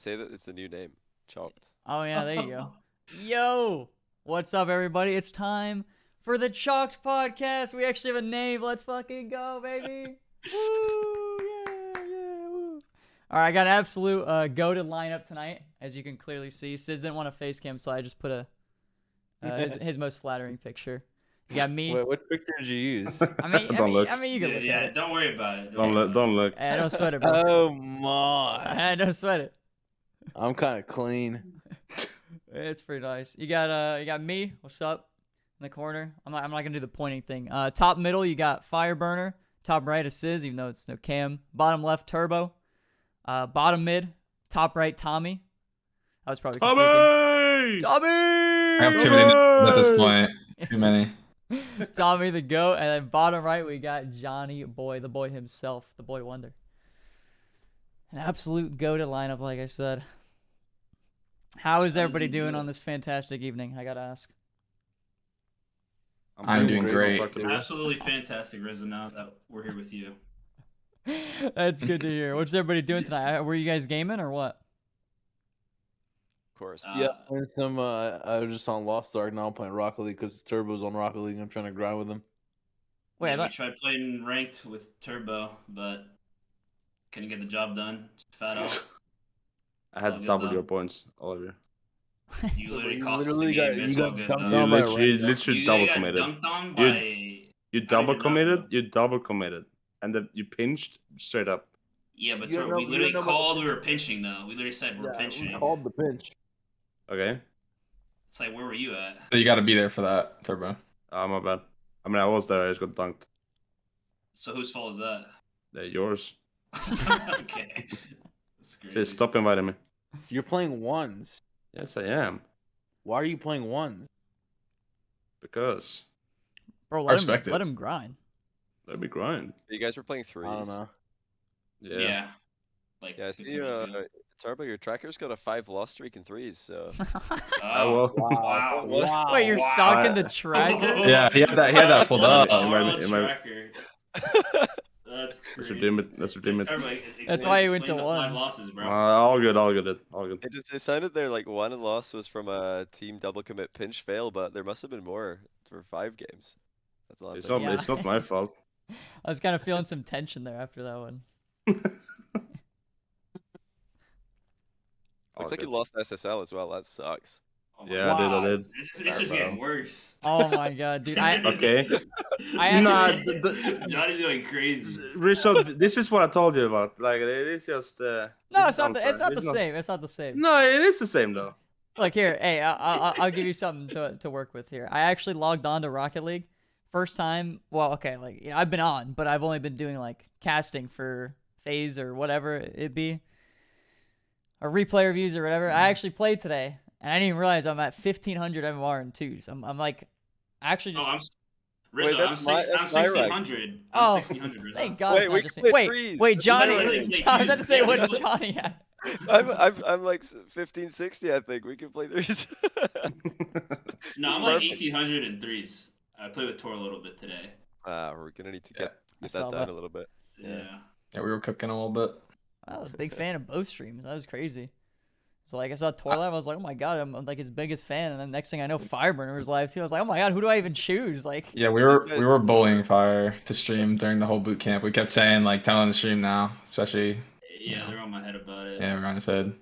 Say that it's the new name. Chopped. Oh yeah, there you go. Yo, what's up, everybody? It's time for the Chalked Podcast. We actually have a name. Let's fucking go, baby! Woo! Yeah, woo! All right, I got an absolute goated lineup tonight, as you can clearly see. Sis didn't want a face cam, so I just put his most flattering picture. You got me. Wait, what picture did you use? I mean, you can look at it. Don't worry about it. Don't look. I don't sweat it, bro. Oh my! I don't sweat it. I'm kind of clean. It's pretty nice. You got me. What's up? In the corner. I'm not gonna do the pointing thing. Top middle, you got Fireburner. Top right is Sizz, even though it's no cam. Bottom left, Turbo. Bottom mid, top right, Tommy. That was probably confusing. Tommy! I have too many at this point. Too many. Tommy the GOAT. And then bottom right, we got Johnny Boy, the boy himself, the boy wonder. An absolute goated lineup, like I said. How is everybody doing on this fantastic evening? I gotta ask. I'm doing great. Absolutely fantastic, Rizzo, now that we're here with you. That's good to hear. What's everybody doing tonight? Were you guys gaming or what? Of course. Yeah, playing some. I was just on Lost Ark. Now I'm playing Rocket League because Turbo's on Rocket League. I'm trying to grind with him. Wait, we tried playing ranked with Turbo, but couldn't get the job done. Just fat out. I had double your points, all of you. You literally cost us the game. It's all good, though. You literally double committed. You double committed. You double committed, and then you pinched straight up. Yeah, but we literally called. We were pinching though. We literally said we're pinching. We called the pinch. Okay. It's like, where were you at? So you got to be there for that, Turbo. Oh, my bad. I mean, I was there. I just got dunked. So whose fault is that? Yours. Okay. Just stop inviting me. You're playing ones. Yes, I am. Why are you playing ones? Because. Bro, let him grind. Let me grind. You guys were playing threes. I don't know. Yeah. Like, yeah, I see, Turbo, your tracker's got a 5 loss streak in threes, so. Wow. Wait, you're stalking the tracker? Yeah, he had that pulled up. That's crazy. That's redeemed. That's why he went to ones. Losses, bro. All good. It sounded there like one loss was from a team double commit pinch fail, but there must have been more for 5 games. That's a lot. It's not my fault. I was kind of feeling some tension there after that one. Looks like you lost SSL as well. That sucks. Oh yeah, I did. It's just getting worse. Oh my god, dude. Okay. Johnny's going crazy. Rizzo, this is what I told you about. Like, it is just. No, it's not the same. It's not the same. No, it is the same though. Look here, hey, I'll give you something to work with here. I actually logged on to Rocket League, first time. Well, okay, like I've been on, but I've only been doing like casting for FaZe or whatever it be, or replay reviews or whatever. I actually played today. And I didn't even realize I'm at 1500 MMR in twos. I'm like, actually just. Rizzo, I'm 1600. Oh, 1600. Rizzo. Thank God. Wait, Johnny. I was about to say, what's Johnny at? I'm like 1560. I think we can play threes. No, I'm like 1800 in threes. I played with Tor a little bit today. We're gonna need to get that down a little bit. Yeah, we were cooking a little bit. I was a big fan of both streams. That was crazy. So like I saw Tor live, I was like, oh my god, I'm like his biggest fan. And then next thing I know, Fireburner was live too. I was like, oh my god, who do I even choose? Like, yeah, we were bullying Fire to stream during the whole boot camp. We kept saying like, tell him to stream now, especially. Yeah, they're on my head about it. Yeah, we're on his head.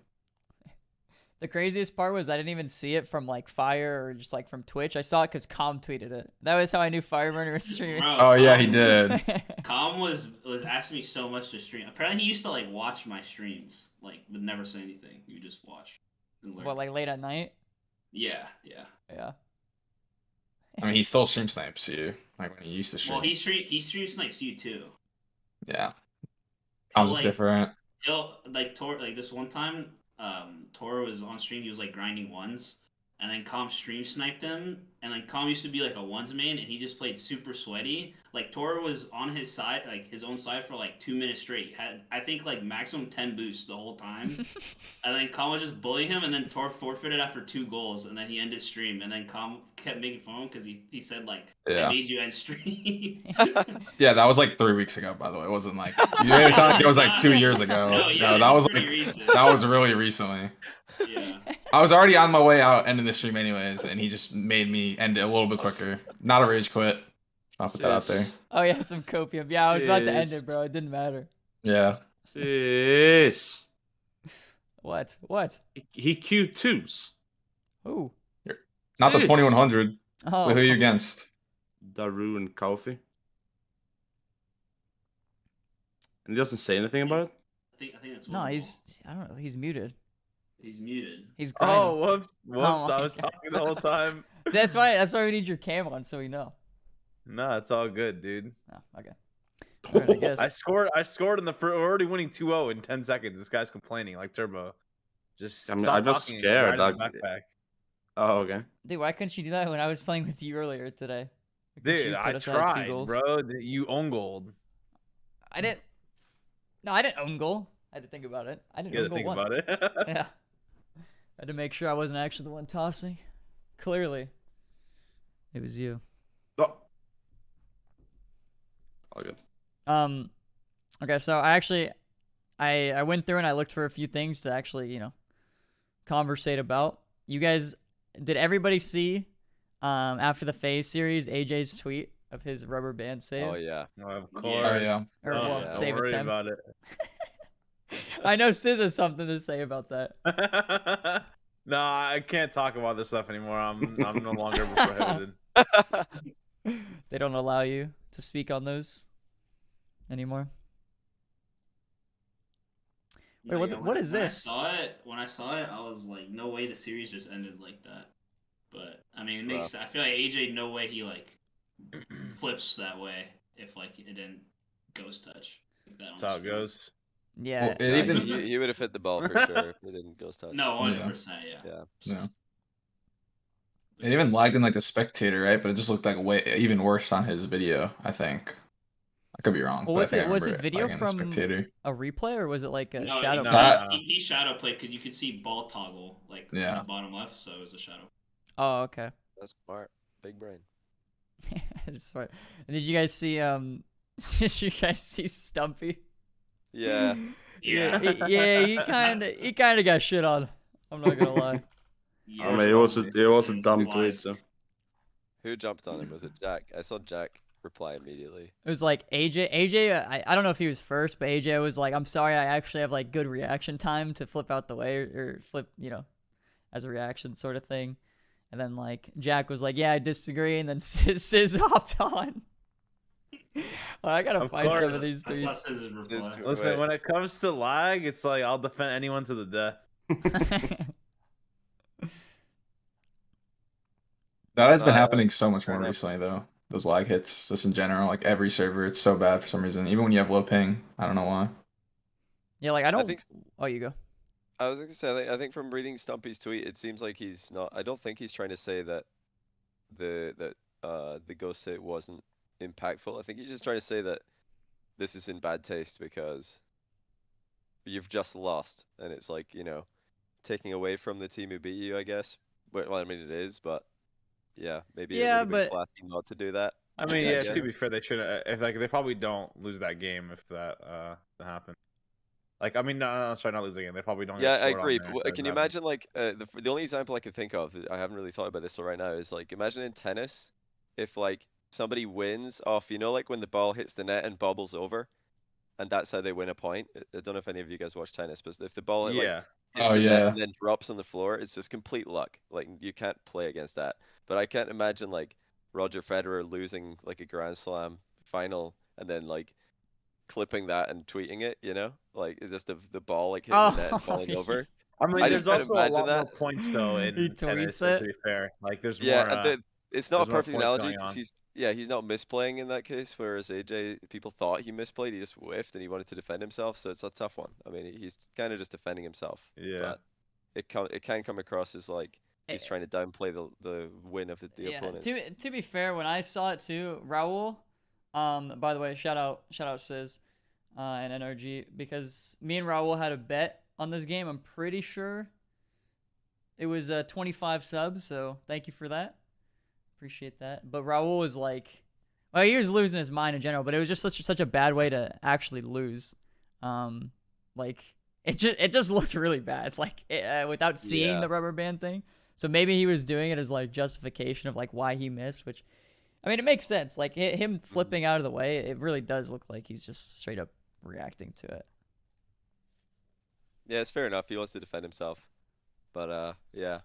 The craziest part was I didn't even see it from like Fire or just like from Twitch. I saw it because Com tweeted it. That was how I knew Fireburner was streaming. Bro, oh yeah, he did. Com was asking me so much to stream. Apparently he used to like watch my streams, like would never say anything. He would just watch. What, like late at night? Yeah. I mean, he still stream snipes you, like when he used to stream. Well, he stream snipes you too. Yeah. I'm just different. He'll like Tor, like this one time. Tor was on stream. He was like grinding ones, and then Calm stream sniped him, and then Calm used to be like a ones main, and he just played super sweaty. Like Tor was on his side, like his own side for like 2 minutes straight. Had I think like maximum 10 boosts the whole time, and then Calm was just bullying him, and then Tor forfeited after 2 goals, and then he ended stream, and then Calm kept making fun of him because he said like I made you end stream. Yeah, that was like 3 weeks ago, by the way. It wasn't like you made it sound like it was like 2 years ago. No, yeah, that was pretty like recent. that was really recently. Yeah. I was already on my way out ending the stream anyways, and he just made me end it a little bit quicker. Not a rage quit. I'll put that out there. Oh yeah, some copium. Yeah, I was about to end it, bro. It didn't matter. Yeah. Sis. What? What? He Q2s. Who? Not the Sis. 2100. Oh. Wait, who are you against? Daru and Kofi. And he doesn't say anything about it? I think that's No, one I don't know. He's muted. He's muted. He's grinding. Oh, whoops. Oh I my was God. talking the whole time. That's why we need your cam on so we know. No, it's all good, dude. Oh, okay. All right, I guess. I scored in the first. We're already winning 2-0 in 10 seconds. This guy's complaining like Turbo. Just I mean, stop I'm just talking and scared, ride the like- backpack. Oh, okay. Dude, why couldn't you do that when I was playing with you earlier today? Why couldn't Dude, you I put us at 2 tried, goals? bro. You own gold. I didn't. No, I didn't own goal. I had to think about it. I didn't You own gotta goal think once. about it. Yeah. I had to make sure I wasn't actually the one tossing. Clearly. It was you. Oh. All good. Okay, so I went through and I looked for a few things to actually, conversate about. You guys, did everybody see after the FaZe series AJ's tweet of his rubber band save? Oh yeah. Oh, of Yeah. course. Oh yeah. Or Oh, well, yeah. save Don't worry attempt. about it. I know Sizz has something to say about that. No, I can't talk about this stuff anymore. I'm no longer prohibited. They don't allow you to speak on those anymore. Wait, what is this? When I saw it, I was like, no way the series just ended like that. But I mean, it makes. I feel like AJ, no way he like flips that way if like it didn't ghost touch. Like that That's how it goes. Yeah. Well, it even he would have hit the ball for sure if it didn't ghost touch. No, 100%. Yeah. yeah. It even lagged in like the spectator, right? But it just looked like way even worse on his video. I think. I could be wrong. Well, but I was think I it was remember his it video lagging in the from spectator. a replay or was it like a No, shadow? no. play? That- he shadow played because you could see ball toggle like Yeah. on the bottom left, so it was a shadow. Oh, okay. That's smart. Big brain. That's smart. And did you guys see did you guys see Stumpy? Yeah. Yeah. He kind of got shit on. I'm not gonna lie. Yeah. I mean, it was a dumb tweet, so. Who jumped on him? Was it Jack? I saw Jack reply immediately. It was like AJ. I don't know if he was first, but AJ was like, "I'm sorry, I actually have like good reaction time to flip out the way or flip, as a reaction sort of thing." And then like Jack was like, "Yeah, I disagree," and then Sizz hopped on. I gotta Of find course. some of these I tweets. saw Sizz's reply. Sizz tweet. Listen, Wait. when it comes to lag, it's like I'll defend anyone to the death. That has been Uh, happening so much fair more enough. recently, though. Those lag hits, just in general, like every server, it's so bad for some reason. Even when you have low ping, I don't know why. Yeah, like I don't. think- Oh, you go. I was gonna say, I think from reading Stumpy's tweet, it seems like he's not. I don't think he's trying to say that the ghost hit wasn't impactful. I think he's just trying to say that this is in bad taste because you've just lost, and it's like taking away from the team who beat you. I guess. Well, I mean it is, but yeah, maybe it would Yeah, have been but- classy not to do that. I mean, Yeah, yeah. yeah. To be fair, they should. If like they probably don't lose that game if that happened. Like, I mean, no, sorry, not lose the game. They probably don't. get Yeah, I scored on agree. there But if that can you happens. imagine like the only example I can think of? I haven't really thought about this till right now. Is like imagine in tennis, if like somebody wins off, like when the ball hits the net and bobbles over, and that's how they win a point. I don't know if any of you guys watch tennis, but if the ball like Yeah. hits Oh, the net yeah. and then drops on the floor, it's just complete luck. Like you can't play against that. But I can't imagine like Roger Federer losing like a Grand Slam final and then like clipping that and tweeting it. Like it's just the ball like hitting the net and falling Oh, over. I mean, I there's just can't also a lot imagine more that. points though in He tennis. tweets To it. be fair, like there's Yeah, more. and it's not a there's more perfect points analogy going because on. he's not misplaying in that case, whereas AJ, people thought he misplayed, he just whiffed and he wanted to defend himself, so it's a tough one. I mean, he's kind of just defending himself. Yeah. But it can come across as like he's trying to downplay the win of the opponents. To be fair, when I saw it too, Raul, by the way, shout out Sizz, and NRG, because me and Raul had a bet on this game. I'm pretty sure it was 25 subs, so thank you for that. Appreciate that. But Raul was like, well, he was losing his mind in general, but it was just such a bad way to actually lose. Like it just looked really bad, like without seeing the rubber band thing. So maybe he was doing it as like justification of like why he missed, which, I mean, it makes sense. Like him flipping out of the way, it really does look like he's just straight up reacting to it. Yeah, it's fair enough. He wants to defend himself, but yeah,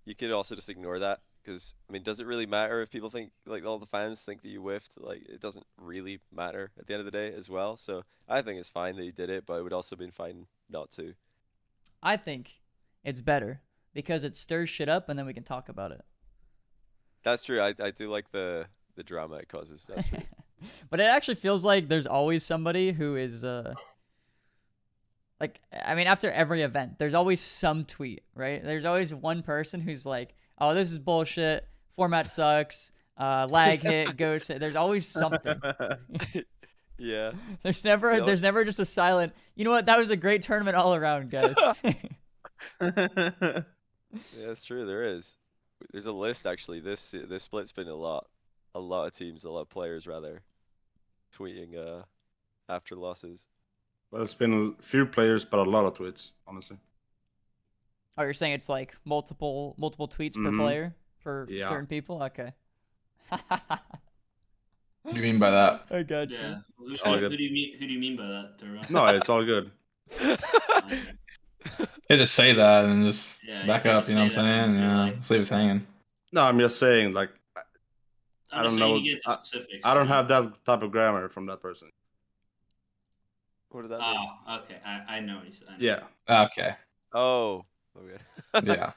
you could also just ignore that. Because, I mean, does it really matter if people think, like, all the fans think that you whiffed? Like, it doesn't really matter at the end of the day as well. So, I think it's fine that he did it, but it would also been fine not to. I think it's better because it stirs shit up and then we can talk about it. That's true. I do like the drama it causes. That's true. But it actually feels like there's always somebody who is, like, I mean, after every event, there's always some tweet, right? There's always one person who's like, oh, this is bullshit. Format sucks. Lag hit, ghost hit. There's always something. Yeah. There's never just a silent, you know what? That was a great tournament all around, guys. Yeah, that's true. There is. There's a list actually. This split's been a lot of teams, a lot of players rather, tweeting after losses. Well, it's been a few players, but a lot of tweets, honestly. Oh, you're saying it's like multiple tweets per player for certain people? Okay. What do you mean by that? I got Yeah. you. Who do you mean by that, Turbo? No, it's all good. Yeah, just say that and just back you up, you know what I'm saying? Yeah, like, just leave it hanging. No, I'm just saying, like, I don't know. Specifics, I don't have that type of grammar from that person. What does that mean? Oh, okay. I know what he's saying. Yeah. Okay. Oh. Okay. Yeah.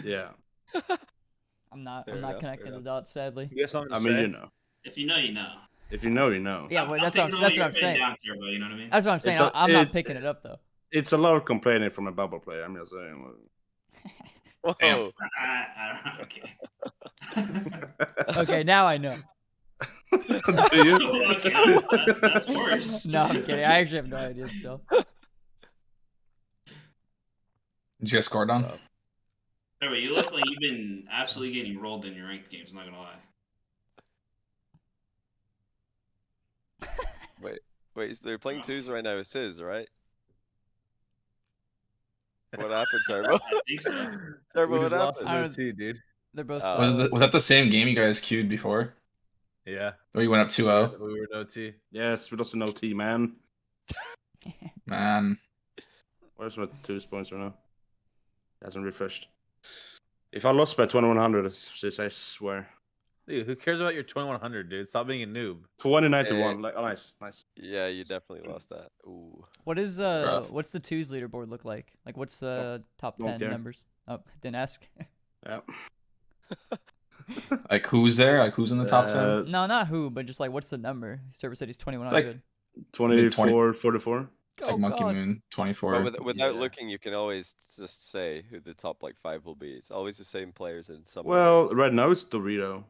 Yeah. I'm not Fair enough, connecting the dots, sadly. You got something to I mean, say? you know. If you know, you know. If you know, you know. Yeah, well, that's what I'm saying. Down, Turbo, you know what I mean? That's what I'm saying. I'm not picking it up though. It's a lot of complaining from a bubble player. I'm just saying. Whoa. Okay. Okay, now I know. Do you? Okay, that's worse. No, I'm kidding. I actually have no idea still. Did you get scored on? Turbo, you look like you've been absolutely getting rolled in your ranked games. Not gonna lie. Wait, they're playing twos right now. It says, right? What happened, Turbo? I think so. Turbo, what lost happened? to 2, dude. They're both. Was that the same game you guys queued before? Yeah. Or you went up 2-0? We were no T. Yes, we lost an OT, man. Man. Where's my 2 points right now? It hasn't refreshed. If I lost by 2100, I swear. Dude, who cares about your 2100, dude? Stop being a noob. 2091. Like, oh, nice. Yeah, you definitely lost that. Ooh. What is Rough. what's the twos leaderboard look like? Like what's the top Don't 10 care. numbers? Oh, didn't ask. Yeah. Like who's there? Like who's in the top 10? No, not who, but just like what's the number? Server said he's 2100. 24, 44. It's like Monkey Moon 24. But without looking, you can always just say who the top like 5 will be. It's always the same players in some. Well, right now it's Dorito.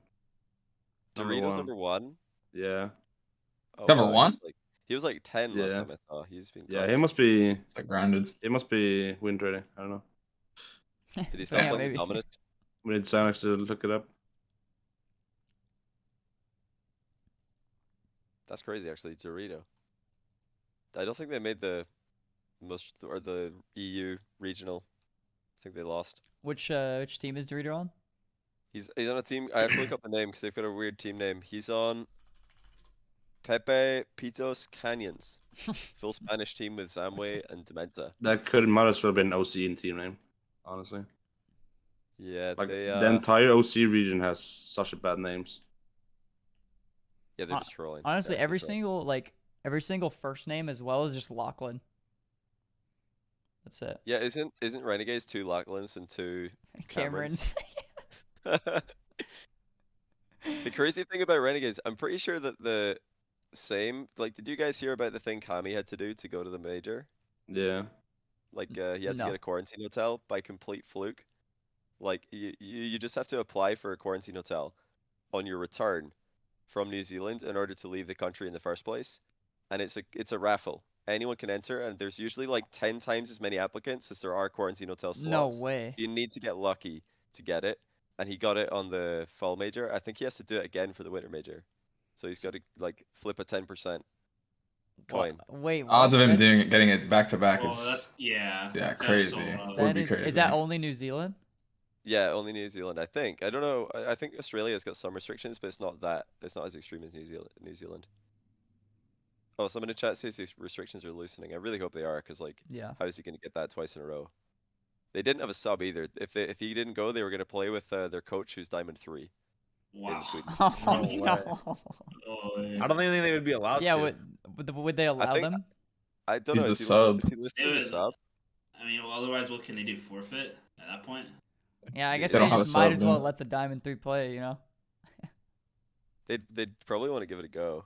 Dorito's number 1. Yeah. Oh, Number wow, 1? He was like 10 last Yeah. time I saw. He's been. Yeah, he must be. It's like grounded. He must be win trading. I don't know. Did he So, start yeah, playing maybe. Dominus? We need Sandrock to look it up. That's crazy, actually. Dorito. I don't think they made the most or the EU regional. I think they lost. Which team is Dorito on? He's on a team. I have to look up the name because they've got a weird team name. He's on Pepe Pitos Canyons, full Spanish team with Zamway and Demenza. That might as well have been OC in team name, honestly. Yeah, Like they. the entire OC region has such a bad names. Yeah, they're just trolling. Honestly, They're actually trolling. every single first name as well is just Lachlan. That's it. Yeah, isn't Renegades 2 Lachlan's and 2 Cameron's. The crazy thing about Renegades, I'm pretty sure that the same. Like, did you guys hear about the thing Kami had to do to go to the major? Yeah. Like, he had to No. get a quarantine hotel by complete fluke. Like you just have to apply for a quarantine hotel on your return from New Zealand in order to leave the country in the first place, and it's a raffle. Anyone can enter, and there's usually like 10 times as many applicants as there are quarantine hotel No slots. way. You need to get lucky to get it, and he got it on the fall major. I think he has to do it again for the winter major, so he's got to like flip a 10% coin. Wait, Odds of him that's- getting it back to back Oh, is that's yeah. yeah, That's crazy. so low. Would That be is crazy. that only New Zealand? Yeah, only New Zealand, I think. I don't know. I think Australia's got some restrictions, but it's not as extreme as New Zealand. Oh, someone in the chat says these restrictions are loosening. I really hope they are, because like, Yeah. how is he going to get that twice in a row? They didn't have a sub either. If he didn't go, they were going to play with their coach, who's Diamond 3 in Wow. Sweden. Oh No way. no. Oh, yeah. I don't think they would be allowed Yeah, to. would they allow think- them? I don't He's know. the Is he, sub. Is he listed as a It was- sub? I mean, well, otherwise, what can they do? Forfeit at that point? Yeah, I They guess don't they have a just might sub, as well no. let the Diamond 3 play, you know? They'd probably want to give it a go.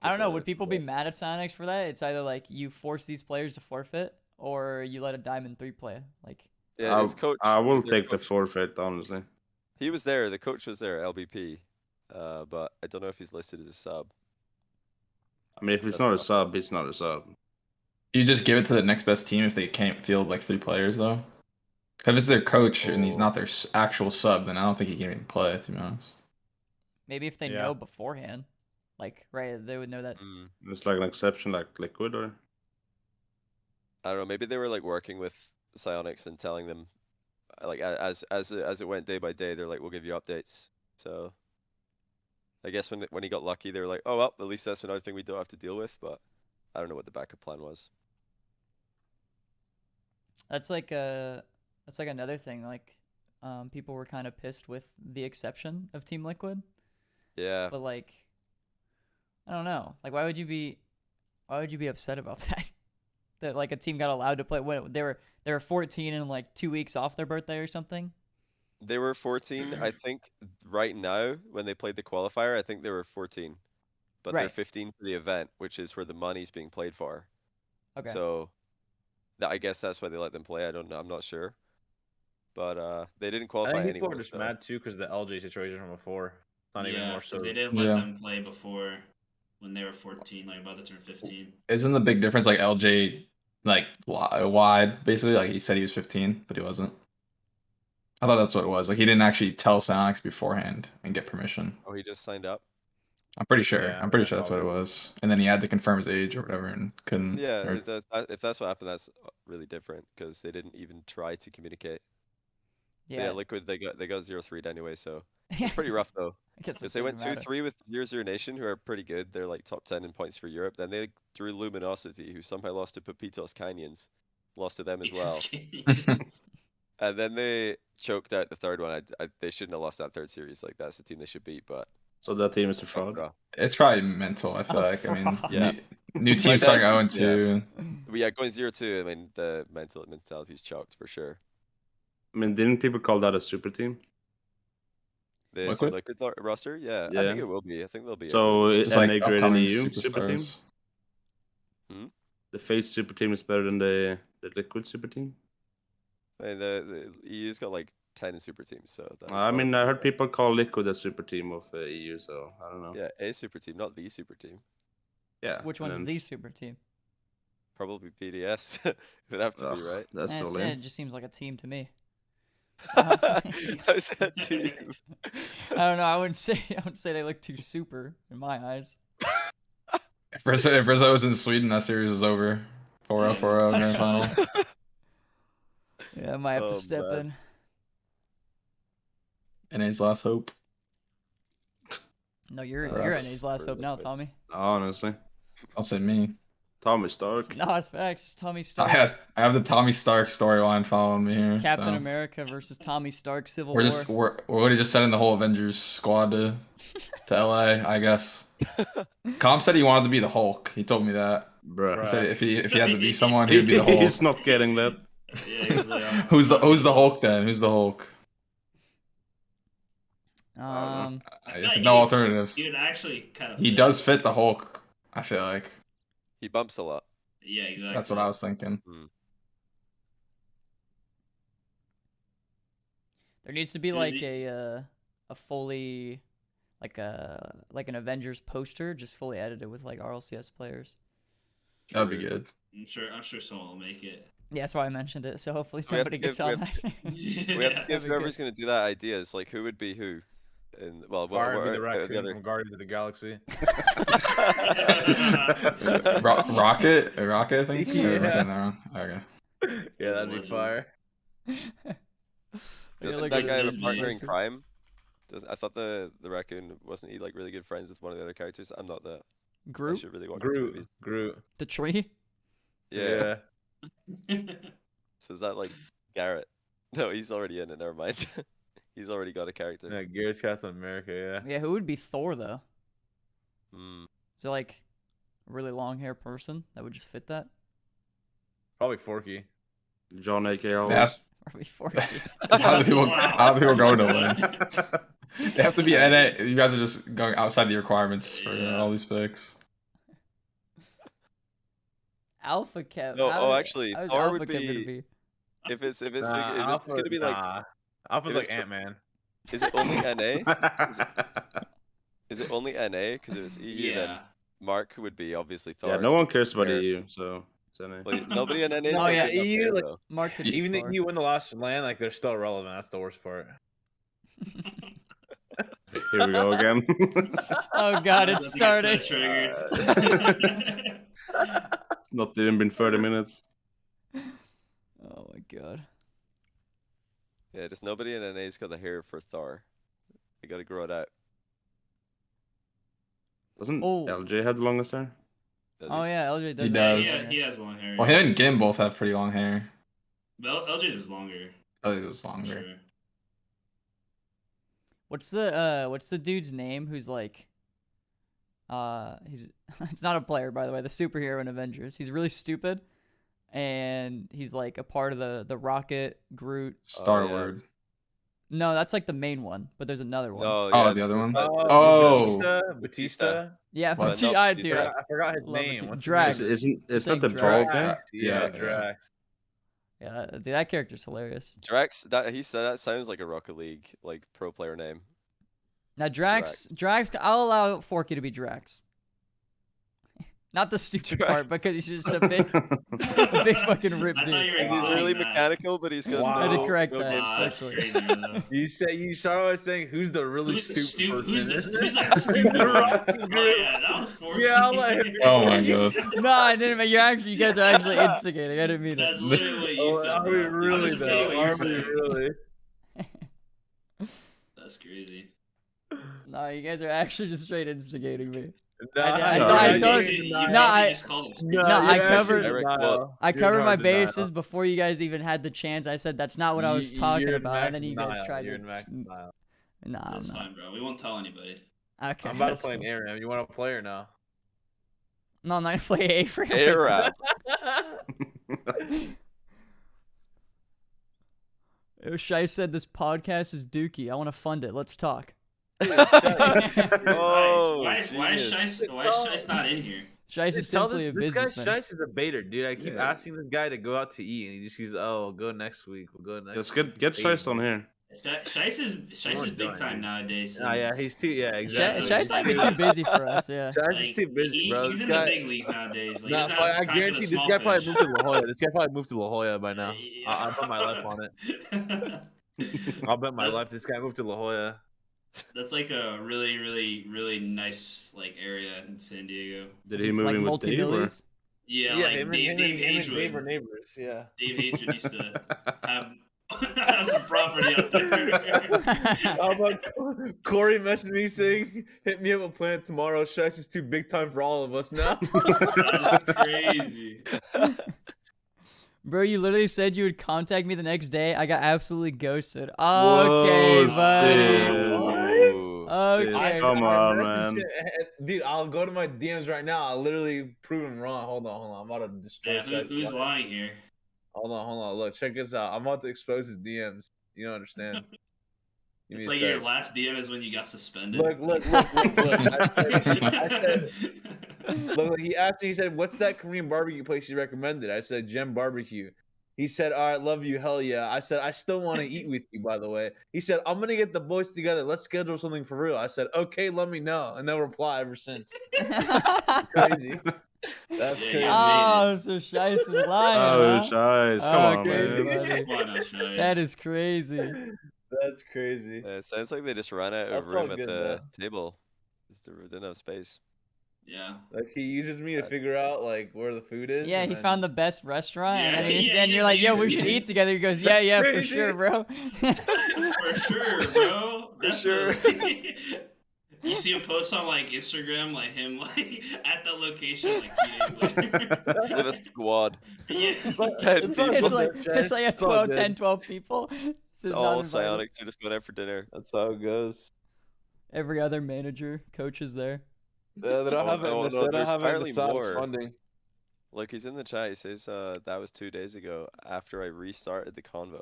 I don't know, But, would people be mad at Sonics for that? It's either like you force these players to forfeit or you let a Diamond 3 play. Like, Yeah, his coach. I will their take the coach- forfeit, honestly. He was there. The coach was there, LBP. But I don't know if he's listed as a sub. I mean, if it's That's not a not- sub, it's not a sub. You just give it to the next best team if they can't field like 3 players though. If it's their coach and he's not their actual sub, then I don't think he can even play. To be honest. maybe if they Yeah. know beforehand. Like, right, they would know that. Mm. It's like an exception, like Liquid, or I don't know. Maybe they were like working with Psionics and telling them, like as it went day by day, they're like, we'll give you updates. So I guess when he got lucky, they were like, oh well, at least that's another thing we don't have to deal with. But I don't know what the backup plan was. That's like another thing. Like, people were kind of pissed with the exception of Team Liquid, Yeah, but like, I don't know. Like, why would you be upset about that? That like a team got allowed to play when they were 14 and like 2 weeks off their birthday or something. they were 14. I think right now when they played the qualifier, I think they were 14, but they're Right. 15 for the event, which is where the money's being played for. Okay. So I guess that's why they let them play. I don't know. I'm not sure. But they didn't I qualify think people anyway. are just so- mad too because the LJ situation from before. It's not even Yeah, more 'cause so. they didn't let Yeah. them play before when they were 14, like about to turn 15. Isn't the big difference like LJ like wide basically? Like he said he was 15, but he wasn't. I thought that's what it was. Like he didn't actually tell Sonics beforehand and get permission. Oh, he just signed up. I'm pretty sure. Yeah, I'm pretty yeah, sure that's what it probably. was. And then he had to confirm his age or whatever and couldn't. Yeah, or- if that's what happened, that's really different because they didn't even try to communicate. yeah. Liquid they got 0-3'd anyway, so Yeah. it's pretty rough though. I guess Because it they went doesn't matter. 2-3 with 0-0 Nation, who are pretty good. They're like top 10 in points for Europe. Then they drew Luminosity, who somehow lost to Pepitos Canyons, lost to them as well. And then they choked out the third one. They shouldn't have lost that third series. Like that's the team they should beat, but so that team is a fraud. draw. It's probably mental. I feel like. I mean, Yeah. new team starting 0-2. But yeah, going 0-2. I mean, the mentality's choked for sure. I mean, didn't people call that a super team? The Liquid? Liquid roster, yeah, I Yeah. think it will be. I think they'll be. So a it Just like NA grade in upcoming EU super team. superstars. The Face super team is better than the Liquid super team. good- and the EU's got like 10 super teams, so. I mean, I heard people call Liquid a super team of EU, so I don't know. Yeah, a super team, not the super team. Yeah. Which and one's then- the super team? Probably BDS. It would have to be, Ugh, right? That's so It lame. just seems like a team to me. How's that team? I don't know. I wouldn't say they look too super in my eyes. If Rizzo was in Sweden, that series was over. 4-0, 4-0 grand final. Yeah, I might have Oh, to step man. in. NA's last hope. No, you're Perhaps. NA's last hope now, Perfect. Tommy. Honestly, Don't say me. Tommy Stark. No, it's facts. Tommy I Stark. have the Tommy Stark storyline following me here. Captain so. America versus Tommy Stark Civil We're War. just we're already just sending the whole Avengers squad to LA, I guess. Com said he wanted to be the Hulk. He told me that. Bruh. He said if he had to be someone, he would be the Hulk. He's not getting that. Yeah, he's like, Who's the Hulk then? Who's the Hulk? If no alternatives. He would actually kind of. He does fit the Hulk, I feel like. He bumps a lot. Yeah, exactly. That's what I was thinking. There needs to be Who's like he? a fully like an Avengers poster, just fully edited with like RLCS players. That'd be good. I'm sure someone will make it. Yeah, that's why I mentioned it. So hopefully We have somebody to gets give- we on have that. We have to Yeah. give be whoever's going to do that ideas, like who would be who. And well, Fire what be the are raccoon other? from Guardians of the Galaxy. Rocket, I think. Or am I Yeah. saying that wrong? Okay. Yeah, that'd be Legend. fire. Doesn't look that at guy have a his partner in poster. crime? I thought the raccoon wasn't he like really good friends with one of the other characters? I'm not that. I Groot, should really watch the movies. Groot. the tree. Yeah. So is that like Garrett? No, he's already in it. Never mind. He's already got a character. Yeah, Garrett's Captain America. Yeah. Yeah, who would be Thor though? Hmm. So like a really long hair person that would just fit that. Probably Forky. John A.K. Yeah. Always. Probably 40. How do people? How do people go to Wow. win? They have to be NA. You guys are just going outside the requirements for Yeah. all these picks. Alpha Kev. No, how- actually, how's Thor Alpha would Kev gonna be- be? If it's Nah, if it's gonna be like, Alpha's if like it's- Ant-Man. is it only NA? Is it only NA? Because if it's EU, then Yeah. Mark would be obviously Thor. Yeah, no one cares about Fair. EU, so it's NA. Well, nobody in NA is No, gonna yeah, be enough EU, there, like- though. Mark could be Even Thor. if you win the last land, like they're still relevant. That's the worst part. Here we go again. Oh god, I it's think I said started. triggered. It's not even been 30 minutes. Oh my god. Yeah, just nobody in NA's got the hair for Thor. They gotta grow it out. Doesn't Oh. LJ have the longest hair? does Oh he? yeah, LJ does. He have does. long Yeah, hair. he has long hair. Well, him and Gim both have pretty long hair. LJ's is longer. Oh, it was For longer. sure. What's the dude's name who's like he's it's not a player, by the way, the superhero in Avengers. He's really stupid and he's like a part of the Rocket Groot. Star-Lord. No, that's like the main one, but there's another one. No, Oh, yeah, the other one? but- Oh. Batista. Yeah, Well, but no, I Batista- do. I forgot his Love name. it. What's Drax. his name? Isn't saying that the Drax. bald guy? Yeah, Yeah. Drax. Yeah, dude, that character's hilarious. Drax. He said that sounds like a Rocket League like pro player name. Now Drax, I'll allow Forky to be Drax. Not the stupid Drax. part, because he's just a big fucking rip I thought you dude. were He's Wow. really That. mechanical, but he's got Wow. I had to no, correct no that. game Wow, that's skills. crazy, man. You started by saying who's the really Who's the stupid stupid? person? Who's that stupid one? Rocket Oh Groot. yeah, that was Forky. Yeah, I'll let him. Oh my god. No, I didn't. You guys are actually instigating. I didn't mean That's it. literally what you Oh, said. are we bro. I'm really just repeating though? what you Are we said. really? That's crazy. No, you guys are actually just straight instigating me. No, I told basically- you- you no, I- basically just called him No, stupid. No, I you're covered- actually in Eric, denial. I You're covered in my denial. bases before you guys even had the chance. I said that's not what I was talking You're in about, and max then you guys denial. tried You're to. in max denial. Nah, That's I'm not. fine, bro. We won't tell anybody. Okay. I'm about to that's play an cool. Aaron. You want to play or no? No, I'm not gonna play A for Air out. Shai said this podcast is dookie. I want to fund it. Let's talk. Oh, why is genius. Shice not in here? Shai is Just tell simply a this guy businessman. Shice is a baiter, dude. I keep Yeah. asking this guy to go out to eat, and he just keeps, "Oh, we'll go next week. We'll go next." Let's week." get He's Shice on baiting. here. Shice is big time nowadays. Oh yeah, he's too. Yeah, exactly. Shai's might be too busy for us. Yeah. Shice is too busy, bro. He's This in guy. the big leagues nowadays. Like, Nah, he doesn't have I time for the guarantee this small guy probably fish. moved to La Jolla. This guy probably moved to La Jolla by now. Yeah. I'll bet my life on it. I'll bet my life this guy moved to La Jolla. That's like a really, really, really nice like area in San Diego. Did he move Like in with Dave or? multi-millies. Yeah, Yeah, like him Dave and neighbor Hagewood. neighbors. Yeah. Dave Hagewood used to have some property up there. How about Corey messaged me saying, "Hit me up a planet tomorrow. Shice is too big time for all of us now." That's crazy. Bro, you literally said you would contact me the next day. I got absolutely ghosted. Okay, Whoa, buddy. Sis. Ooh. Okay. Come on, man. Dude, I'll go to my DMs right now. I'll literally prove him wrong. Hold on. I'm about to destroy Yeah, Shice's who's life. lying here? Hold on. Look, check this out. I'm about to expose his DMs. You don't understand. Give It's me a like sec. your last DM is when you got suspended. Look. Look, he asked me, he said, "What's that Korean barbecue place you recommended?" I said, "Gem Barbecue." He said, "All right, love you, hell yeah." I said, "I still want to eat with you, by the way." He said, "I'm gonna get the boys together. Let's schedule something for real." I said, "Okay, let me know," and no reply ever since. Crazy. That's crazy. Oh, so Shice is lying. Oh, huh? Shice. Come on, crazy, man. buddy. Come on now, Shice. That is crazy. That's crazy. It sounds like they just ran out of That's all room at good, the table. They didn't have space. Yeah. Like he uses me to figure out like where the food is. Yeah, and he then- found the best restaurant, and then Yeah, you're like, "Yo, we should eat together." He goes, "Yeah, for Crazy. sure, bro." For sure, bro. For sure. Definitely. You see him post on like Instagram, like him like at the location like 2 days later. With a squad. Yeah. It's all It's good, like Chase. a It's all 12, good. 10, 12 people. This It's is not all invited. psionics who just went out for dinner. That's how it goes. Every other manager, coach is there. They don't have it in the, they don't there's have it in apparently the Sonics more. funding. Look, he's in the chat. He says that was 2 days ago after I restarted the convo.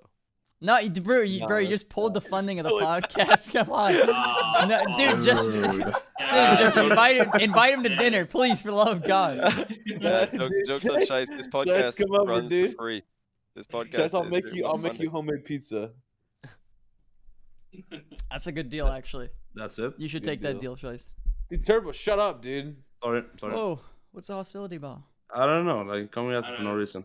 No, bro, you No, just pulled the funding of the fully- podcast. Come on, Oh, no, dude, just Rude. just invite him to dinner, please, for the love of God. Yeah, jokes on Shice. This podcast come over, runs dude. for free. This podcast. Guys, I'll is make driven you. by I'll make funding. you homemade pizza. That's a good deal, actually. That's it. You should Good take that deal. deal, Shice. Dude, Turbo, shut up, dude. Sorry. Whoa, what's the hostility about? I don't know. Like coming I out don't for no know. reason.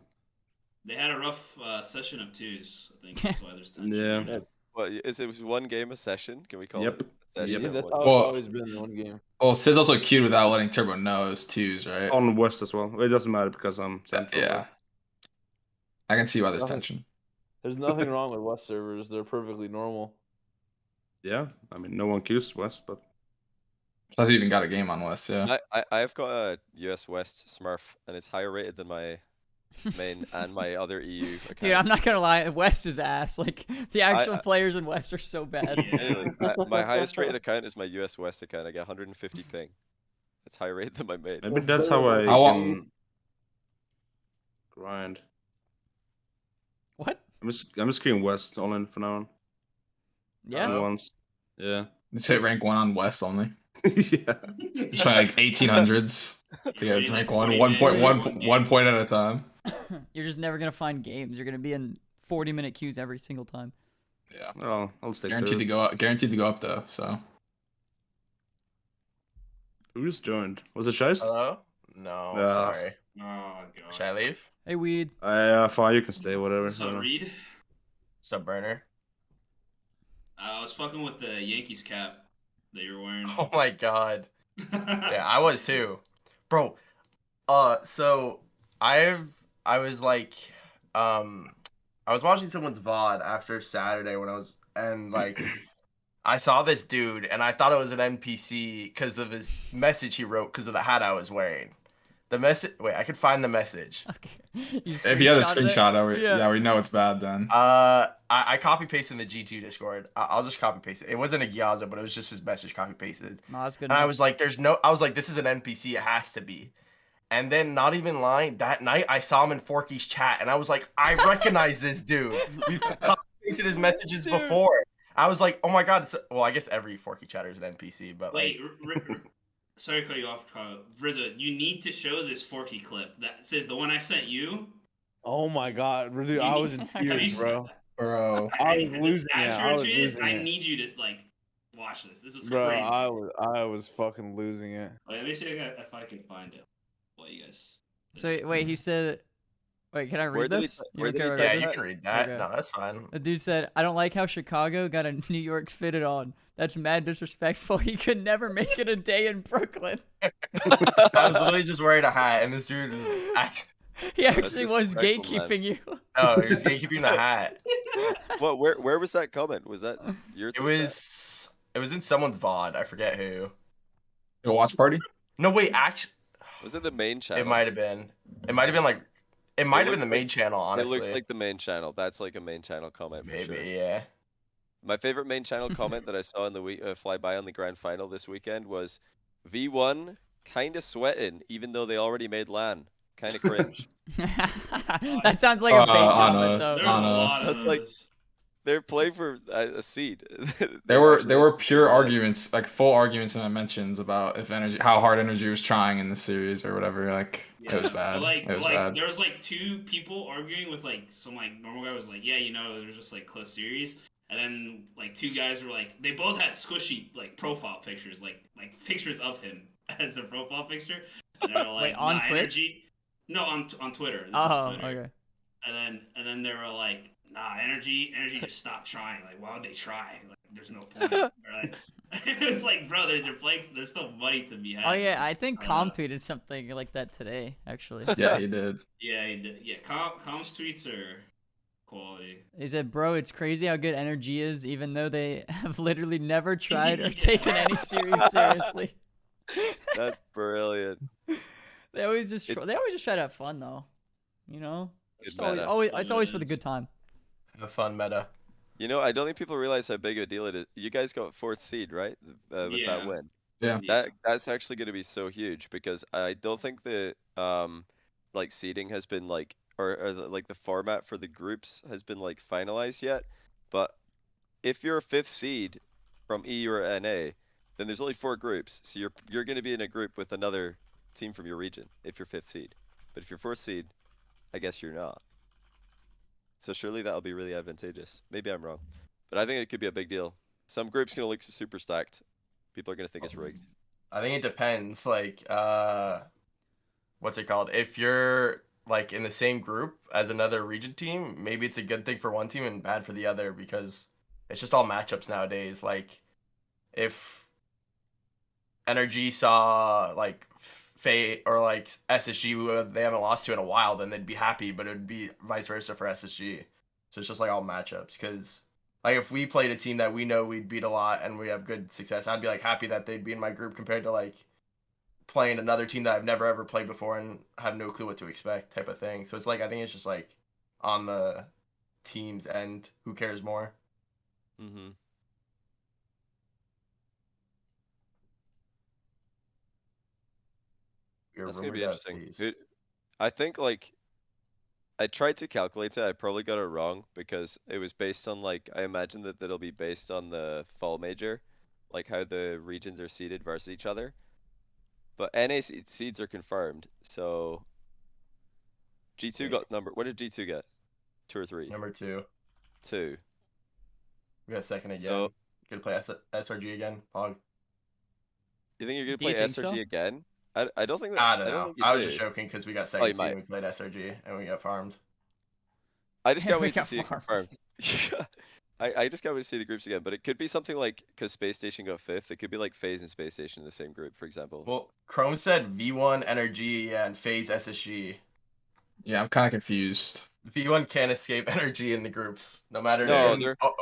They had a rough session of twos. I think that's why there's tension. Yeah. What is it? Was one game a session? Can we call Yep. it a session? Yeah, or that's one how game? it's Well- always been in one game. Well, Sid's also queued without letting Turbo know it was twos, right? On West as well. It doesn't matter because I'm central. Yeah. I can see why there's Nothing. tension. There's nothing wrong with West servers. They're perfectly normal. Yeah. I mean, no one queues West, but Plus, you even got a game on West, yeah. I've got a US West Smurf, and it's higher rated than my main and my other EU account. Dude, I'm not gonna lie, West is ass. Like the actual I- players in West are so bad. Yeah. Anyway, my highest rated account is my US West account. I get 150 ping. It's higher rated than my main. maybe that's how I I want- can grind. What? I'm just queuing West all in for now on. Yeah. Once. Yeah. Just hit rank 1 on West only. Yeah. Just try like 1800s to get to rank 1. 1 point at a time. You're just never gonna find games. You're gonna be in 40-minute queues every single time. Yeah. Well, I'll stay Guaranteed to go up. Guaranteed to go up though. So Who just joined? Was it Shice? Hello? No, Ah. sorry. Oh god. Should I leave? Hey, Weed. Fine, you can stay, whatever. What's up, Reed? Sub burner. I was fucking with the Yankees cap that you're wearing. Oh my god. Yeah, I was too. Bro, so I was like, I was watching someone's VOD after Saturday when I was, and like, I saw this dude and I thought it was an NPC because of his message he wrote because of the hat I was wearing. The message, wait, I could find the message. Okay. if you had a screenshotted it? screenshot, Yeah. yeah, we know it's bad then. I copy pasted in the G2 Discord. I'll just copy paste it. It wasn't a Gyaza, but it was just his message copy pasted. No, that's good. And I enough. was like, this is an NPC, it has to be. And then, not even lying, that night I saw him in Forky's chat, and I was like, I recognize this dude. We've pasted his messages Dude. before. I was like, oh my god. Well, I guess every Forky chatter is an NPC, but Wait, like, sorry to cut you off, Carl. Rizzo, you need to show this Forky clip that says the one I sent you. Oh my god, dude, I was in Have you tears, bro. Bro. I was losing it. As I was true as it is, losing I it. need you to like watch this. This was Bro, crazy. I was fucking losing it. Wait, let me see if I can find it. Well, you guys. So wait, he said. Wait, can I read Where did he- this? where did okay he with type yeah, this? you can read that. Okay. No, that's fine. The dude said, "I don't like how Chicago got a New York fitted on. That's mad disrespectful. He could never make it a day in Brooklyn." I was literally just wearing a hat, and this dude was actually, He actually was disrespectful, man. gatekeeping you. no, he was keeping the hat. What? Where was that comment? Was that your? It was in someone's VOD. I forget who. A watch party? No, wait, actually, Was it the main channel? it might have been. It might have been like. It might have been the looks main like- channel, honestly. It looks like the main channel. That's like a main channel comment for maybe, sure. yeah. My favorite main channel comment that I saw in the week fly by on the grand final this weekend was V1 kind of sweating even though they already made LAN. Kind of cringe. That sounds like a bait on comment, us. though. There's on a us. lot of That's like- those. They're playing for a seed. There were pure arguments, like full arguments and mentions about if energy, how hard energy was trying in the series or whatever. Like it was bad. Like, it was bad. there was like two people arguing with like some like normal guy was like, yeah, you know, there's just like close series, and then like two guys were like, they both had squishy like profile pictures, like pictures of him as a profile picture. And they were like, Wait, on Twitch? Energy. No, on Twitter. This Oh, is Twitter. okay. And then they were like, nah, energy just stopped trying. Like, why would they try? Like, there's no point. Like, it's like, bro, they're playing. There's still money to be had. Oh yeah, I think Com tweeted something like that today, actually. Yeah, he did. Yeah, he did. Yeah, Com's tweets are quality. He said, "Bro, it's crazy how good energy is, even though they have literally never tried or taken any series seriously." That's brilliant. They always just try to have fun though, you know. It's always for the good time. The fun meta. You know, I don't think people realize how big a deal it is. You guys got 4th seed, right? With that win. Yeah. That's actually going to be so huge because I don't think the like seeding has been like or like the format for the groups has been like finalized yet. But if you're a 5th seed from E or NA, then there's only 4 groups. So you're going to be in a group with another team from your region if you're 5th seed. But if you're 4th seed, I guess you're not. So surely that'll be really advantageous. Maybe I'm wrong, but I think it could be a big deal. Some groups gonna look super stacked. People are gonna think it's rigged. I think it depends. Like, what's it called? If you're like in the same group as another region team, maybe it's a good thing for one team and bad for the other because it's just all matchups nowadays. Like, if Energy saw like Faye or like SSG who they haven't lost to in a while, then they'd be happy, but it would be vice versa for SSG. So it's just like all matchups because like if we played a team that we know we'd beat a lot and we have good success, I'd be like happy that they'd be in my group compared to like playing another team that I've never ever played before and have no clue what to expect type of thing. So it's like I think it's just like on the team's end, who cares more? Mm-hmm. That's gonna be interesting. I think like I tried to calculate it. I probably got it wrong because it was based on like I imagine that it'll be based on the fall major, like how the regions are seeded versus each other. But NA seeds are confirmed. So G2 got number. What did G2 get? 2 or 3? Number 2. 2. We got second again. So, gonna play SRG again, Pog. You think you're gonna play SRG again? I don't think that. I don't know. I was just joking because we got second seed and we played SRG and we got farmed. I just can't wait to see it confirmed. I just can't wait to see the groups again. But it could be something like because Space Station got 5th. It could be like FaZe and Space Station in the same group, for example. Well, Chrome said V1 Energy and FaZe SSG. Yeah, I'm kind of confused. V1 can't escape Energy in the groups, no matter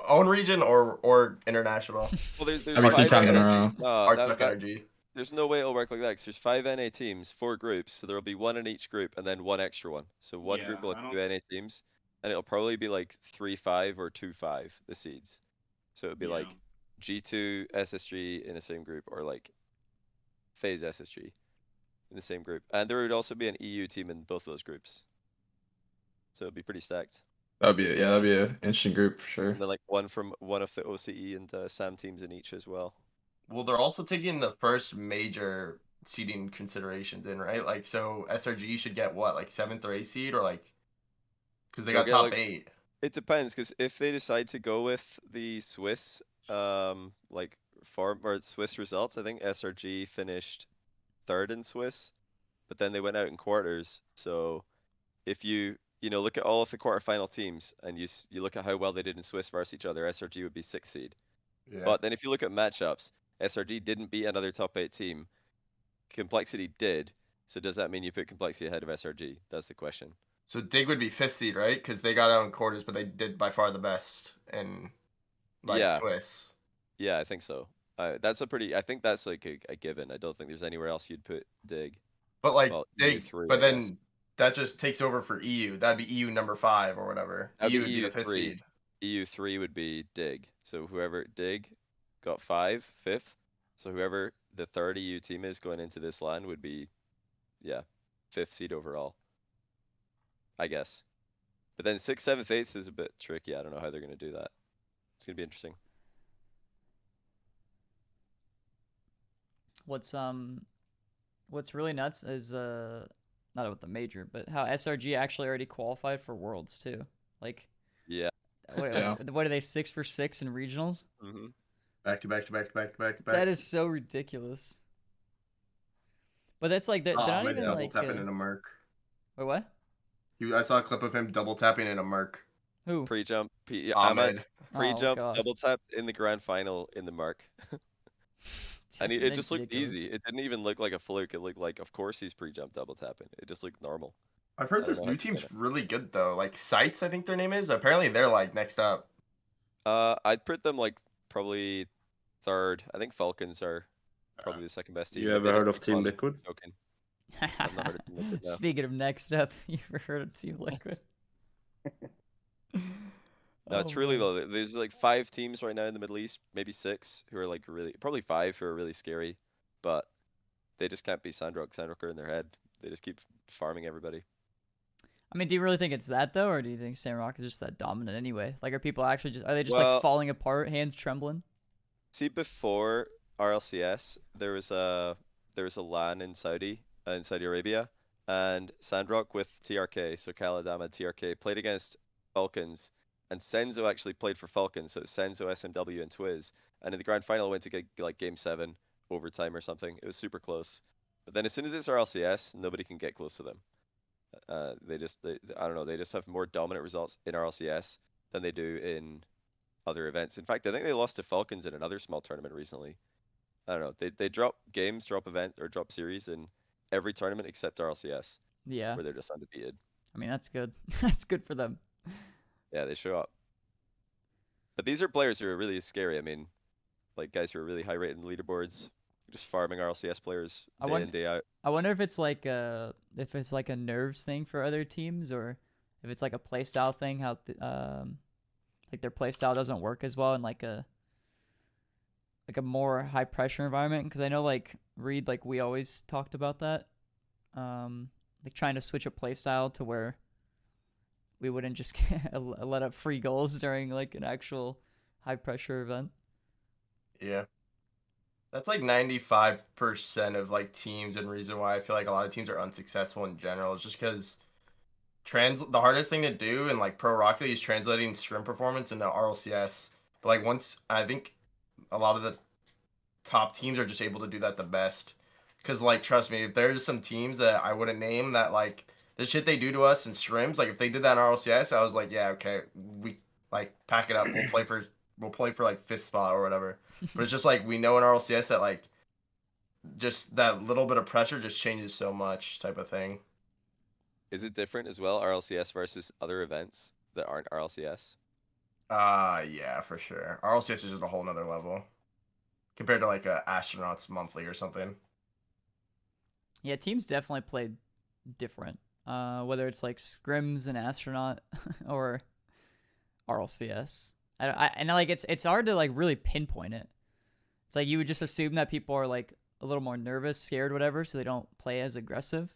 own region or international. Well, there's I mean, 5 times in a row. Energy. There's no way it'll work like that because there's 5 NA teams, 4 groups, so there'll be 1 in each group and then 1 extra one. So one group will have 2 NA teams, and it'll probably be like 3-5 or 2-5 the seeds. So it'll be like G2 SSG in the same group or like FaZe SSG in the same group, and there would also be an EU team in both of those groups. So it'd be pretty stacked. That'd be an interesting group for sure. And then like one from one of the OCE and SAM teams in each as well. Well, they're also taking the first major seeding considerations in, right? Like, so SRG should get what, like 7th or 8th seed, or like, because they got top 8. It depends, because if they decide to go with the Swiss, like form or Swiss results, I think SRG finished 3rd in Swiss, but then they went out in quarters. So if you look at all of the quarterfinal teams and you look at how well they did in Swiss versus each other, SRG would be 6th seed. Yeah. But then if you look at matchups, SRG didn't beat another top 8 team. Complexity did. So does that mean you put Complexity ahead of SRG? That's the question. So Dig would be 5th seed, right? Because they got out in quarters, but they did by far the best in Swiss. Yeah, I think so. I think that's like a given. I don't think there's anywhere else you'd put Dig. But like Dig, but then that just takes over for EU. That'd be EU number 5 or whatever. EU would be the 5th seed. EU 3 would be Dig. So whoever Dig got 5th. So whoever the 3rd EU team is going into this LAN would be, 5th seed overall, I guess. But then 6th, 7th, 8th is a bit tricky. I don't know how they're going to do that. It's gonna be interesting. What's really nuts is not about the major, but how SRG actually already qualified for Worlds too. Like, Yeah. What are they, 6 for 6 in regionals? Mm-hmm. Back to back to back to back to back to back. That is so ridiculous. But that's like they're not even double like tapping in a merc. Wait, what? I saw a clip of him double tapping in a merc. Who? Pre-jump. Ahmed. Pre-jump, God. double tap in the grand final in the mark. And It's it just looked ridiculous. easy. It didn't even look like a fluke. It looked like, of course, he's pre-jump double tapping. It just looked normal. I've heard I don't this know new how to team's explain really good though. Like Sights, I think their name is. Apparently they're like next up. I'd put them like probably third. I think Falcons are probably the second best team. You but ever they just heard of keep Team on Liquid? choking. I've not heard of Team Liquid, no. Speaking of next up, you ever heard of Team Liquid? No, it's really though. There's like 5 teams right now in the Middle East, maybe 6, who are like probably 5 who are really scary, but they just can't beat Sandrock. Sandrock are in their head. They just keep farming everybody. I mean, do you really think it's that though, or do you think Sandrock is just that dominant anyway? Like, are people actually are they just Well, like falling apart, hands trembling? See, before RLCS, there was a LAN in Saudi Arabia, and Sandrock with TRK, so Khaled Ahmed TRK, played against Falcons, and Senzo actually played for Falcons, so it's Senzo, SMW, and Twiz, and in the grand final went to get like Game 7 overtime or something. It was super close, but then as soon as it's RLCS, nobody can get close to them. I don't know, they just have more dominant results in RLCS than they do in other events. In fact, I think they lost to Falcons in another small tournament recently. I don't know. They drop games, drop event, or drop series in every tournament except RLCS, Yeah. where they're just undefeated. I mean, that's good. That's good for them. Yeah, they show up. But these are players who are really scary. I mean, like guys who are really high rated in leaderboards, just farming RLCS players day in, day out. I wonder if it's like a nerves thing for other teams, or if it's like a playstyle thing. How like their playstyle doesn't work as well in like a more high pressure environment. Because I know like Reed, like we always talked about that, like trying to switch a playstyle to where we wouldn't just let up free goals during like an actual high pressure event. Yeah. That's like 95% of like teams, and reason why I feel like a lot of teams are unsuccessful in general is just because the hardest thing to do in like Pro Rocket League is translating Scrim performance into RLCS. But like once, I think a lot of the top teams are just able to do that the best. Because like trust me, if there's some teams that I wouldn't name that like the shit they do to us in Scrims, like if they did that in RLCS, I was like, yeah, okay, we like pack it up. We'll play for like 5th spot or whatever. But it's just like we know in RLCS that like just that little bit of pressure just changes so much type of thing. Is it different as well, RLCS versus other events that aren't RLCS? Yeah, for sure. RLCS is just a whole nother level compared to like a Astronauts Monthly or something. Yeah, teams definitely play different. Whether it's like Scrims and Astronaut or RLCS. And like it's hard to like really pinpoint it. It's like you would just assume that people are like a little more nervous, scared, whatever, so they don't play as aggressive,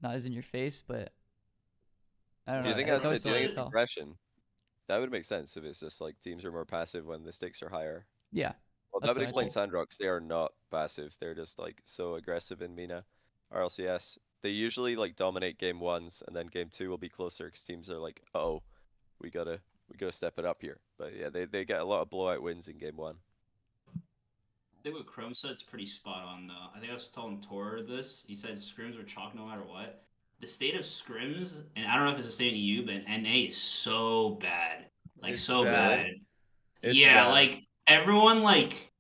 not as in your face. But I don't know. Do you think It's that's always hard to tell. aggression? That would make sense if it's just like teams are more passive when the stakes are higher. Yeah. Well, That's that would what I explain Sandrocks. They are not passive. They're just like so aggressive in MENA. RLCS, they usually like dominate game 1s, and then game 2 will be closer because teams are like, oh, we gotta step it up here. But yeah, they get a lot of blowout wins in game 1. I think what Chrome said's pretty spot on though. I think I was telling Tor this. He said Scrims are chalk no matter what. The state of Scrims, and I don't know if it's the same to you, but NA is so bad. Like It's so bad. bad. It's Yeah, bad. like everyone like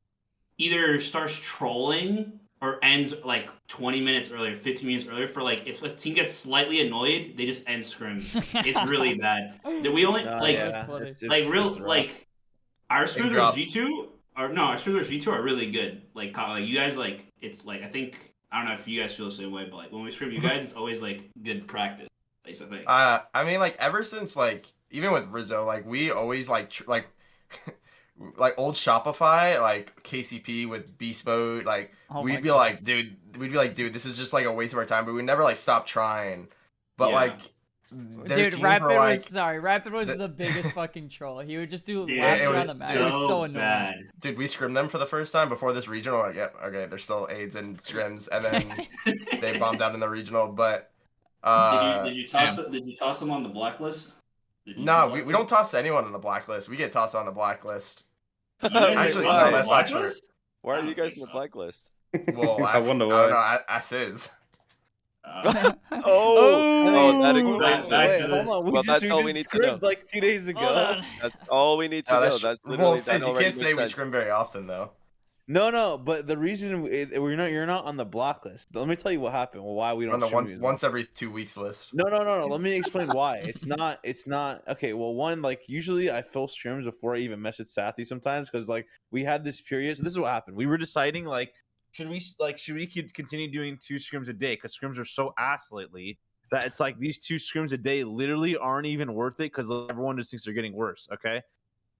either starts trolling or ends like 20 minutes earlier, 15 minutes earlier for like if a team gets slightly annoyed, they just end Scrims. It's really bad. We only like That's funny. it's like real it's rough. like our Scrims drop. versus G2 or no, our Scrims versus G2 are really good. Like you guys like it's like I think I don't know if you guys feel the same way, but like when we scrim you guys, it's always like good practice. Like I think. I mean, like ever since like even with Rizzo, like we always like like old Shopify, like KCP with Beast Mode, like Oh my we'd be God. like, dude, this is just like a waste of our time, but we never like stop trying. But Yeah. like there's Dude, teams Rapid where, like, Rapid was the biggest fucking troll. He would just do Dude, laps it around was the map. It was so annoying. bad. dude, we scrimmed them for the first time before this regional. Like, yeah, okay, they're still AIDS and scrims, and then they bombed out in the regional. But Did you toss them on the blacklist? no, we don't toss anyone on the blacklist. We get tossed on the blacklist. You guys Actually, get tossed no, on the that's not true. blacklist? Why I are don't you guys think in the so. blacklist? Well, I wonder I why. don't know. Ass is. Oh, that explains Back it. to Hold this. on, Well, that's all we need to know. scrimmed like 2 days ago. Hold on. That's all we need to No, know. that's That's well, literally that Sis, you already can't say makes we sense. scrim very often though. No, but the reason you're not on the block list. Let me tell you what happened. Well, why we don't On the stream you. once every 2 weeks list. No. Let me explain why. It's not okay. Well, one, like, usually I fill scrims before I even message Sathy sometimes, because like we had this period. So this is what happened. We were deciding, like, should we continue doing 2 scrims a day, because scrims are so ass lately that it's like these 2 scrims a day literally aren't even worth it, because everyone just thinks they're getting worse. Okay.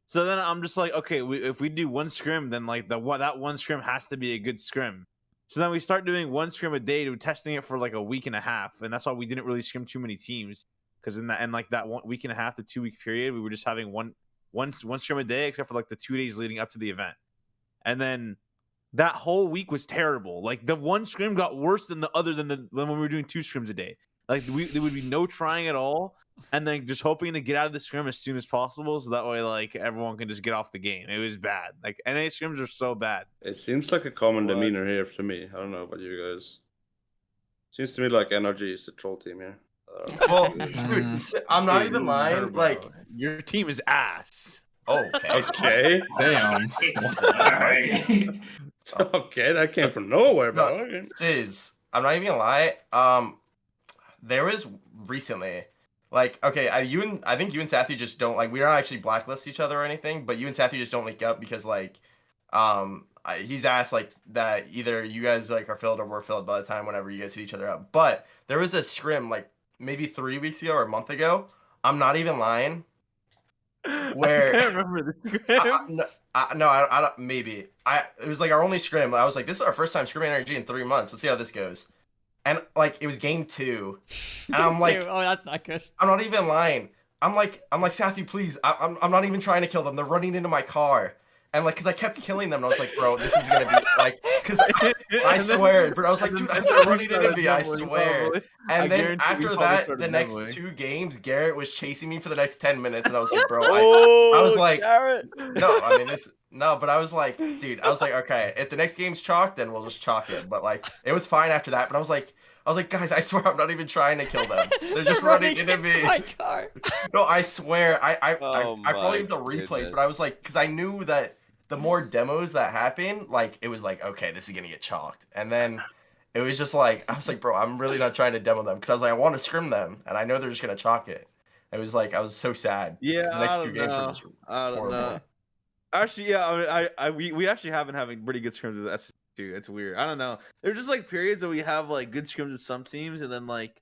So then I'm just like, okay, if we do 1 scrim, then like that one scrim has to be a good scrim. So then we start doing 1 scrim a day, to testing it for like a week and a half, and that's why we didn't really scrim too many teams, because in that 1 week and a half to 2 week period, we were just having one scrim a day, except for like the 2 days leading up to the event, and then that whole week was terrible. Like the 1 scrim got worse than when we were doing 2 scrims a day. Like there would be no trying at all, and then just hoping to get out of the scrim as soon as possible, so that way like everyone can just get off the game. It was bad. Like NA scrims are so bad. It seems like a common What? demeanor here to me. I don't know about you guys. Seems to me like NRG is the troll team here. Well, dude, I'm not even lying. Turbo. Like, Your team is ass. oh, okay. Okay. Damn. Alright. Okay, that came from nowhere, No, bro. Okay. Sis, I'm not even gonna lie. There was recently, like, okay, I think you and Sathy just don't, like, we don't actually blacklist each other or anything, but you and Sathy just don't link up because, like, he's asked like that either you guys like are filled or we're filled by the time whenever you guys hit each other up. But there was a scrim like maybe 3 weeks ago or a month ago. I'm not even lying. Where I can't remember the scrim. no, I don't. Maybe it was like our only scrim. I was like, this is our first time scrimming energy in 3 months. Let's see how this goes. And like it was game 2, and I'm like, oh, that's not good. I'm not even lying. I'm like, Sathy, please. I'm not even trying to kill them. They're running into my car. And like, cause I kept killing them, and I was like, bro, this is gonna be like, cause I swear, but I was like, dude, they're running into me, I swear. And then after that, the next 2 games, Garrett was chasing me for the next 10 minutes, and I was like, bro, I was like, Garrett. no, I mean no, but I was like, dude, I was like, okay, if the next game's chalk, then we'll just chalk it. But like, it was fine after that. But I was like, guys, I swear I'm not even trying to kill them. They're just running into me. My car. No, I swear, I probably have the my replays, goodness. but I was like, because I knew that the more demos that happen, like it was like, okay, this is gonna get chalked, and then it was just like, I was like, bro, I'm really not trying to demo them because I was like, I want to scrim them, and I know they're just gonna chalk it. It was like I was so sad. Yeah, the next I 2 don't games were know. just I don't horrible. know. Actually, yeah, I mean, we actually have been having pretty good scrims with S2. It's weird. I don't know. There's just like periods where we have like good scrims with some teams, and then like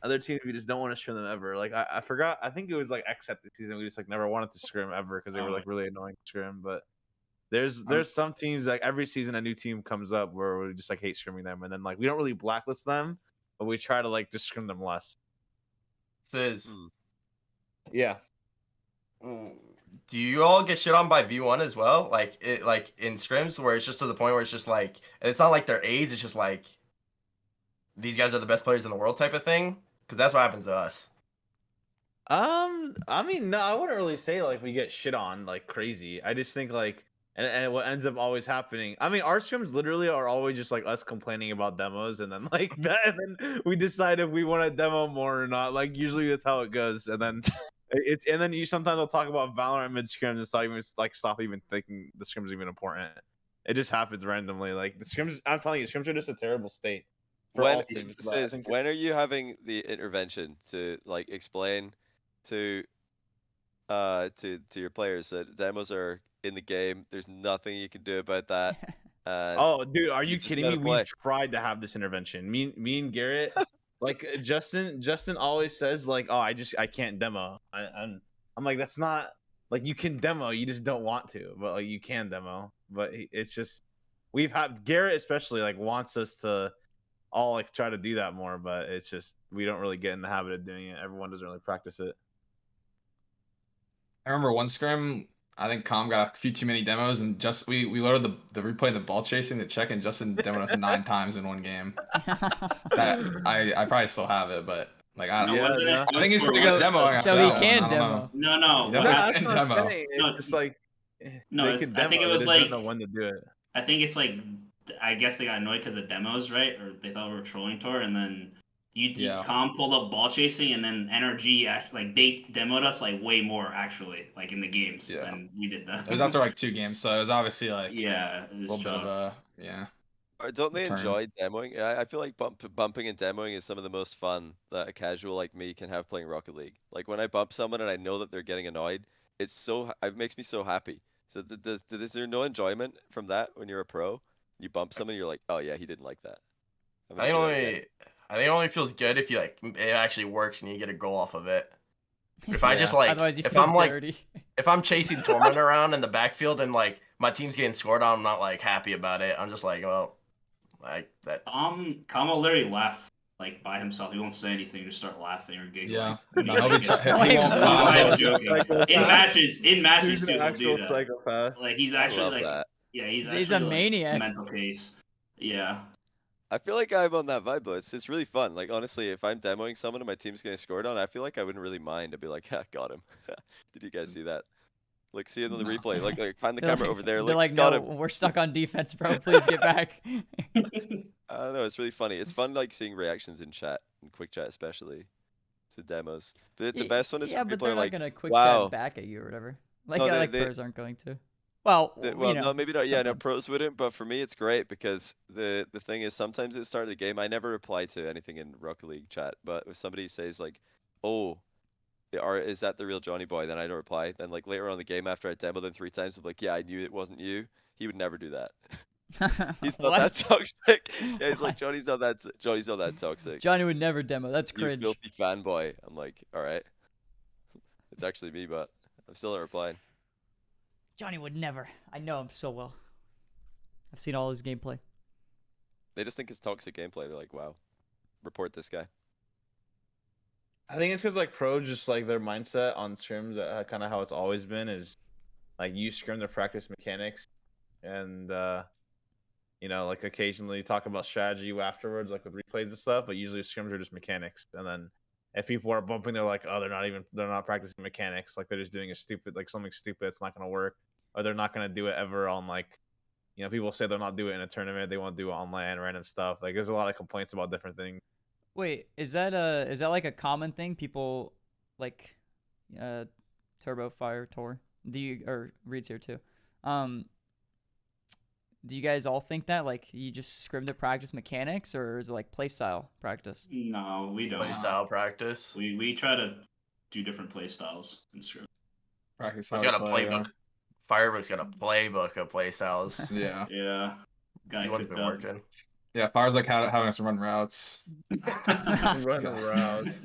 other teams we just don't want to scrim them ever. Like I forgot. I think it was like except this season we just like never wanted to scrim ever because they were like really annoying to scrim. But there's some teams like every season a new team comes up where we just like hate scrimming them, and then like we don't really blacklist them, but we try to like just scrim them less. Sis, Yeah. do you all get shit on by V1 as well? Like it, like in scrims where it's just to the point where it's just like, it's not like their AIDS, it's just like these guys are the best players in the world type of thing. Because that's what happens to us. I mean, no, I wouldn't really say like we get shit on like crazy. I just think like, and what ends up always happening. I mean, our scrims literally are always just like us complaining about demos, and then like that, and then we decide if we want to demo more or not. Like usually that's how it goes, and then and then you sometimes will talk about Valorant mid scrims and stop even thinking the scrims are even important. It just happens randomly. Like the scrims, I'm telling you, scrims are just a terrible state. For all teams, but I think When are you having the intervention to like explain to your players that demos are in the game? There's nothing you can do about that. oh, dude, are you just kidding gotta me? play. We've tried to have this intervention. Me and Garrett, like Justin always says like, oh, I can't demo. I'm like, that's not like you can demo, you just don't want to, but like you can demo. But it's just we've had Garrett especially like wants us to all like try to do that more, but it's just we don't really get in the habit of doing it. Everyone doesn't really practice it. I remember one scrim, I think Com got a few too many demos, and just we loaded the replay of the ball chasing to check, and Justin demoed us 9 times in one game. That I probably still have it, but like I think he's pretty good at demoing. So he can demo. No. That's can what I'm demo. saying. It's just like No, they can demo. I think it they was just like don't know when to do it. I think it's like I guess they got annoyed because of demos, right? Or they thought we were trolling Tor, and then Com pulled up ball chasing, and then NRG actually, like they demoed us like way more actually, like in the games than we did that. It was after like 2 games, so it was obviously like it was a little bit of a Don't they turn. enjoy demoing? I feel like bumping and demoing is some of the most fun that a casual like me can have playing Rocket League. Like when I bump someone and I know that they're getting annoyed, it makes me so happy. So is there no enjoyment from that when you're a pro? You bump someone, you're like, oh yeah, he didn't like that. I think it only feels good if you like it actually works and you get a goal off of it. If I just like if I'm dirty. If I'm chasing Torment around in the backfield and like my team's getting scored on, I'm not like happy about it. I'm just like, well, like that. Com will literally laugh like by himself. He won't say anything, just start laughing or giggling. Yeah. In matches He's too, an he'll do actual that. psychopath. Like he's actually like that. he's a like, maniac. mental case. Yeah. I feel like I'm on that vibe though. It's really fun. Like honestly, if I'm demoing someone and my team's getting scored on, I feel like I wouldn't really mind. I'd be like, ha, got him. Did you guys see that? Like see it on the replay. Like find the camera over there. Like got him. We're stuck on defense, bro. Please get back. I don't know. It's really funny. It's fun like seeing reactions in chat, in quick chat especially, to demos. The best one is when people are like, gonna quick wow. chat back at you or whatever. Like No, pros aren't going to. Well, no, maybe not. Yeah, no, sometimes. pros wouldn't. But for me, it's great because the thing is, sometimes at the start of the game, I never reply to anything in Rocket League chat. But if somebody says like, "Oh, is that the real Johnny Boy?" then I don't reply. Then like later on in the game, after I demoed him 3 times, I'm like, "Yeah, I knew it wasn't you." He would never do that. He's not that toxic. Yeah, he's like Johnny's not that toxic. Johnny would never demo. That's You cringe. filthy fanboy. I'm like, all right, it's actually me, but I'm still not replying. Johnny would never. I know him so well. I've seen all his gameplay. They just think it's toxic gameplay. They're like, wow, report this guy. I think it's because like pros just like their mindset on scrims, kind of how it's always been is like use scrim to practice mechanics, and like occasionally talk about strategy afterwards, like with replays and stuff. But usually scrims are just mechanics, and then if people are bumping, they're like, oh, they're not practicing mechanics. Like they're just doing something stupid. It's not gonna work, or they're not gonna do it ever on like, people say they're not doing it in a tournament. They want to do it on LAN, random stuff. Like there's a lot of complaints about different things. Wait, is that like a common thing? People like Turbo Fire Tor. Or Reed's here too. Do you guys all think that like you just scrim to practice mechanics, or is it like playstyle practice? No, we don't. Playstyle practice. We try to do different playstyles in Scrim. Practice. He's got a playbook. Firework's got a playbook of playstyles. Yeah. Yeah. Guy could been working. Yeah, Fire's like having us to run routes. Run routes.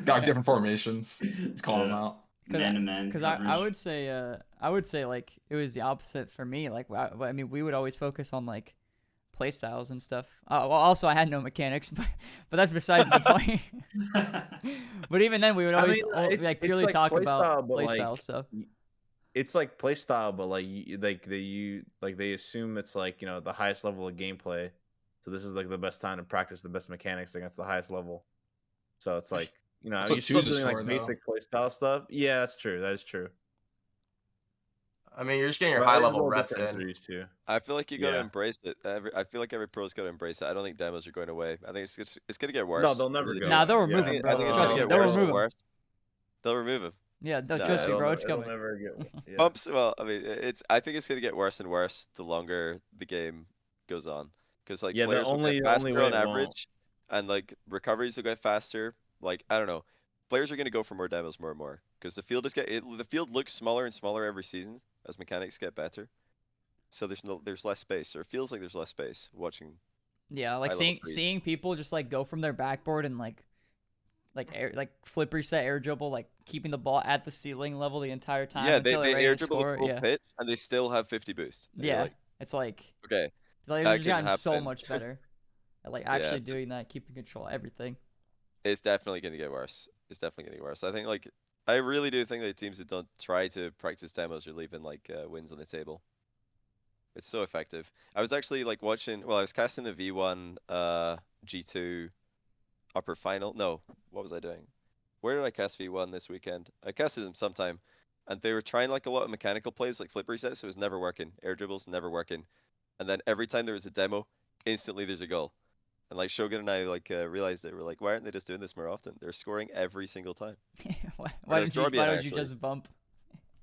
Got different formations. Just calling them out. Man to man. Because I would say like it was the opposite for me. Like I mean, we would always focus on like play styles and stuff. Well, also I had no mechanics, but that's besides the point. But even then, we would always purely talk about play style stuff. It's like play style, but like they assume it's like the highest level of gameplay. So this is like the best time to practice the best mechanics against the highest level. So it's like. You're still doing like basic playstyle stuff. Yeah, that's true. That is true. I mean, you're just getting your high level reps in. Too. I feel like you gotta embrace it. I feel like every pro's gotta embrace it. I don't think demos are going away. I think it's gonna get worse. No, they'll never go. Nah, they'll remove them, bro. I think it's gonna get worse and worse. They'll remove them. Yeah, trust me, bro. It's coming. Never get, Bumps. Well, I mean, I think it's gonna get worse and worse the longer the game goes on. Because like players will get faster on average, and like recoveries will get faster. Like I don't know, players are gonna go for more demos more and more because the field the field looks smaller and smaller every season as mechanics get better. So there's less space, or it feels like there's less space watching. Yeah, like seeing people just like go from their backboard and like flip reset air dribble, like keeping the ball at the ceiling level the entire time. Yeah, they air dribble the full pitch and they still have 50 boost. Yeah, it's like okay, they've gotten so much better. Like actually doing that, keeping control of everything. It's definitely going to get worse. It's definitely going to get worse. I think like I really do think that teams that don't try to practice demos are leaving like wins on the table. It's so effective. I was actually like watching. Well, I was casting the V1 G2 upper final. No, what was I doing? Where did I cast V1 this weekend? I casted them sometime, and they were trying like a lot of mechanical plays, like flip resets. So it was never working. Air dribbles never working. And then every time there was a demo, instantly there's a goal. And like Shogun and I like realized it. We're like, why aren't they just doing this more often? They're scoring every single time. why don't you just bump?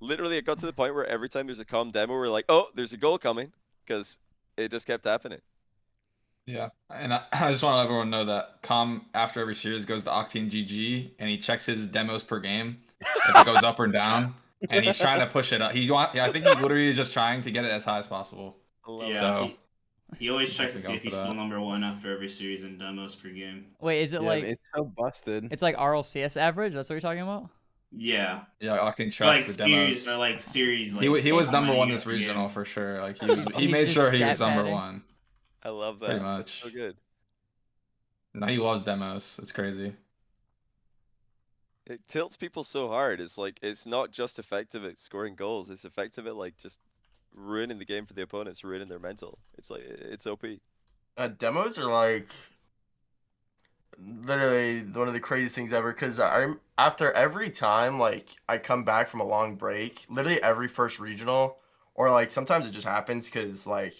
Literally, it got to the point where every time there's a calm demo, we're like, oh, there's a goal coming, because it just kept happening. Yeah, and I just want to let everyone know that Com, after every series, goes to Octane GG, and he checks his demos per game, if it goes up or down, and he's trying to push it up. I think he literally is just trying to get it as high as possible. Yeah, so, he always checks to see if he's still #1 after every series in demos per game. Wait, is it like... it's so busted. It's like RLCS average? That's what you're talking about? Yeah. Yeah, Octane tracks the demos. Or like series. Like, he was #1 this regional for sure. Like he made sure he was #1. I love that. Pretty much. So good. Now he loves demos. It's crazy. It tilts people so hard. It's like it's not just effective at scoring goals. It's effective at like just ruining the game for the opponents, ruining their mental. It's like it's OP. Demos are like literally one of the craziest things ever, because after every time like I come back from a long break, literally every first regional, or like sometimes it just happens because like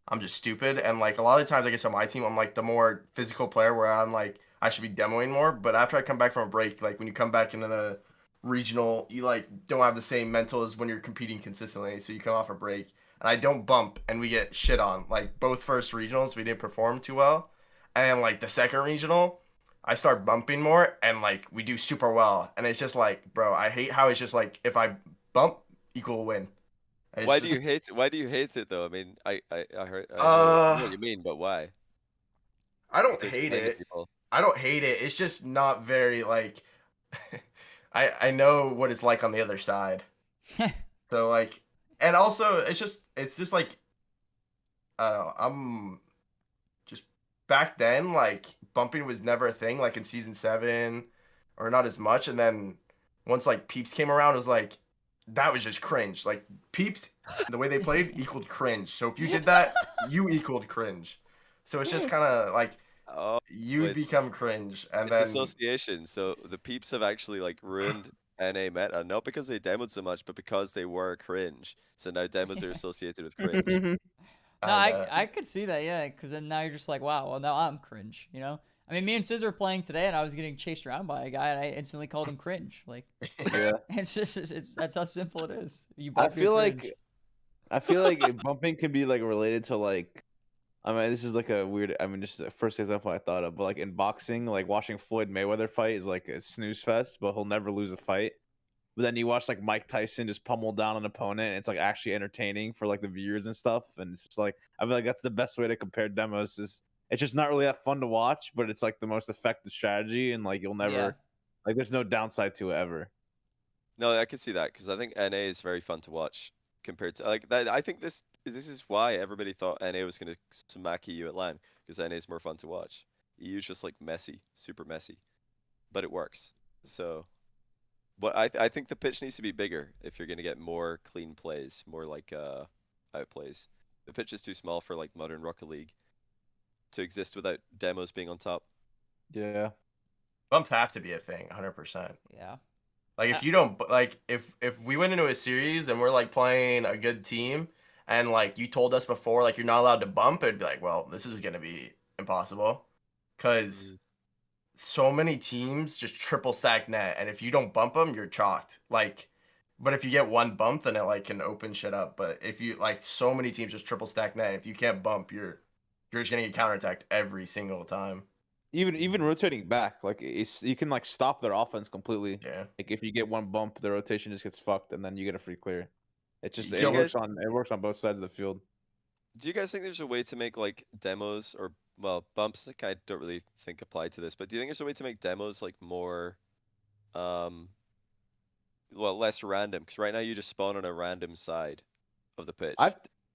I'm just stupid, and like a lot of times I guess on my team I'm like the more physical player where I'm like I should be demoing more, but after I come back from a break, like when you come back into the regional, you like don't have the same mental as when you're competing consistently, so you come off a break and I don't bump and we get shit on. Like both first regionals we didn't perform too well, and like the second regional I start bumping more and like we do super well, and it's just like, bro, I hate how it's just like if I bump equal win. Why do you hate it? Why do you hate it though? I mean, I heard I know what you mean, but why? I don't hate it. I don't hate it. It's just not very like I know what it's like on the other side. So like, and also it's just like I don't know, I'm just back then like bumping was never a thing like in season 7 or not as much, and then once like Peeps came around it was like that was just cringe. Like Peeps, the way they played equaled cringe. So if you did that, you equaled cringe. So it's just kind of like you become cringe, and it's then association. So the Peeps have actually like ruined NA meta, not because they demoed so much, but because they were cringe. So now demos are associated with cringe. No, I could see that, yeah, because then now you're just like, wow, well now I'm cringe, you know? I mean, me and Scissor were playing today, and I was getting chased around by a guy, and I instantly called him cringe. Like, yeah, it's just that's how simple it is. I feel like bumping can be like related to like, I mean, this is like a weird. I mean, just the first example I thought of, but like in boxing, like watching Floyd Mayweather fight is like a snooze fest, but he'll never lose a fight. But then you watch like Mike Tyson just pummel down an opponent, and it's like actually entertaining for like the viewers and stuff. And it's just like I feel like that's the best way to compare demos. Is it's just not really that fun to watch, but it's like the most effective strategy, and like you'll never like there's no downside to it ever. No, I can see that because I think NA is very fun to watch compared to like that. I think this is why everybody thought NA was gonna smack EU at LAN, because NA is more fun to watch. EU is just like messy, super messy, but it works. So, but I think the pitch needs to be bigger if you're gonna get more clean plays, more like outplays. The pitch is too small for like modern Rocket League to exist without demos being on top. Yeah, bumps have to be a thing, 100%. Yeah. Like if you don't like if we went into a series and we're like playing a good team and like you told us before like you're not allowed to bump, it'd be like, well, this is gonna be impossible, because so many teams just triple stack net, and if you don't bump them, you're chalked. Like, but if you get one bump, then it like can open shit up. But if you like, so many teams just triple stack net. If you can't bump, you're just gonna get counterattacked every single time. Even rotating back, like you can like stop their offense completely. Yeah. Like if you get one bump, the rotation just gets fucked, and then you get a free clear. It just it works on both sides of the field. Do you guys think there's a way to make like demos or bumps? Like I don't really think apply to this, but do you think there's a way to make demos like more, less random? Because right now you just spawn on a random side of the pitch.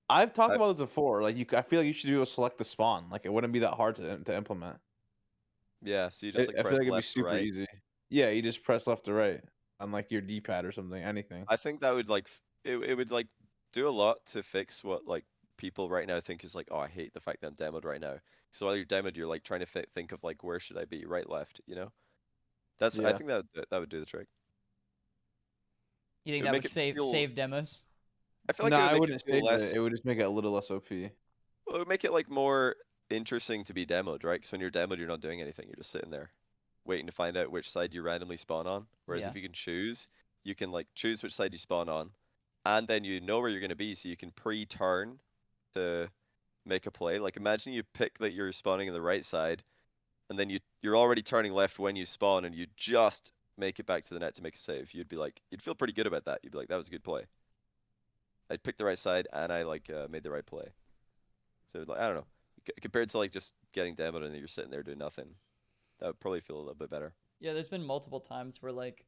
I've talked about this before. Like I feel like you should do a select the spawn. Like it wouldn't be that hard to implement. Yeah, so you just like I press feel like it'd be left to super right. easy. Yeah, you just press left to right on like your D-pad or something, anything. I think that would like it would like do a lot to fix what like people right now think is like, oh, I hate the fact that I'm demoed right now. So while you're demoed, you're like trying to think of like where should I be, right, left, you know? That's I Yeah. think that would do the trick. You think It would that make would it feel- save demos? I feel like No, it would I make wouldn't it feel save less. it. It would just make it a little less OP. Well, it would make it like more interesting to be demoed, right? Because when you're demoed, you're not doing anything. You're just sitting there, waiting to find out which side you randomly spawn on. Whereas Yeah. if you can choose, you can like choose which side you spawn on, and then you know where you're gonna be, so you can pre-turn to make a play. Like imagine you pick that you're spawning in the right side, and then you're already turning left when you spawn, and you just make it back to the net to make a save. You'd be like, you'd feel pretty good about that. You'd be like, that was a good play. I picked the right side, and I like made the right play. So like I don't know, compared to like just getting demoed and you're sitting there doing nothing, that would probably feel a little bit better. Yeah, there's been multiple times where like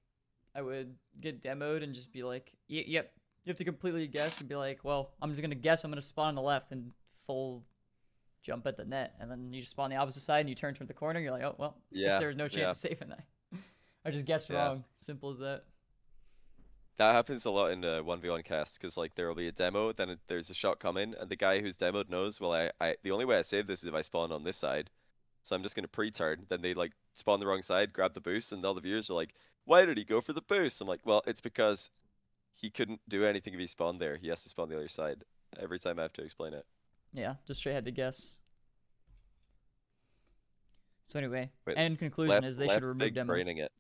I would get demoed and just be like, yep, you have to completely guess and be like, well, I'm just gonna guess I'm gonna spawn on the left and full jump at the net, and then you just spawn the opposite side and you turn toward the corner. You're like, oh well, guess Yeah, there was no chance yeah. of saving that. I just guessed Yeah. wrong. Simple as that. That happens a lot in 1v1 casts, because like there will be a demo, then there's a shot coming, and the guy who's demoed knows, well, I the only way I save this is if I spawn on this side, so I'm just gonna pre-turn. Then they like spawn the wrong side, grab the boost, and all the viewers are like, why did he go for the boost? I'm like, well, it's because he couldn't do anything if he spawned there. He has to spawn the other side. Every time I have to explain it. Yeah, just straight had to guess. So anyway, Wait, end conclusion Left, is they left should remove big demos. braining it.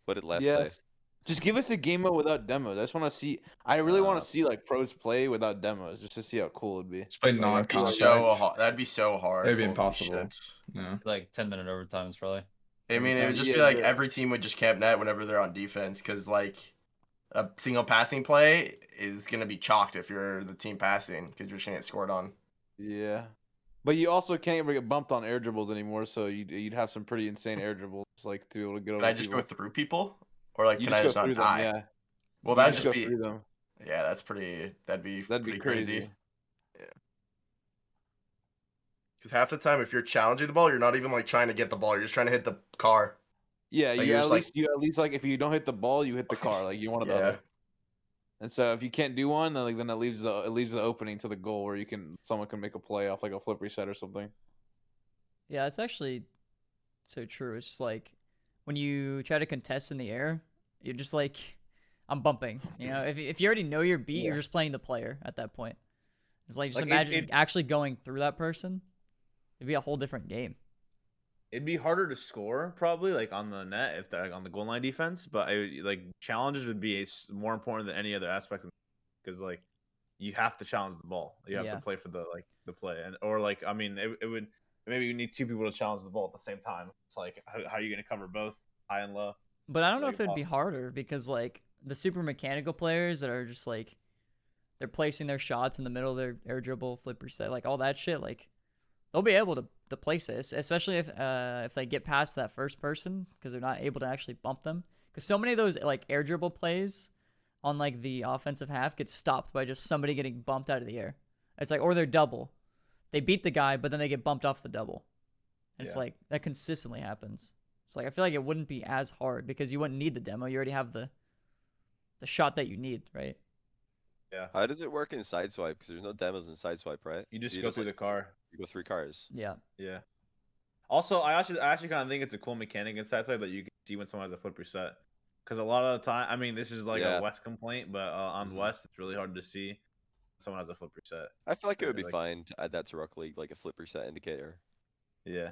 What did left Yes. say? Just give us a game mode without demos. I just want to see. I really want to see like pros play without demos, just to see how cool it'd be. Just play Like, I feel like non-contract. That'd be so hard. It'd be Holy impossible. shit. Yeah. Like 10-minute overtimes, probably. I mean, it would just be Yeah, like yeah. every team would just camp net whenever they're on defense, because like a single passing play is gonna be chalked if you're the team passing, because you're just gonna get scored on. Yeah, but you also can't ever get bumped on air dribbles anymore, so you'd have some pretty insane air dribbles, like to be able to get over. Can I just go through people, or like You can I just go not through die? them, yeah. Well, You that'd just just go be through them. yeah, that's pretty. That'd be pretty crazy. Because half the time, if you're challenging the ball, you're not even like trying to get the ball. You're just trying to hit the car. Yeah, Like, you you're at just, like- least you at least like if you don't hit the ball, you hit the car. Like you one or the Yeah. other. And so if you can't do one, then it leaves the opening to the goal where someone can make a play off like a flip reset or something. Yeah, it's actually so true. It's just like when you try to contest in the air, you're just like, I'm bumping. You know, if you already know your beat, you're just playing the player at that point. It's like just Like, imagine actually going through that person. It'd be a whole different game. It'd be harder to score probably like on the net if they're like on the goal line defense, but like challenges would be more important than any other aspect because like you have to challenge the ball. You have Yeah. to play for the play or like I mean it would maybe you need two people to challenge the ball at the same time. It's like how are you going to cover both high and low? But I don't know Like, if it'd be possible. harder because like the super mechanical players that are just like they're placing their shots in the middle of their air dribble, flip reset, like all that shit, like they'll be able to place this, especially if they get past that first person because they're not able to actually bump them. Because so many of those like air dribble plays on like the offensive half get stopped by just somebody getting bumped out of the air. It's like, or they're double. They beat the guy, but then they get bumped off the double. And it's Yeah. like that consistently happens. It's like I feel like it wouldn't be as hard because you wouldn't need the demo. You already have the shot that you need, right? Yeah. How does it work in Sideswipe? Because there's no demos in Sideswipe, right? You just go through the car. You go through cars. Yeah. Yeah. Also, I actually kind of think it's a cool mechanic in Sideswipe that you can see when someone has a flip reset. Because a lot of the time, I mean, this is like Yeah. a West complaint, but on Mhm. West, it's really hard to see when someone has a flip reset. I feel like it would Yeah, be like- fine to add that to Rocket League, like a flip reset indicator. Yeah.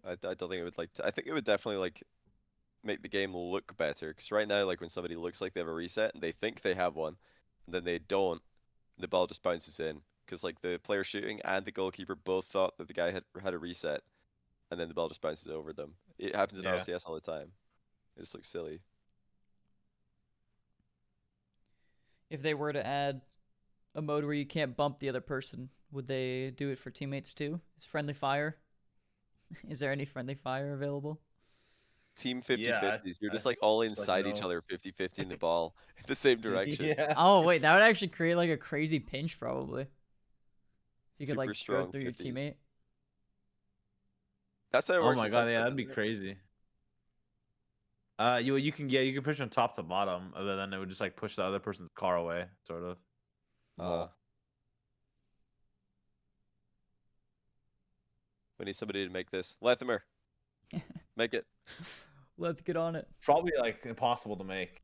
I don't think it would I think it would definitely like make the game look better. Because right now, like when somebody looks like they have a reset and they think they have one, and then they don't, the ball just bounces in. Because like the player shooting and the goalkeeper both thought that the guy had a reset, and then the ball just bounces over them. It happens in Yeah. RLCS all the time. It just looks silly. If they were to add a mode where you can't bump the other person, would they do it for teammates too? Is friendly fire? Is there any friendly fire available? Team 50-50s. Yeah, You're just I- like all it's like inside each no. other 50-50 in the ball in the same direction. Yeah. Oh wait, that would actually create like a crazy pinch probably. If you could like go strong through your 50s. teammate. That's how it Oh works. my in god, some yeah, stuff, that'd be isn't it? crazy. You can push from top to bottom, other than it would just like push the other person's car away, sort of. Wall. We need somebody to make this. Lathimer, make it. Let's get on it. Probably like impossible to make.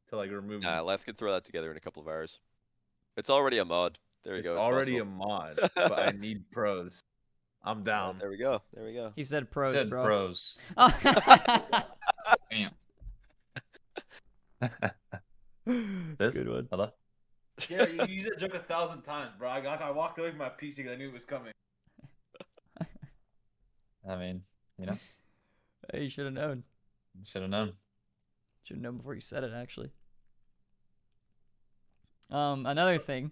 To like remove. Nah, Lath could throw that together in a couple of hours. It's already a mod. There you It's go. already a possible. mod, but I need pros. I'm down. There we go. There we go. He said pros, Said bro. pros. Damn. This? Good one. Hello? Yeah, you used that joke 1,000 times, bro. I walked away from my PC because I knew it was coming. I mean, you know, Hey, you should have known. should have known. Should have known before you said it, actually. Another thing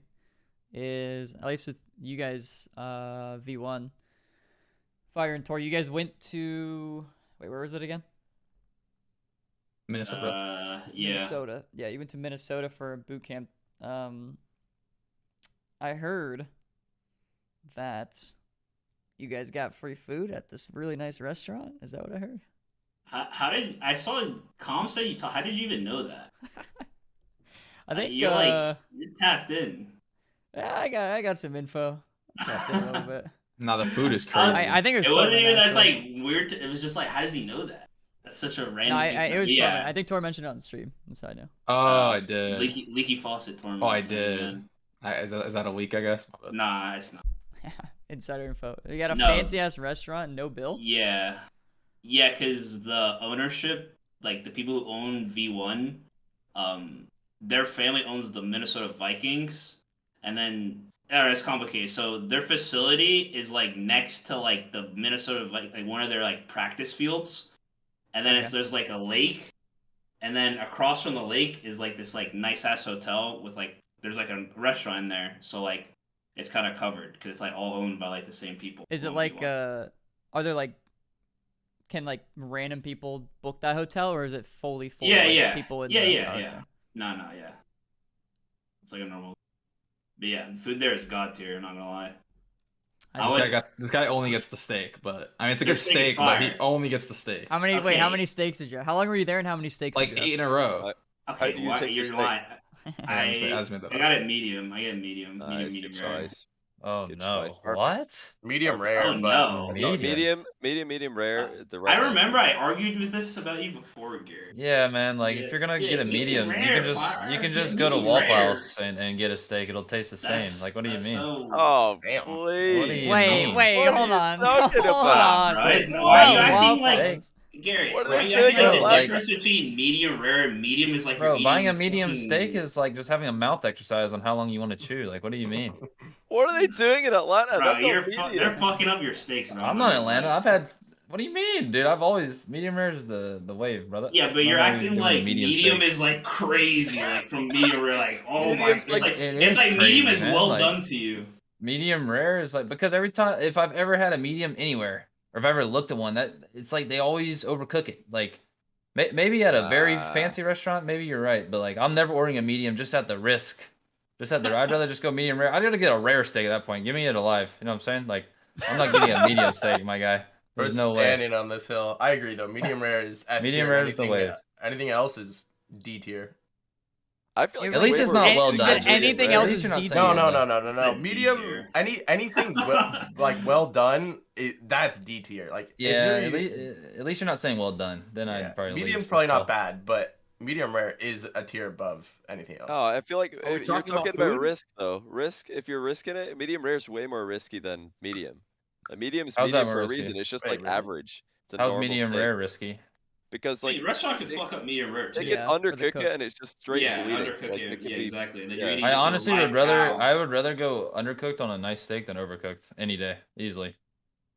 is, at least with you guys, V1, Fire and Tor, you guys went to, wait, where was it again? Minnesota. Yeah. Minnesota. Yeah, you went to Minnesota for a boot camp. I heard that you guys got free food at this really nice restaurant. Is that what I heard? How did I saw Com say you? How did you even know that? I think you're like you're tapped in. Yeah, I got some info. Tapped in a little bit. No, the food is crazy. I think it was. It wasn't Torment, even that's actually. like weird. It was just like, how does he know that? That's such a random. No, thing to it was. yeah. Torment. I think Tor mentioned it on the stream. That's how I know. Oh, I did. Leaky faucet torment. Oh, I did. Is that a leak, I guess? Nah, it's not. Insider info. You got a No. fancy ass restaurant, no bill. Yeah, yeah, because the ownership, like the people who own V1, their family owns the Minnesota Vikings, and then it's complicated. So their facility is like next to like the Minnesota like one of their like practice fields, and then there's like a lake, and then across from the lake is like this like nice ass hotel with like there's like a restaurant in there. So like it's kind of covered because it's like all owned by like the same people. Is who it own like V1. are there like can like random people book that hotel, or is it fully full? Yeah, like, yeah, people in yeah, the, yeah, okay. yeah. No, yeah. It's like a normal. But yeah, the food there is god tier. I'm not gonna lie. This guy only gets the steak, but I mean it's a Their good steak is steak, but he fire. only gets the steak. How many? Wait, Okay. how many steaks did you? How long were you there, and how many steaks? Like did you 8 in a row. Okay, do you why, take your you're steak? lying. I just made that I up. got it medium. I get medium. Nice, medium good rare. choice. Oh Good no! choice. Perfect. What? Medium rare, Oh, but no. it's Medium. all good. Medium rare. The I right remember answer. I argued with this about you before, Garrett. Yeah, man. Like Yeah, if you're gonna yeah, get a medium medium, rare, you can just fire. go to Medium Waffle rare. House and get a steak. It'll taste the same. Like what do you That's mean? So... Oh, Damn. please. What do you Wait, mean? wait, What are hold you on, talking hold about? on. Right? Whoa. Why are you Waffle acting like House. Garrett? What are Why they are you acting doing like at the Latin? difference between medium rare and medium is like Bro, you're buying a eating medium fucking- steak is like just having a mouth exercise on how long you want to chew. Like, what do you mean? What are they doing in Atlanta? Bro, That's you're not they're medium. fucking up your steaks, bro. I'm not in Atlanta. I've had. What do you mean, dude? I've always medium rare is the wave, brother. Yeah, but I'm you're not acting doing like medium steaks. is like crazy, like from medium rare, like oh my, Medium's it's like- like It it's is like medium crazy, is man, well like- done to you. Medium rare is like because every time if I've ever had a medium anywhere or if I ever looked at one, that it's like they always overcook it. Like maybe at a very fancy restaurant, maybe you're right, but like I'm never ordering a medium just at the risk. I'd rather just go medium rare. I'd rather get a rare steak at that point. Give me it alive. You know what I'm saying? Like I'm not getting a medium steak, my guy. We're There's no way. standing on this hill. I agree though. Medium rare is S Medium tier. rare is the way. Anything else is D tier. I feel like At least way it's more not risky well to done. get medium Anything rare. else At least is you're not detailed. saying No, well no, done. no, no, no. D Medium. tier. Anything like well done. That's D tier. Like if Yeah, you're- at least you're not saying well done. Then yeah. I'd probably Medium's leave probably as well. not bad, but medium rare is a tier above anything else. Oh, I feel like Are we if you're talking about talking about food? risk though. Risk, if you're risking it, medium rare is way more risky than medium. A medium is How's that medium more for a risky? reason. It's just Wait, like really? average. It's a How's normal medium steak. rare risky? Because like Hey, restaurant can they- fuck up medium rare too. they Yeah, can for the undercook cook. it and it's just straight Yeah, bleeding. undercook Like, it. it can Yeah, be- exactly. That yeah. you're eating I just a honestly live would rather cow. I would rather go undercooked on a nice steak than overcooked any day, easily.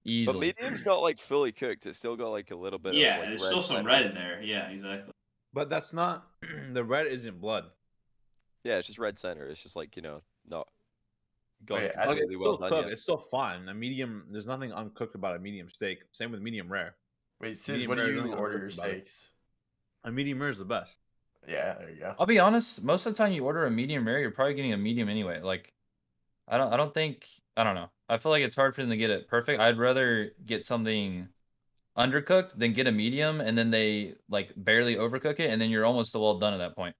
But Easily. medium's not like fully cooked. It's still got like a little bit Yeah, of like there's red still some center. red in there. Yeah, exactly. But that's not the red isn't blood. Yeah, it's just red center. It's just like, not gone Wait, I think completely It's well still done cooked. yet. It's still fine. A medium. There's nothing uncooked about a medium steak. Same with medium rare. Wait, Sid, medium what do rare, you nothing order your uncooked about it. steaks? A medium rare is the best. Yeah, there you go. I'll be honest, most of the time you order a medium rare, you're probably getting a medium anyway. Like I don't think. I don't know. I feel like it's hard for them to get it perfect. I'd rather get something undercooked than get a medium, and then they like barely overcook it, and then you're almost well done at that point.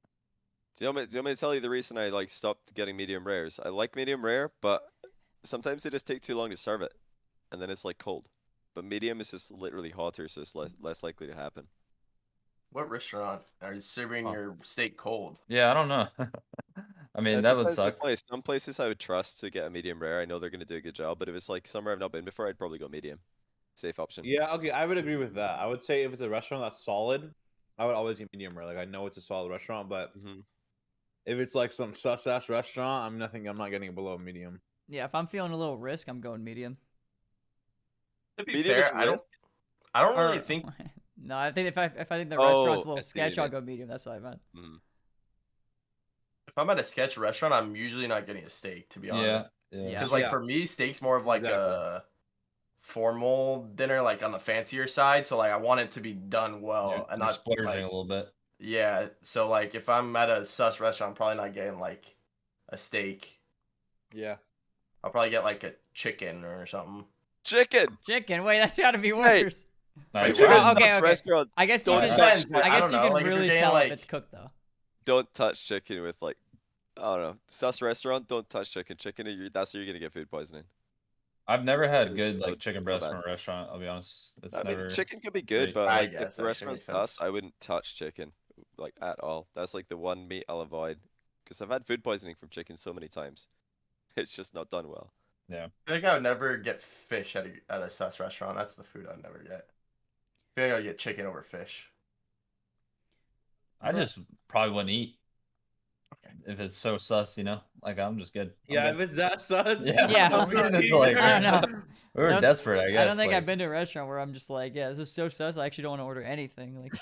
Do you want me to tell you the reason I like stopped getting medium rares? I like medium rare, but sometimes they just take too long to serve it, and then it's like cold. But medium is just literally hotter, so it's less likely to happen. What restaurant are you serving your steak cold? Yeah, I don't know. I mean, It that would depends on the suck. place. Some places I would trust to get a medium rare. I know they're gonna do a good job, but if it's like somewhere I've not been before, I'd probably go medium. Safe option. Yeah, okay, I would agree with that. I would say if it's a restaurant that's solid, I would always get medium rare. Like I know it's a solid restaurant, but if it's like some sus ass restaurant, I'm not getting it below medium. Yeah, if I'm feeling a little risk, I'm going medium. To be Medium is fair, I don't really think. No, I think if I think the restaurant's a Oh, I little see sketch, what you I'll mean. go medium. That's what I meant. If I'm at a sketch restaurant, I'm usually not getting a steak, to be honest. Yeah. Because like Yeah. for me, steak's more of like Exactly. a formal dinner, like on the fancier side. So like I want it to be done well You're, and you're not splurging like a little bit. yeah. So like if I'm at a sus restaurant, I'm probably not getting like a steak. Yeah. I'll probably get like a chicken or something. Chicken. Chicken. Wait, that's gotta be Hey. worse. Nice. Where's Oh, okay, this okay. restaurant? I guess you Don't can. touch I I guess don't you know, can like, if you're really getting, tell like- if it's cooked though. Don't touch chicken with like, I don't know, sus restaurant. Don't touch chicken. That's where you're gonna get food poisoning. I've never had It's good so- like chicken so breast bad. from a restaurant. I'll be honest. It's I never. mean, chicken could be good, great. but I like guess if the that restaurant's actually makes sus, sense. I wouldn't touch chicken, like at all. That's like the one meat I'll avoid, because I've had food poisoning from chicken so many times. It's just not done well. Yeah. I think I would never get fish at a sus restaurant. That's the food I'd never get. I think I would get chicken over fish. I just probably wouldn't eat if it's so sus, you know. Like I'm just good. I'm Yeah, good. if it's that sus. Yeah. Yeah. I'm not It's eating like- it. I don't know. We were I don't- desperate, I guess. I don't think like, I've been to a restaurant where I'm just like, yeah, this is so sus. I actually don't want to order anything. Like,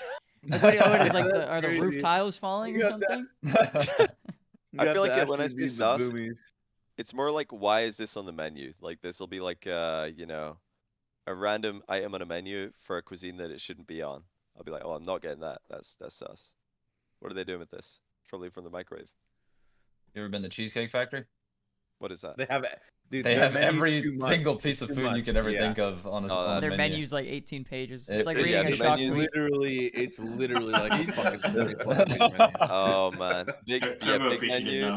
what is like are the roof Crazy. tiles falling You or got that. something? You I got feel like the when I Ashley say Beans, the sus, boomies. it's more like, why is this on the menu? Like this will be like, you know, a random item on a menu for a cuisine that it shouldn't be on. I'll be like, oh, I'm not getting that. That's sus. What are they doing with this? Probably from the microwave. You ever been to Cheesecake Factory? What is that? They have dude, They their have menu's every too much. single piece of Too food you much, could ever yeah. think of on a, Oh, on Their the menu's like 18 pages. It- It's like it- reading yeah, a the shock menu's tweet. It's literally like a fucking 70+ page menu. Oh man, Turbo big appreciated menu. that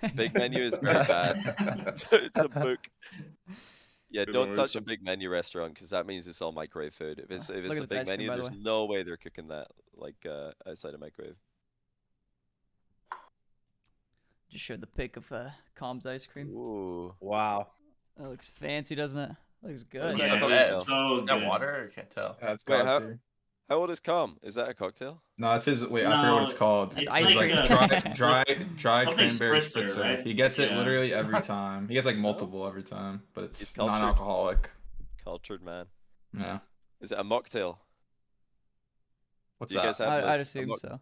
one. Big menu is very bad. It's a book. Yeah, Good don't lord. touch a big menu restaurant because that means it's all microwave food. If it's Look a at this big ice cream, menu, by the there's way. no way they're cooking that like outside a microwave. Just showed the pic of Calm's ice cream. Ooh. Wow. That looks fancy, doesn't it? Looks good. Looks Yeah, like a it's cocktail. so Is that good. water? I can't tell. That's Wait, God tier. How old is Calm? Is that a cocktail? No, it's his. Wait, I forget what it's No, called. it's It's ice like cream. dry Something cranberry spritzer, spritzer. right? He gets it Yeah. literally every time. He gets like multiple every time, but He's it's cultured. non-alcoholic. Cultured man. Yeah. Is it a mocktail? What's Do you that? guys have I'd those? assume so.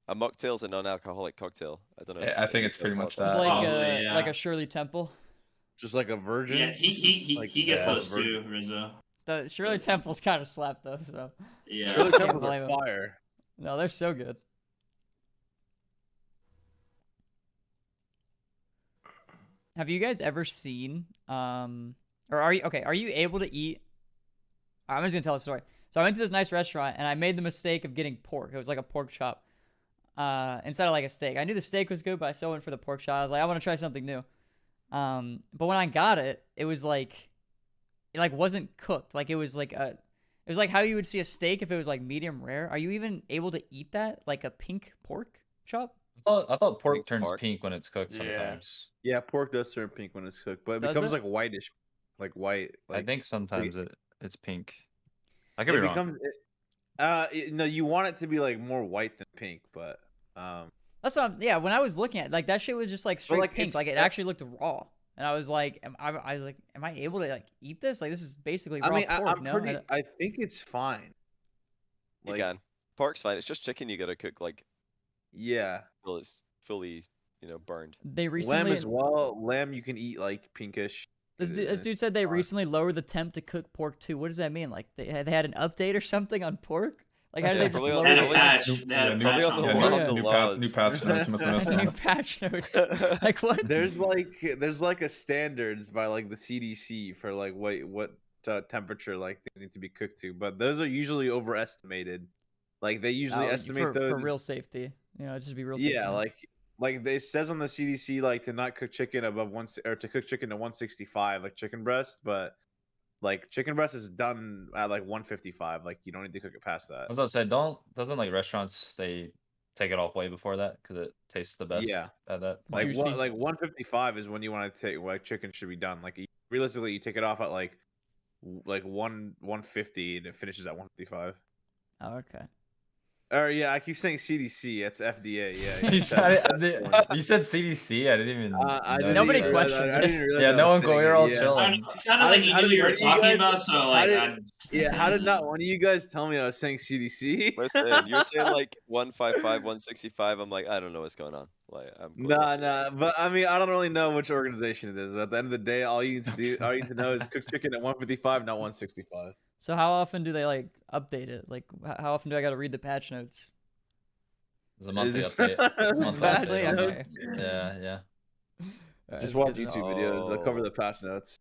A mocktail's a non-alcoholic cocktail. I don't know. Yeah, I think it's pretty much It's that. like Probably, yeah. like a Shirley Temple. Just like a virgin. Yeah, he Like, he gets yeah, those too, Rizzo. The Shirley Temple's kind of slapped though, so Yeah. Shirley Can't Temples blame are 'em. fire. no, they're so good. Have you guys ever seen or are you able to eat? I'm just gonna tell a story. So I went to this nice restaurant and I made the mistake of getting pork. It was like a pork chop instead of like a steak. I knew the steak was good, but I still went for the pork chop. I was like, I want to try something new. But when I got it, it was like it like wasn't cooked. Like it was like how you would see a steak if it was like medium rare. Are you even able to eat that like a pink pork chop? I thought pork Pink turns pork. pink when it's cooked Yeah. sometimes. Yeah, pork does turn pink when it's cooked, but it Does becomes it? like whitish, like white. Like I think sometimes it's pink. I could it be wrong. becomes. No, you want it to be like more white than pink, but That's what yeah. When I was looking at like that shit was just like straight like, pink. it's- Like it actually looked raw, and I was like, I was like, am I able to like eat this? Like this is basically raw I mean, pork. I'm no, pretty. I think it's fine. You can. Pork's fine. It's just chicken you gotta cook like Yeah, till it's fully, burned. they lamb recently as well. Lamb you can eat like pinkish. this dude said they recently lowered the temp to cook pork too. What does that mean? Like they had an update or something on pork? Like, how do Yeah, they just probably on- lower They had a Probably- patch. They had a new- patch probably on on the the wall. law. New, laws. new patch notes must have missed new them. patch notes? Like what? There's like a standards by like the CDC for like what temperature like things need to be cooked to, but those are usually overestimated. Like they usually estimate those for real safety. You know, just to be real safe. Yeah, like they says on the CDC like to not cook chicken above or to cook chicken to 165 like chicken breast, but like chicken breast is done at like 155. Like you don't need to cook it past that. I was gonna say, doesn't like restaurants they take it off way before that because it tastes the best Yeah. at that point. Like Juicy. what like 155 is when you want to take like chicken should be done. Like realistically, you take it off at like 150 and it finishes at 155. Oh, okay. Or yeah, I keep saying CDC. It's FDA. Yeah. You said, that's you said CDC. I didn't even. I know didn't Nobody even that. realize- questioned I it. didn't realize Yeah, I no was one. saying We're it, all yeah. I chilling. don't know, it sounded How like did- you how knew what did- you were what did you talking guys- about, so like, How did not one of you guys tell me I was saying CDC? Listen, you're saying like 155, 165. I'm like, I don't know what's going on. Like, I'm Nah. But I mean, I don't really know which organization it is. But at the end of the day, all you need to know is cook chicken at 155, not 165. So how often do they like update it? Like how often do I got to read the patch notes? It's a monthly Is- update. Monthly Patch update. notes? Yeah. Just That's watch good to YouTube know. videos. They'll cover the patch notes.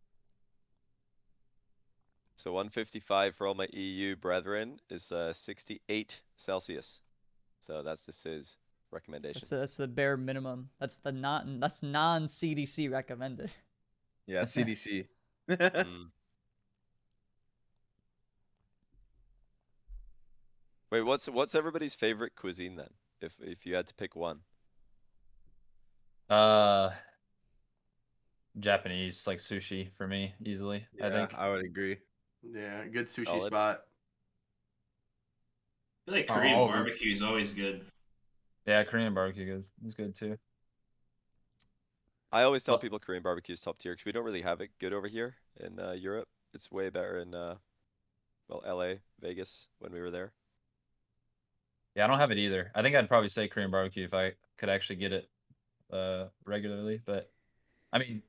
So 155 for all my EU brethren is 68 Celsius. So this is recommendation. That's the bare minimum. That's non CDC recommended. Yeah, CDC. Mm. Wait, what's everybody's favorite cuisine then? If you had to pick one. Japanese like sushi for me easily. I think. I would agree. Yeah, good sushi Solid. spot. I feel like Oh, Korean all of them. barbecue is always good. Yeah, Korean barbecue is good too. I always tell Well- people Korean barbecue is top tier because we don't really have it good over here in Europe. It's way better in LA, Vegas when we were there. Yeah, I don't have it either. I think I'd probably say Korean barbecue if I could actually get it regularly. But I mean,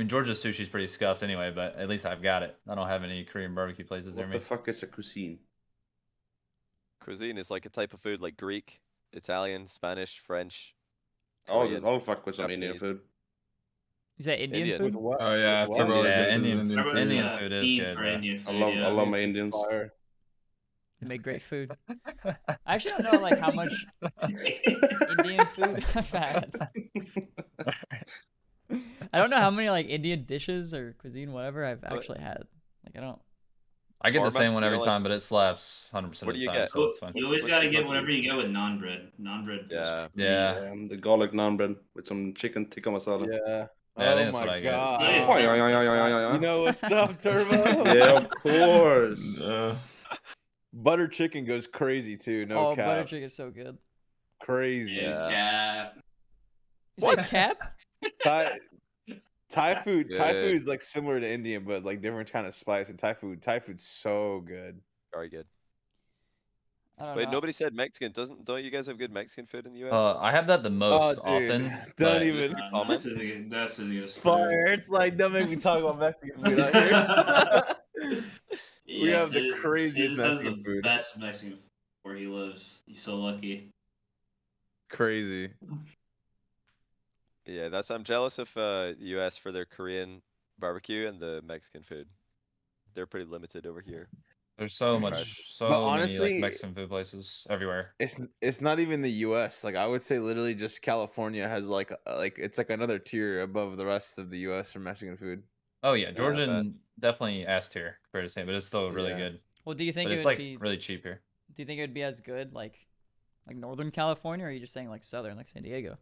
Georgia's sushi is pretty scuffed anyway. But at least I've got it. I don't have any Korean barbecue places near What me. the fuck is a cuisine? Cuisine is like a type of food like Greek, Italian, Spanish, French. I'll, Korean, I'll fuck with some Indian Japanese. food. You say Indian, Indian. food? What? Oh yeah, With Turbo what? is Yeah, this is Indian- Indian food. Everyone's Indian a food is fiend good, for yeah. Indian I food. love yeah. I love my Indians. Fire. They make great food. I actually don't know like how much Indian food I've had. I don't know how many like Indian dishes or cuisine whatever I've actually had. Like I don't. I get the Pharma, same one you every know, like- time, but it slaps 100% What of do the you time. get? So it's fine. You always What's gotta your get go-to? whatever you go with naan bread. Naan bread. Yeah. Yeah. The garlic naan bread with some chicken tikka masala. Yeah. Yeah, I think Oh that's what my I get. god. Yeah. Yeah. You know what's up, Turbo? Yeah, of course. Butter chicken goes crazy too. No Oh, cap. butter chicken is so good. Crazy. Yeah. Yeah. You say cap? Thai food. Thai Good. food is like similar to Indian, but like different kind of spice. And Thai food's so good. Very good. I don't Wait, know. nobody said Mexican. Don't you guys have good Mexican food in the US? I have that the most Oh, dude. often. Don't but- even- comment? This is a Fire! It's like don't make me talk about Mexican food out here. We have the craziest has Mexican the food. best Mexican food where he lives. He's so lucky. Crazy. Yeah, I'm jealous of US for their Korean barbecue and the Mexican food. They're pretty limited over here. There's so But much, so honestly, many like Mexican food places everywhere. It's not even the U.S. Like I would say, literally, just California has like it's like another tier above the rest of the U.S. for Mexican food. Oh yeah, I bet. Georgian definitely S tier compared to Spain, but it's still really Yeah. good. Well, do you think But it it's would like be? really cheap here. Do you think it would be as good like Northern California, or are you just saying like Southern, like San Diego?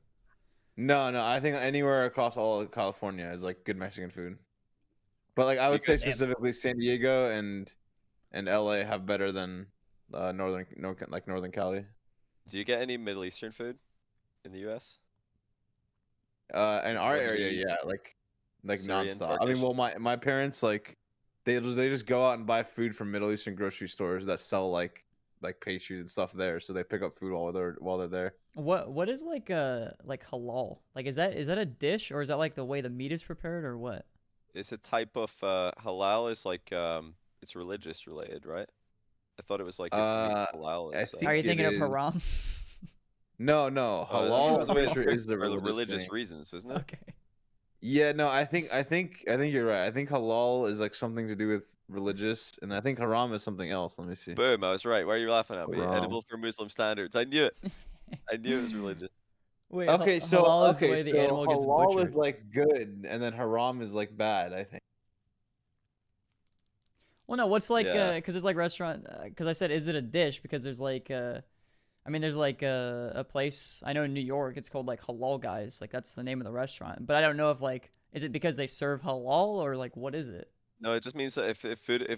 No, I think anywhere across all of California is like good Mexican food. But like I would say Damn. specifically San Diego and L.A. have better than Northern Cali. Do you get any Middle Eastern food in the US? In our area, Lebanese, yeah, like Syrian, nonstop. I mean, Turkish? well, my parents like they just go out and buy food from Middle Eastern grocery stores that sell like pastries and stuff there, so they pick up food while they're there. What is like halal? Like is that a dish, or is that like the way the meat is prepared, or what? It's a type of halal is like it's religious related, right? I thought it was like if meat halal I is. think Are you it thinking of is- haram? No, no. I think Halal it was always is the for religious thing. reasons, isn't it? Okay. Yeah, no, I think you're right. I think halal is like something to do with religious, and I think haram is something else. Let me see. Boom! I was right. Why are you laughing at me? Haram. Edible for Muslim standards. I knew it. I knew it was religious. Wait. Okay, so halal is the way okay, the so animal gets halal butchered. is like good, and then haram is like bad. I think. Well, no. What's like? Yeah. Because it's like restaurant. Because I said, is it a dish? Because there's like. I mean, there's like a place I know in New York. It's called like Halal Guys. Like that's the name of the restaurant. But I don't know if like is it because they serve halal or like what is it? No, it just means that if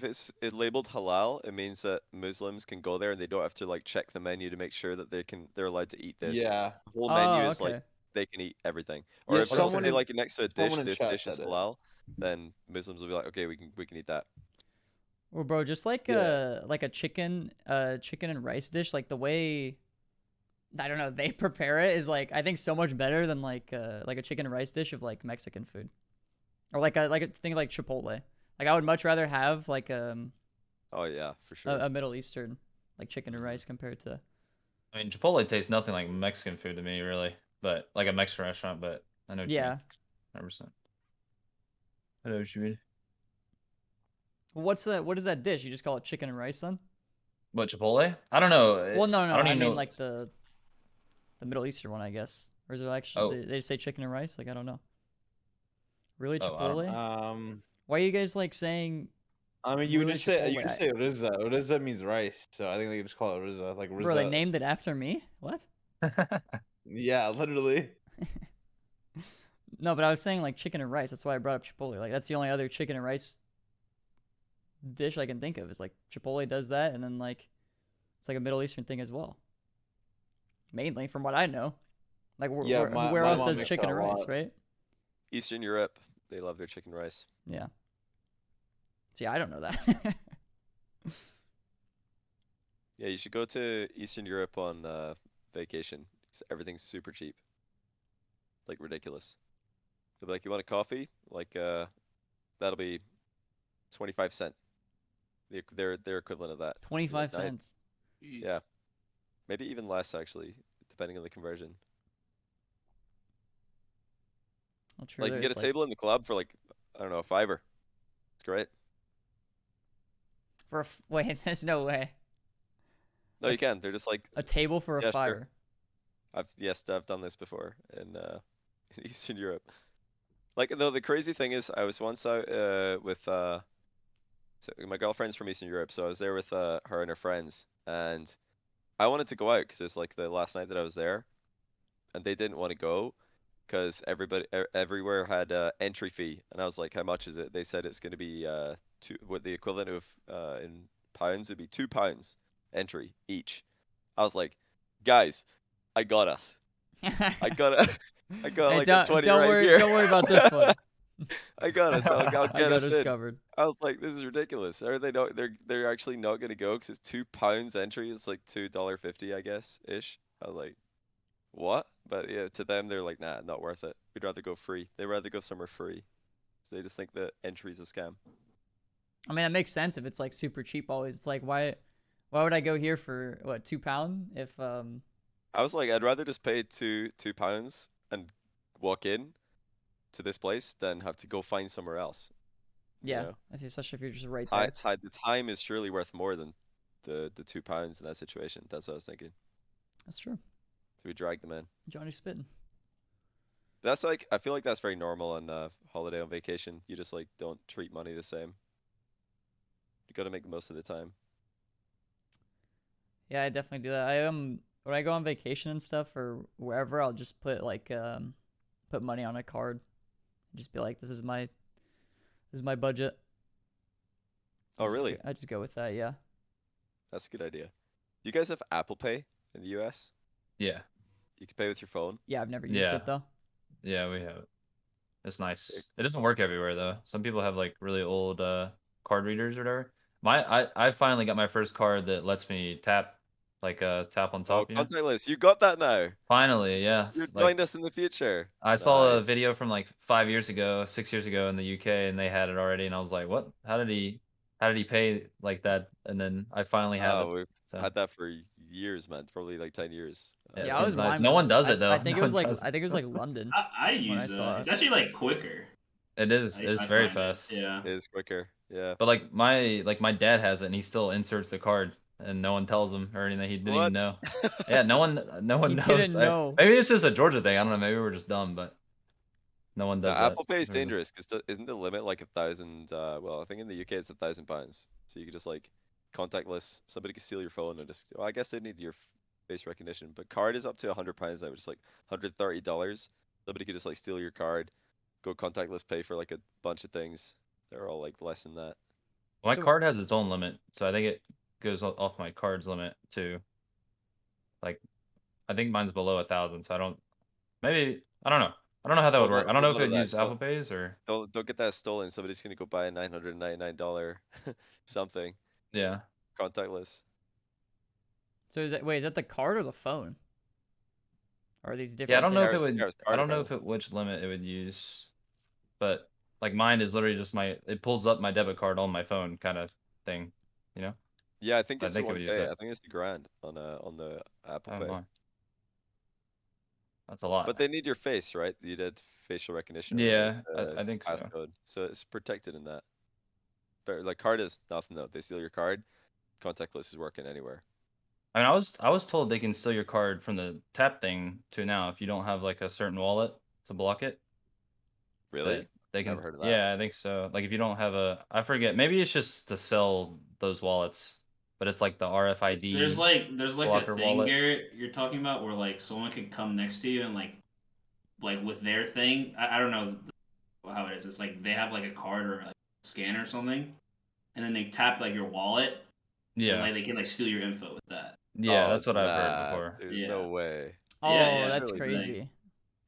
it's labeled halal, it means that Muslims can go there and they don't have to like check the menu to make sure that they're allowed to eat this. Yeah. The whole menu Oh, is like okay. they can eat everything. Or Yeah, if it'll someone say in- like next to a dish, someone in this chat dish is said it. halal, then Muslims will be like, okay, we can eat that. Well, bro, just like Yeah. a chicken and rice dish, like the way I don't know they prepare it is like I think so much better than like a chicken and rice dish of like Mexican food, or like a thing like Chipotle. Like I would much rather have like Oh yeah, for sure. a Middle Eastern like chicken and rice compared to. I mean, Chipotle tastes nothing like Mexican food to me, really. But like a Mexican restaurant. But I know what you Yeah. mean. 100%. I know what you mean. What is that dish? You just call it chicken and rice then? What, Chipotle? I don't know. Well, no, I don't I even mean know. like the Middle Eastern one, I guess. Or is it actually Oh. they say chicken and rice? Like I don't know. Really, Oh, I don't Chipotle? Why are you guys like saying? I mean, you would Really just say you Chipotle, would say Rizzo. Rizzo means rice, so I think they just call it Rizzo, like Rizzo. Bro, they named it after me? What? Yeah, literally. No, but I was saying like chicken and rice. That's why I brought up Chipotle. Like that's the only other chicken and rice dish I can think of. Is like Chipotle does that, and then like it's like a Middle Eastern thing as well. Mainly, from what I know. Like Yeah, where my else mom does makes chicken that and a rice, lot. right? Eastern Europe, they love their chicken rice. Yeah. See, I don't know that. Yeah, you should go to Eastern Europe on vacation. 'Cause everything's super cheap. Like ridiculous. They'll be like, you want a coffee? Like that'll be 25 cent. Their equivalent of that. 25 Nice. cents. Yeah. Maybe even less actually, depending on the conversion. Well, true, Like you can get a there's, table in the club for like I don't know, $5. It's great. wait, there's no way. No, you can. They're just like A table for a Yeah, sure. fire. I've done this before in Eastern Europe. Like though the crazy thing is I was once out with so my girlfriend's from Eastern Europe, so I was there with her and her friends, and I wanted to go out because it's like the last night that I was there, and they didn't want to go because everywhere had entry fee, and I was like, how much is it? They said it's going to be what the equivalent of in pounds would be £2 entry each. I was like, guys, I got us. I got Hey, like a 20 don't right worry, here. don't worry about this one. I got us. I'll I get got us us in. covered. I was like, this is ridiculous. Are they not? They're actually not gonna go because it's £2 entry. It's like $2.50, I guess ish. I was like, what? But yeah, to them they're like, nah, not worth it. We'd rather go free. They'd rather go somewhere free. So they just think that entry's a scam. I mean, that makes sense if it's like super cheap always. It's like why would I go here for what £2 if I was like, I'd rather just pay £2 and walk in to this place than have to go find somewhere else. yeah, know? especially if you're just right there. The time is surely worth more than the £2 in that situation. That's what I was thinking. That's true. So we dragged them in. Johnny spitting. That's like I feel like that's very normal on holiday on vacation. You just like don't treat money the same. You got to make the most of the time. Yeah, I definitely do that. When I go on vacation and stuff or wherever, I'll just put like put money on a card. Just be like, this is my budget. Oh, I just really? go- I just go with that, yeah. That's a good idea. Do you guys have Apple Pay in the US? Yeah. You can pay with your phone. Yeah, I've never used Yeah. it though. Yeah, we have it. It's nice. It doesn't work everywhere though. Some people have like really old card readers or whatever. I finally got my first card that lets me tap tap on Oh, top. You know? contactless. You got that now. Finally, yeah. You Like, joined us in the future. I saw a Nice. video from like 5 years ago, 6 years ago in the UK, and they had it already, and I was like, "What? How did he how did he pay like that? And then I finally have it. We've So had that for years, man. Probably like 10 years. yeah, it Yeah, I seems was nice. mine. No one does it though. I think No it was one like does it. I think it was like London. I use I saw It's it. actually like quicker. It is. It's I very find it, fast. Yeah. It is quicker. Yeah. But like my dad has it, and he still inserts the card, and no one tells him or anything. He didn't even What? know. Yeah, no one He knows. didn't know. Maybe it's just a Georgia thing. I don't know. Maybe we're just dumb, but no one does that. Apple Pay is dangerous because isn't the limit like 1,000? Well, I think in the UK it's £1,000. So you could just like contactless. Somebody could steal your phone and just. Well, I guess they need your face recognition, but card is up to £100 now, which is like $130. Somebody could just like steal your card, go contactless pay for like a bunch of things. They're all like less than that. My card has its own limit, so I think it goes off my card's limit too. Like, I think mine's below 1,000, so I don't. Maybe I don't know. I don't know how that would work. I don't know if it use Apple Pays or. Don't get that stolen. Somebody's gonna go buy a $999 something. Yeah. Contactless. So is that the card or the phone? Or are these different? Yeah, I don't know if it things? would. I don't know if which limit it would use, but like mine is literally just it pulls up my debit card on my phone kind of thing, you know. Yeah, I think it's it would use that. I think it's $1,000 on the Apple Pay. My. That's a lot. But they need your face, right? You did facial recognition. Yeah, I think so. Passcode, so it's protected in that. But like card is nothing though. They steal your card, contactless is working anywhere. I mean, I was told they can steal your card from the tap thing too now if you don't have like a certain wallet to block it. Really? They can. Never heard of that. Yeah, I think so. Like if you don't have I forget. Maybe it's just to sell those wallets, but it's like the RFID. There's like a thing, wallet. Garrett, you're talking about where like someone can come next to you and like with their thing. I don't know how it is. It's like they have like a card or like a scanner or something, and then they tap like your wallet. Yeah. And, like they can like steal your info with that. Yeah, that's what I've heard before. There's no way. Oh, Yeah, that's really crazy.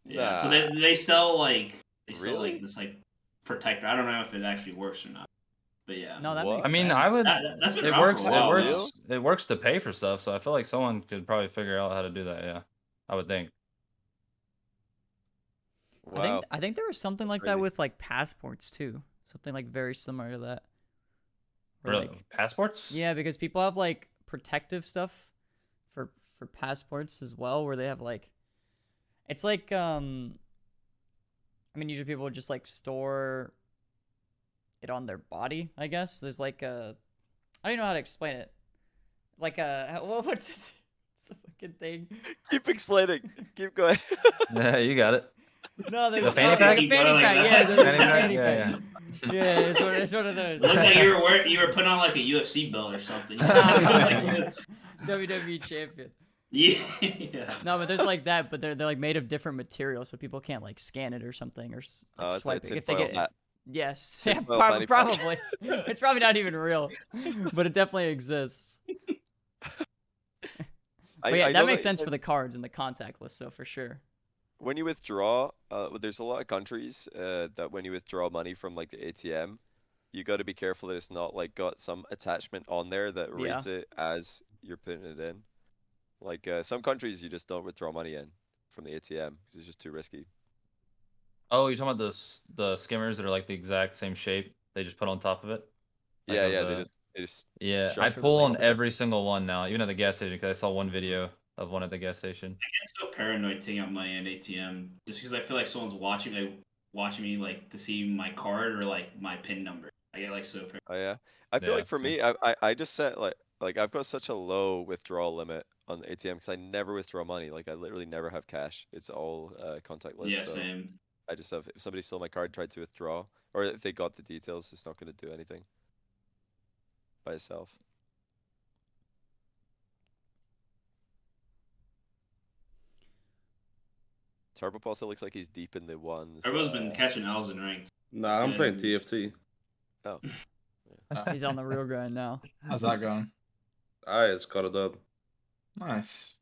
Yeah. Nah. So they sell like Really? this like protector. I don't know if it actually works or not. But yeah. No, that What? makes I mean, sense. I would. That's been It around works. for a while, It man. works. It works to pay for stuff. So I feel like someone could probably figure out how to do that. Yeah, I would think. Wow. I think there was something like that Crazy. with like passports too. Something like very similar to that. Where, Really? like, Passports? yeah, because people have like protective stuff for passports as well, where they have like, it's like I mean, usually people would just like store it on their body. I guess there's like a, I don't even know how to explain it. Like a what's it? What's the fucking thing? Keep explaining. Keep going. Yeah, you got it. No, there's The fanny like pack? a fanny Like pack. that? Yeah, there's a Fanny pack? fanny Yeah, pack. Yeah, it's one of those. It looked like you were putting on like a UFC belt or something. WWE champion. Yeah. No, but there's like that, but they're like made of different materials, so people can't like scan it or something or like, It's swipe like it if tinfoil they get. hat. Yes, yeah, Tinfoil fanny pack. probably. It's probably not even real, but it definitely exists. But yeah, I that know makes sense for the cards and the contactless, so for sure. when you withdraw, there's a lot of countries that when you withdraw money from like the ATM, you got to be careful that it's not like got some attachment on there that Yeah. reads it as you're putting it in. Like some countries, you just don't withdraw money in from the ATM because it's just too risky. Oh, you're talking about the skimmers that are like the exact same shape. They just put on top of it. Like Yeah, of yeah, the- they just Yeah, Sure, I sure, pull on place it. every single one now, even at the gas station, because I saw one video of one at the gas station. I get so paranoid taking out money at ATM just because I feel like someone's watching me like to see my card or like my PIN number. I get like so paranoid. Oh yeah, I feel Yeah, like for me, I just set like I've got such a low withdrawal limit on the ATM because I never withdraw money. Like I literally never have cash. It's all contactless. Yeah, so same. I just have if somebody stole my card, tried to withdraw, or if they got the details, it's not going to do anything by itself. Turbo Paul still looks like he's deep in the ones. Everyone's been catching L's in ranked. Nah, I'm This playing guy's- TFT. Oh, He's on the real grind now. How's that going? Alright, it's got it up. Nice.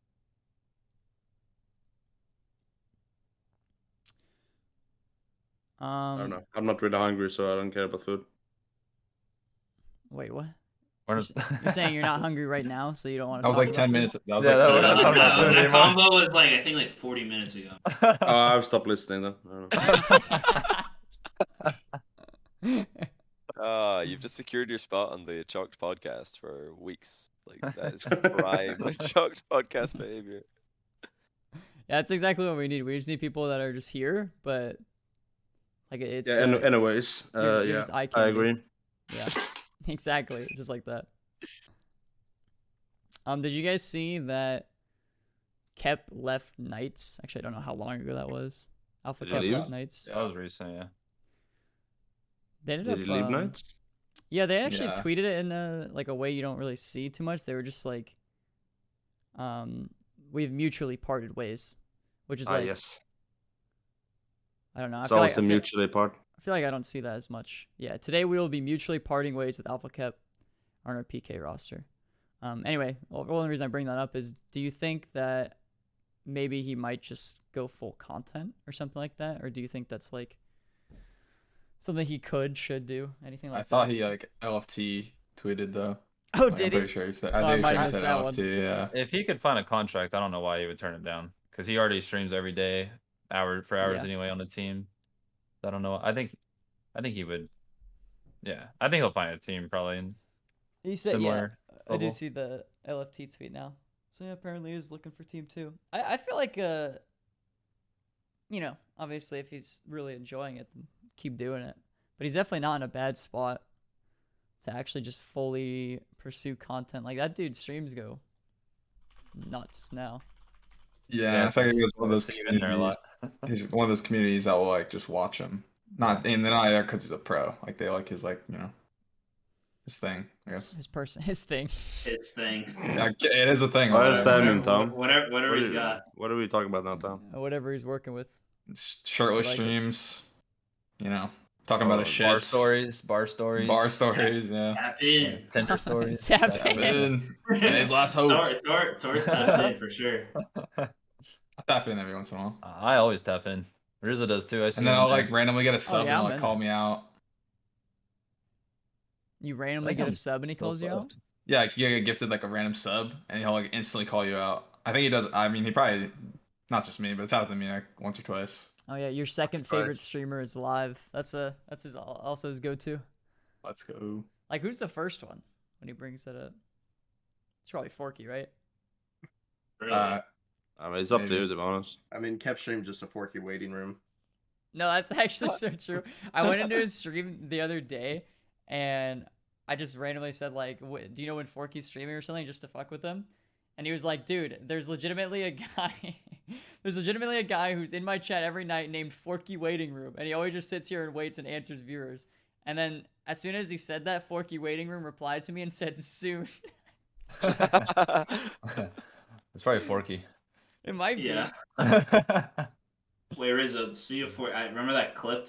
I don't know. I'm not really hungry, so I don't care about food. Wait, what? Where's You're saying you're not hungry right now, so you don't want to. That was like 10 minutes. That was Yeah, like that 10 was- minutes. I'm not doing That anymore. combo was like I think like 40 minutes ago. Oh, I've stopped listening then. I don't know. you you've just secured your spot on the Chalked podcast for weeks. Like that is prime Chalked podcast behavior. Yeah, that's exactly what we need. We just need people that are just here, but like it's Yeah. Anyways, you're yeah, just eye I candy. agree. Yeah, exactly, just like that. Did you guys see that Kep left Knights? Actually, I don't know how long ago that was. Alpha Did Kep he leave? left Knights. That was recent, yeah. They ended Did up he leave Knights? Yeah, they actually Yeah. tweeted it in a way you don't really see too much. They were just like, we've mutually parted ways, which is like, Yes. I don't know. It's always the mutually part. I feel like I don't see that as much. Yeah, today we will be mutually parting ways with Alpha Kep on our PK roster. Anyway, the only reason I bring that up is, do you think that maybe he might just go full content or something like that, or do you think that's like something he should do? Anything like I that? thought he like LFT tweeted though. Oh, Like, did I'm pretty he? sure he said. Oh, I I think might he have said missed that LFT. Yeah. If he could find a contract, I don't know why he would turn it down. Because he already streams every day, hours Yeah. anyway on the team. I don't know. I think he would. Yeah, I think he'll find a team probably. In He said, similar yeah, I do level. see the LFT tweet now. So yeah, apparently he's looking for team 2. I feel like, you know, obviously if he's really enjoying it, then keep doing it. But he's definitely not in a bad spot to actually just fully pursue content. Like, that dude's streams go nuts now. Yeah, I think he was one of those see you in there a communities. lot. He's one of those communities that will like just watch him. Not and they're not there because he's a pro. Like they like his his thing. I guess. His thing. His thing. Yeah, it is a thing. What does that mean, Whatever- Tom? Whatever he's got. What are we talking about now, Tom? Whatever he's working with. Shirtless I like it. streams. Talking about his shit. Bar stories. Bar stories. Yeah. Tap in. Tinder stories. Tap Tap in. in. Yeah, his last hope. Tor's tapped in for sure. I tap in every once in a while. I always tap in. Rizzo does too. I see And then him I'll there. like randomly get a sub yeah, and I'm like in. call me out. You I randomly think get a I'm sub and he still calls you out? subbed. Yeah, like you get gifted like a random sub and he'll like instantly call you out. I think he does. I mean, he probably not just me, but it's happened to me like once or twice. Oh yeah, your second favorite Christ. streamer is live. That's also his go-to. Let's go. Like, who's the first one when he brings that up? It's probably Forky, right? Really. I mean, it's up to Maybe. you, to be honest. I mean, kept stream just a forky waiting room. No, that's actually so true. I went into his stream the other day, and I just randomly said, like, do you know when Forky's streaming or something, just to fuck with him? And he was like, dude, there's legitimately a guy who's in my chat every night named Forky Waiting Room, and he always just sits here and waits and answers viewers. And then as soon as he said that, Forky Waiting Room replied to me and said, soon. It's probably Forky. It might be. Yeah. Wait, Rizzo, speaking of I remember that clip.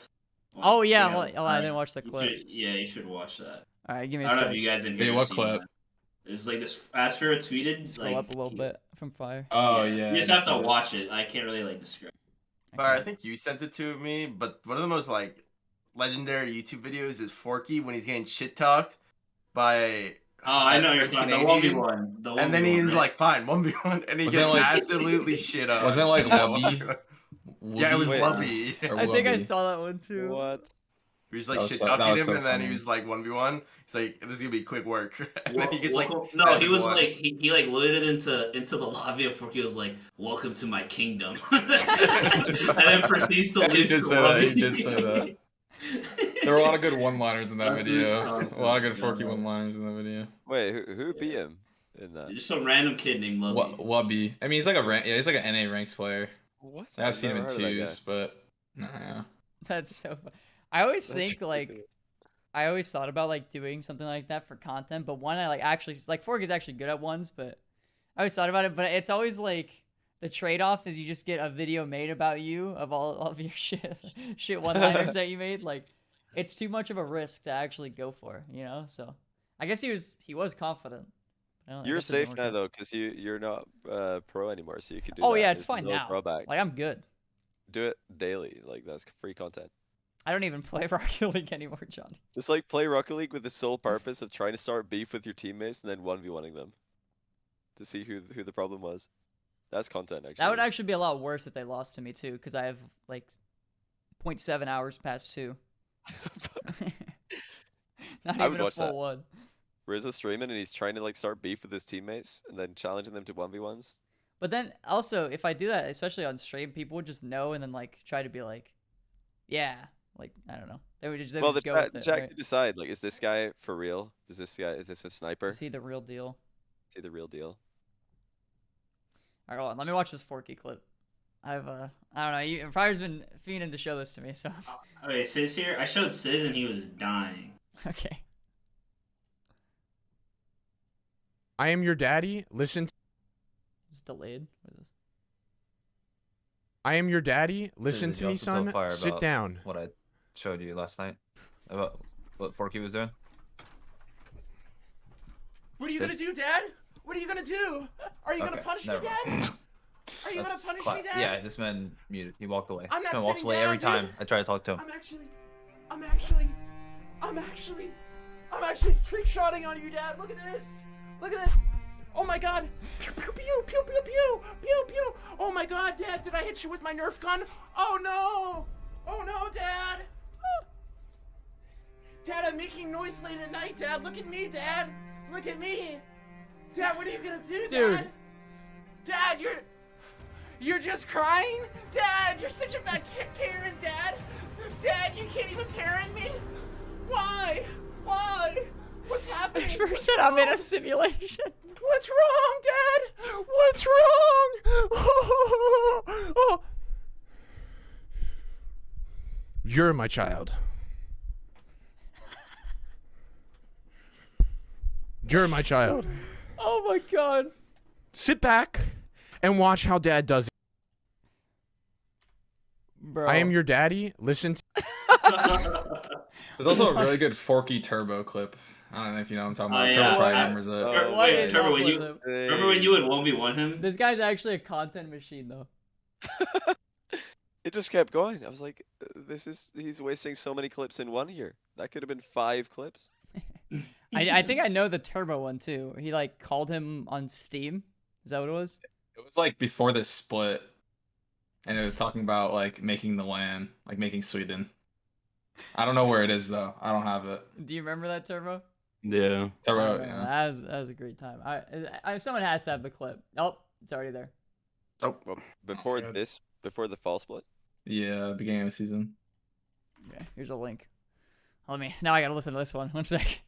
Oh yeah, Yeah, well, I didn't watch the clip. You should watch that. All right, give me I a don't know second. if you guys in Wait, here. what seen clip? that. It's like this. Asphera tweeted. Scroll like, up a little bit from Fire. Oh yeah. You just have to watch it. I can't really like describe. But I think you sent it to me. But one of the most like legendary YouTube videos is Forky when he's getting shit talked by. Oh, I know that you're French talking the Canadian, 1v1. And then he's like, fine, 1v1, and he Was it gets like- absolutely shit up. Wasn't it like Lubby? Yeah, it was Wait, Lubby. Or I think I Wubby. saw that one too. What? He was like That was shit so- that talking was him, so and then he funny. was like 1v1. He's like, this is gonna be quick work. And then he gets like. no, he was 7-1. like he like loaded into the lobby of Forky was like, welcome to my kingdom, and then proceeds to Yeah, leave. he did the say that, lobby. he did say that. There were a lot of good one-liners in that That's video. really A lot of good yeah, Forky no. one-liners in that video. Wait, who beat him in that? Just some random kid named Lubby. Wubby. I mean, he's like he's like an NA ranked player. What? I've seen him in never heard of that guy. twos, but nah, yeah. That's so fun. I always That's think like ridiculous. I always thought about like doing something like that for content, but one I like actually like Fork is actually good at ones, but I always thought about it, but it's always like the trade-off is you just get a video made about you of all of your shit one-liners that you made. Like it's too much of a risk to actually go for, you know? So I guess he was confident. I don't know, I You're guess it didn't safe work now out. though, because you're not pro anymore, so you can do. Oh that. yeah, it's There's fine no now. Throwback. Like I'm good. Do it daily. Like that's free content. I don't even play Rocket League anymore, John. Just like play Rocket League with the sole purpose of trying to start beef with your teammates and then 1v1ing them to see who the problem was. That's content actually. That would actually be a lot worse if they lost to me too, because I have like 0.7 hours past 2. Not I even would a watch full that. one. Rizzo streaming and he's trying to like start beef with his teammates and then challenging them to 1v1s. But then also, if I do that, especially on stream, people would just know and then like try to be like, yeah, like I don't know. They would just, Well, the go chat, with it, chat right? could decide, like, is this guy for real? Is this a sniper? Is he the real deal? Is he the real deal? All right, hold on. Let me watch this Forky clip. I don't know. Fire's been fiending to show this to me, so. Okay, Sis here. I showed Sis and he was dying. Okay. I am your daddy. Listen. It's delayed. What is this? I am your daddy. Listen did to you me, also tell son. Fire Sit about down. What I showed you last night about what Forky was doing. What are you gonna do, Dad? What are you gonna do? Are you gonna Okay, punish me, never mind. Dad? Are you That's gonna punish cla- me, Dad? Yeah, this man muted. He walked away. I'm This not man walks sitting away down, every dude. time I try to talk to him. I'm actually trick shotting on you, Dad. Look at this. Look at this. Oh my God. Pew pew pew pew pew pew pew pew. Oh my God, Dad, did I hit you with my Nerf gun? Oh no. Oh no, Dad. Dad, I'm making noise late at night, Dad. Look at me, Dad. Look at me. Dad, what are you gonna do, Dude. Dad? Dad, you're just crying? Dad, you're such a bad Karen, Dad. Dad, you can't even parent me? Why? Why? What's happening? First said I'm in a simulation. What's wrong, Dad? What's wrong? Oh. You're my child. You're my child. Oh my God. Sit back and watch how Dad does it. Bro. I am your daddy. Listen. There's also a really good Forky Turbo clip. I don't know if you know what I'm talking about. Oh, Turbo yeah. probably I- remembers it. Oh, What yeah. is Trevor, up when with you- him? Remember when you would 1v1 him? This guy's actually a content machine, though. It just kept going. I was like, he's wasting so many clips in one here. That could have been 5 clips. I think I know the Turbo one too. He like called him on Steam. Is that what it was? It was like before this split, and it was talking about like making the LAN, like making Sweden. I don't know where it is though. I don't have it. Do you remember that Turbo? Yeah. Turbo, Oh, yeah. that was a great time. Someone has to have the clip. Oh, it's already there. Oh. Well, before God. before the fall split. Yeah, beginning of the season. Okay, here's a link. Now I gotta listen to this one. One sec.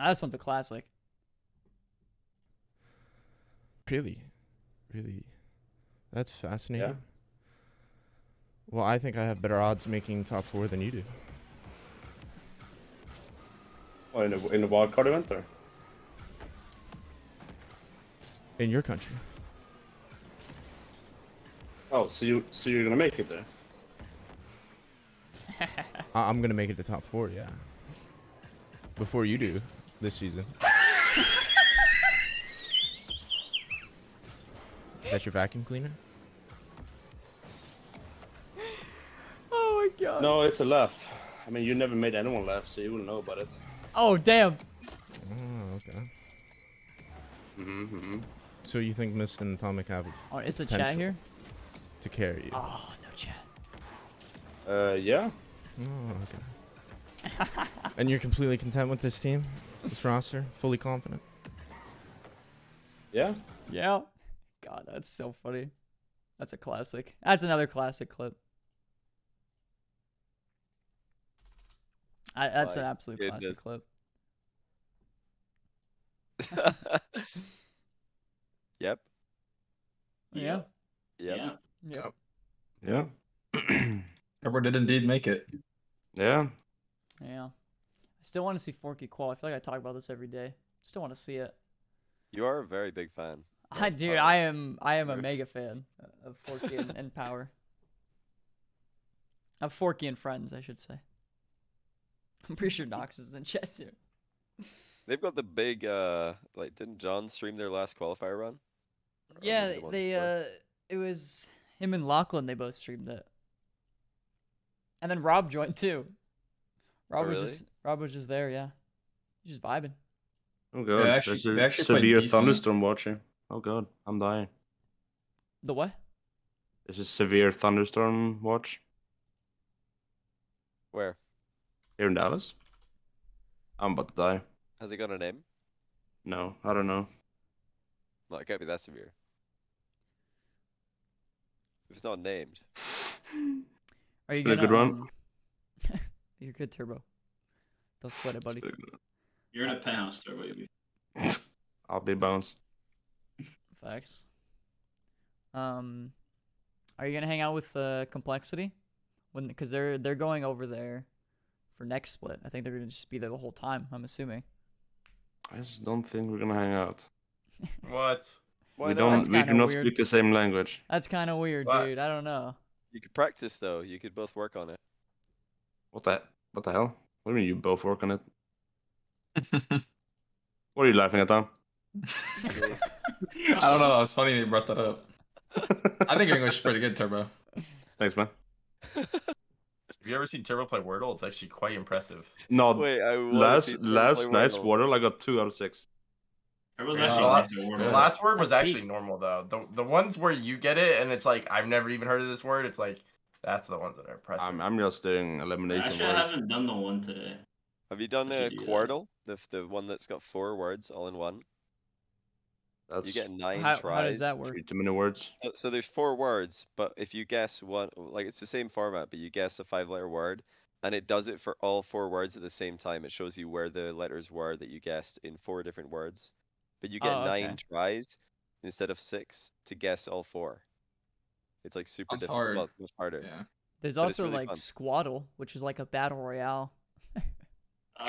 This one's a classic. Really? That's fascinating. Yeah. Well, I think I have better odds making top 4 than you do. Oh, in the wildcard event or? In your country. Oh, so you're gonna make it there? I'm gonna make it to top 4, yeah. Before you do this season. Is that your vacuum cleaner? Oh my God. No, it's a laugh. I mean, you never made anyone laugh, so you wouldn't know about it. Oh damn. Oh, okay. Mm-hmm. So you think Mist and Atomic have Oh, is the chat Potential. here? to carry you? Oh no chat. Yeah. Oh, okay. And you're completely content with this team? This roster? Fully confident? Yeah. Yeah. God, that's so funny. That's a classic. That's another classic clip. That's an My absolute goodness. classic clip. Yep. Yeah. Yep. Yeah. Yeah. Yeah. Turbo did indeed make it. Yeah. Yeah. I still want to see Forky qual. I feel like I talk about this every day. Still want to see it. You are a very big fan. Dude, I am a mega fan of Forky and Power. Of Forky and Friends, I should say. I'm pretty sure Nox is in chat too. They've got the big like didn't John stream their last qualifier run? Or Yeah, maybe the one they before? it was him and Lachlan, they both streamed it. And then Rob joined too. Rob Oh, was just there, yeah. He's just vibing. Oh god. actually- There's they a actually played severe decent. thunderstorm watching. Oh god, I'm dying. The what? There's a severe thunderstorm watch. Where? Here in Dallas. I'm about to die. Has it got a name? No, I don't know. Well, it can't be that severe. If it's not named. Are you been a gonna? good run. You're good, Turbo. Don't sweat it, buddy. You're in a penthouse, Turbo. You'll be. I'll be bounced. Facts. Are you gonna hang out with Complexity? Because they're going over there for next split. I think they're gonna just be there the whole time. I'm assuming. I just don't think we're gonna hang out. What? Why We not? don't. That's We kinda do not weird. speak the same language. That's kind of weird, What? dude. I don't know. You could practice though. You could both work on it. What the hell? What do you mean you both work on it? What are you laughing at, Tom? I don't know. It's funny that you brought that up. I think your English is pretty good, Turbo. Thanks, man. Have you ever seen Turbo play Wordle? It's actually quite impressive. No, Wait, I wanna see Turbo last play night's Wordle. Wordle, I got 2 out of 6. Turbo's Yeah, actually the Oh, last, nice to the word. last word was That's actually normal though. The ones where you get it and it's like I've never even heard of this word. It's like that's the ones that are impressive. I'm just doing elimination Actually, I words. haven't done the one today. Have you done I a should do that. Quordle? The one that's got 4 words all in one. That's You get 9 How tries. does that work? too many words. So there's 4 words, but if you guess one, like it's the same format, but you guess a 5-letter word, and it does it for all 4 words at the same time. It shows you where the letters were that you guessed in 4 different words, but you get Oh, 9 okay. tries instead of 6 to guess all 4. It's like super Sounds difficult, hard. well, much harder. Yeah. There's But it's also really like fun. Squaddle, which is like a battle royale.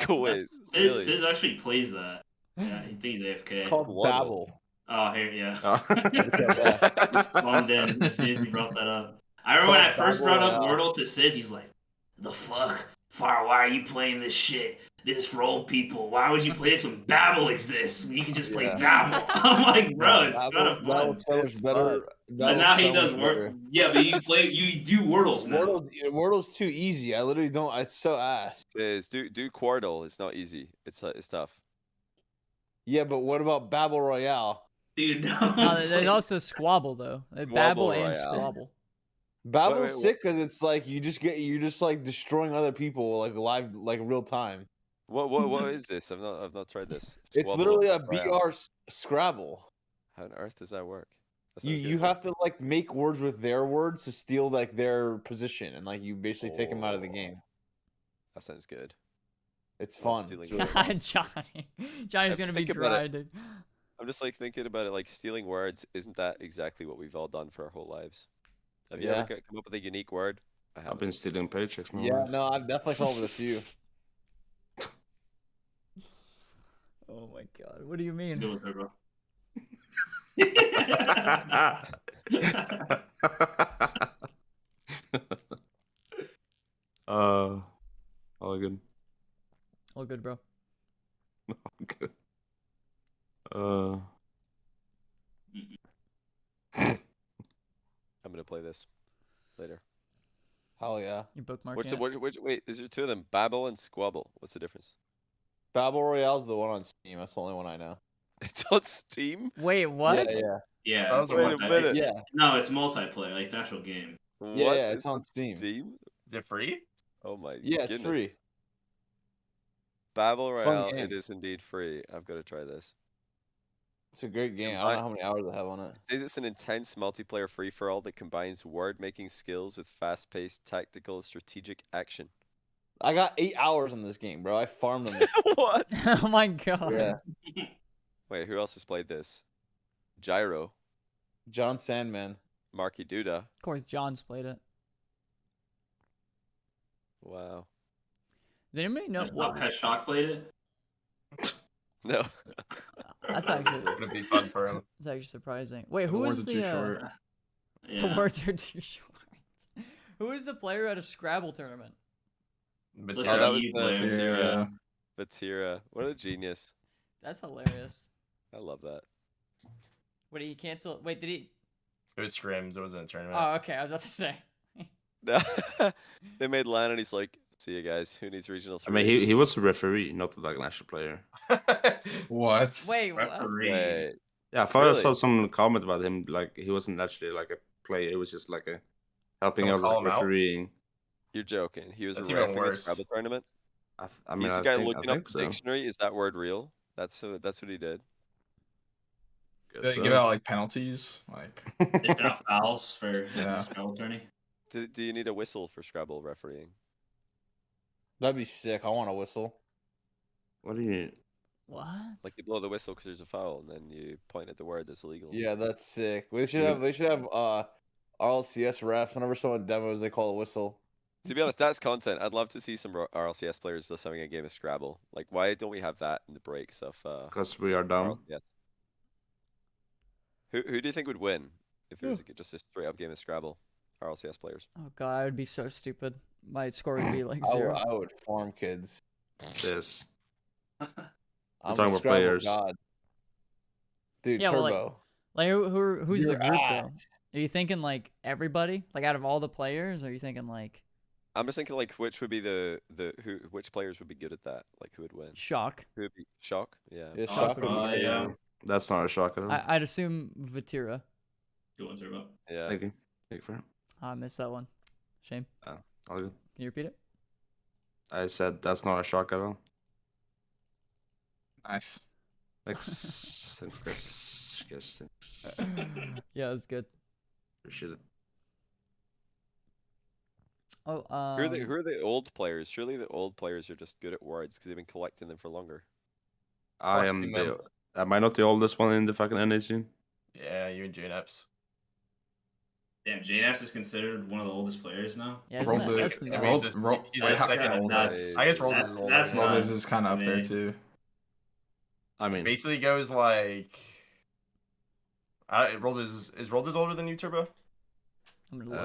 Cool, that's- wait, really? Sis actually plays that. Yeah, he thinks AFK. It's called Waddle. Babel. Oh, here, yeah. Oh. Just calmed in as soon as he brought that up. I remember when I first brought up Wordle to Sis, he's like, "The fuck, Far? Why are you playing this shit? This is for old people. Why would you play this when Babel exists? When you can just play Yeah. Babel." I'm like, bro, it's kind of fun. Babble's so much better. And Babble's now he so does much work. better. Yeah, but you do Wordles now. Wordle's too easy. I literally don't. It's so ass. Do Quordle. It's not easy. It's tough. Yeah, but what about Babel Royale? Dude, no. There's also Squabble though. Babble and Royale. Squabble. Babble's wait, sick because it's like you're just like destroying other people like live, like real time. What is this? I've not tried this. It's Squabble literally a Royale. BR Scrabble. How on earth does that work? That You sounds you good. have to like make words with their words to steal like their position, and like you basically take them out of the Oh. game. That sounds good. It's Love fun. stealing It's really words. fun. Johnny's gonna be Think about it. grinding. I'm just like thinking about it, like stealing words. Isn't that exactly what we've all done for our whole lives? Have you Yeah. ever come up with a unique word? I I've haven't. been stealing paychecks. my Yeah, life. no, I've definitely come up with a few. Oh my god, what do you mean? Do it, bro. All good. All good, bro. Good. I'm gonna play this later. Hell yeah. You bookmark What's it? wait, is there 2 of them? Babel and Squabble. What's the difference? Babel Royale's the one on Steam. That's the only one I know. It's on Steam. Wait, what? Yeah, Yeah, That was it's a Wait a multi- minute. yeah. No, it's multiplayer. Like it's actual game. Yeah, What? yeah, it's on on Steam. Is it free? Oh my. Yeah, it's goodness. free. Babel Fun Royale. game. It is indeed free. I've got to try this. It's a great game. I don't know how many hours I have on it. It says it's an intense multiplayer free-for-all that combines word-making skills with fast-paced, tactical, strategic action. I got 8 hours in this game, bro. I farmed on this. What? Oh my god. Yeah. Wait, who else has played this? Gyro, John Sandman. Marky Duda. Of course, John's played it. Wow. Does anybody know what? Has Shock played it? No. That's actually It'd be fun for him. that's actually surprising. Wait, The who words is are the? too short. The Yeah. words are too short. Who is the player at a Scrabble tournament? But Let's Oh, Yeah, that yeah, was you the play. Batira. Batira. What a genius. That's hilarious. I love that. What did he cancel? Wait, did he? it was Scrims. It wasn't a tournament. Oh, okay. I was about to say. They made LAN and he's like, see you guys. Who needs regional 3? I mean, he was a referee, not like an actual player. What? Wait, what? Referee. Wait. Yeah, I thought I Really? saw some comment about him. Like he wasn't actually like a player. It was just like a helping Don't out call like him out? refereeing. You're joking. He was That's even reffing a worse. Scrabble tournament. I mean, He's the I guy think, looking I up think the so. dictionary. Is that word real? That's what he did. Guess They so. give out like penalties, like If not fouls for Yeah. the Scrabble tourney. Do you need a whistle for Scrabble refereeing? That'd be sick. I want a whistle. What do you? What? Like you blow the whistle because there's a foul, and then you point at the word that's illegal. Yeah, that's sick. We should Yeah. have RLCS refs. Whenever someone demos, they call a whistle. To be honest, that's content. I'd love to see some RLCS players just having a game of Scrabble. Like, why don't we have that in the breaks of Because we are dumb. RLCS? Who do you think would win if it was just a straight up game of Scrabble? RLCS players. Oh god, I would be so stupid. My score would be like I 0. would farm kids. This. I'm talking a about Scrabble players. god. Dude, Yeah, well, Turbo. Like who's the Your group though? ass. Are you thinking like everybody? Like out of all the players? Or are you thinking like I'm just thinking like which would be which players would be good at that? Like who would win? Shock? Who would be Shock? Yeah. Yeah, Oh, Shock would be great. yeah. That's not a shock at all. I'd assume Vatira. Good one, Turbo. Yeah. Thank you. Thank you for it. I missed that one. Shame. All good. Can you repeat it? I said that's not a shock at all. nice. Thanks. Thanks, Chris. Yes, thanks. Yeah, that's good. Appreciate it. Oh, Who are the old players? Surely the old players are just good at words because they've been collecting them for longer. I am Collecting them. Am I not the oldest one in the fucking NA scene? Yeah, you and JNEPs. Damn, JNAPS is considered one of the oldest players now. yeah, Rolled isn't that, it. that's I nuts. mean, Rolled- he's the- roll- he's wait, the how- second oldest. that's- I guess Rolled that's- is older. that's than Rolled nuts. that. is kind of up there Me. too. I mean, Basically goes like. Rolled is Rolled is older than you, Turbo? I'm gonna look.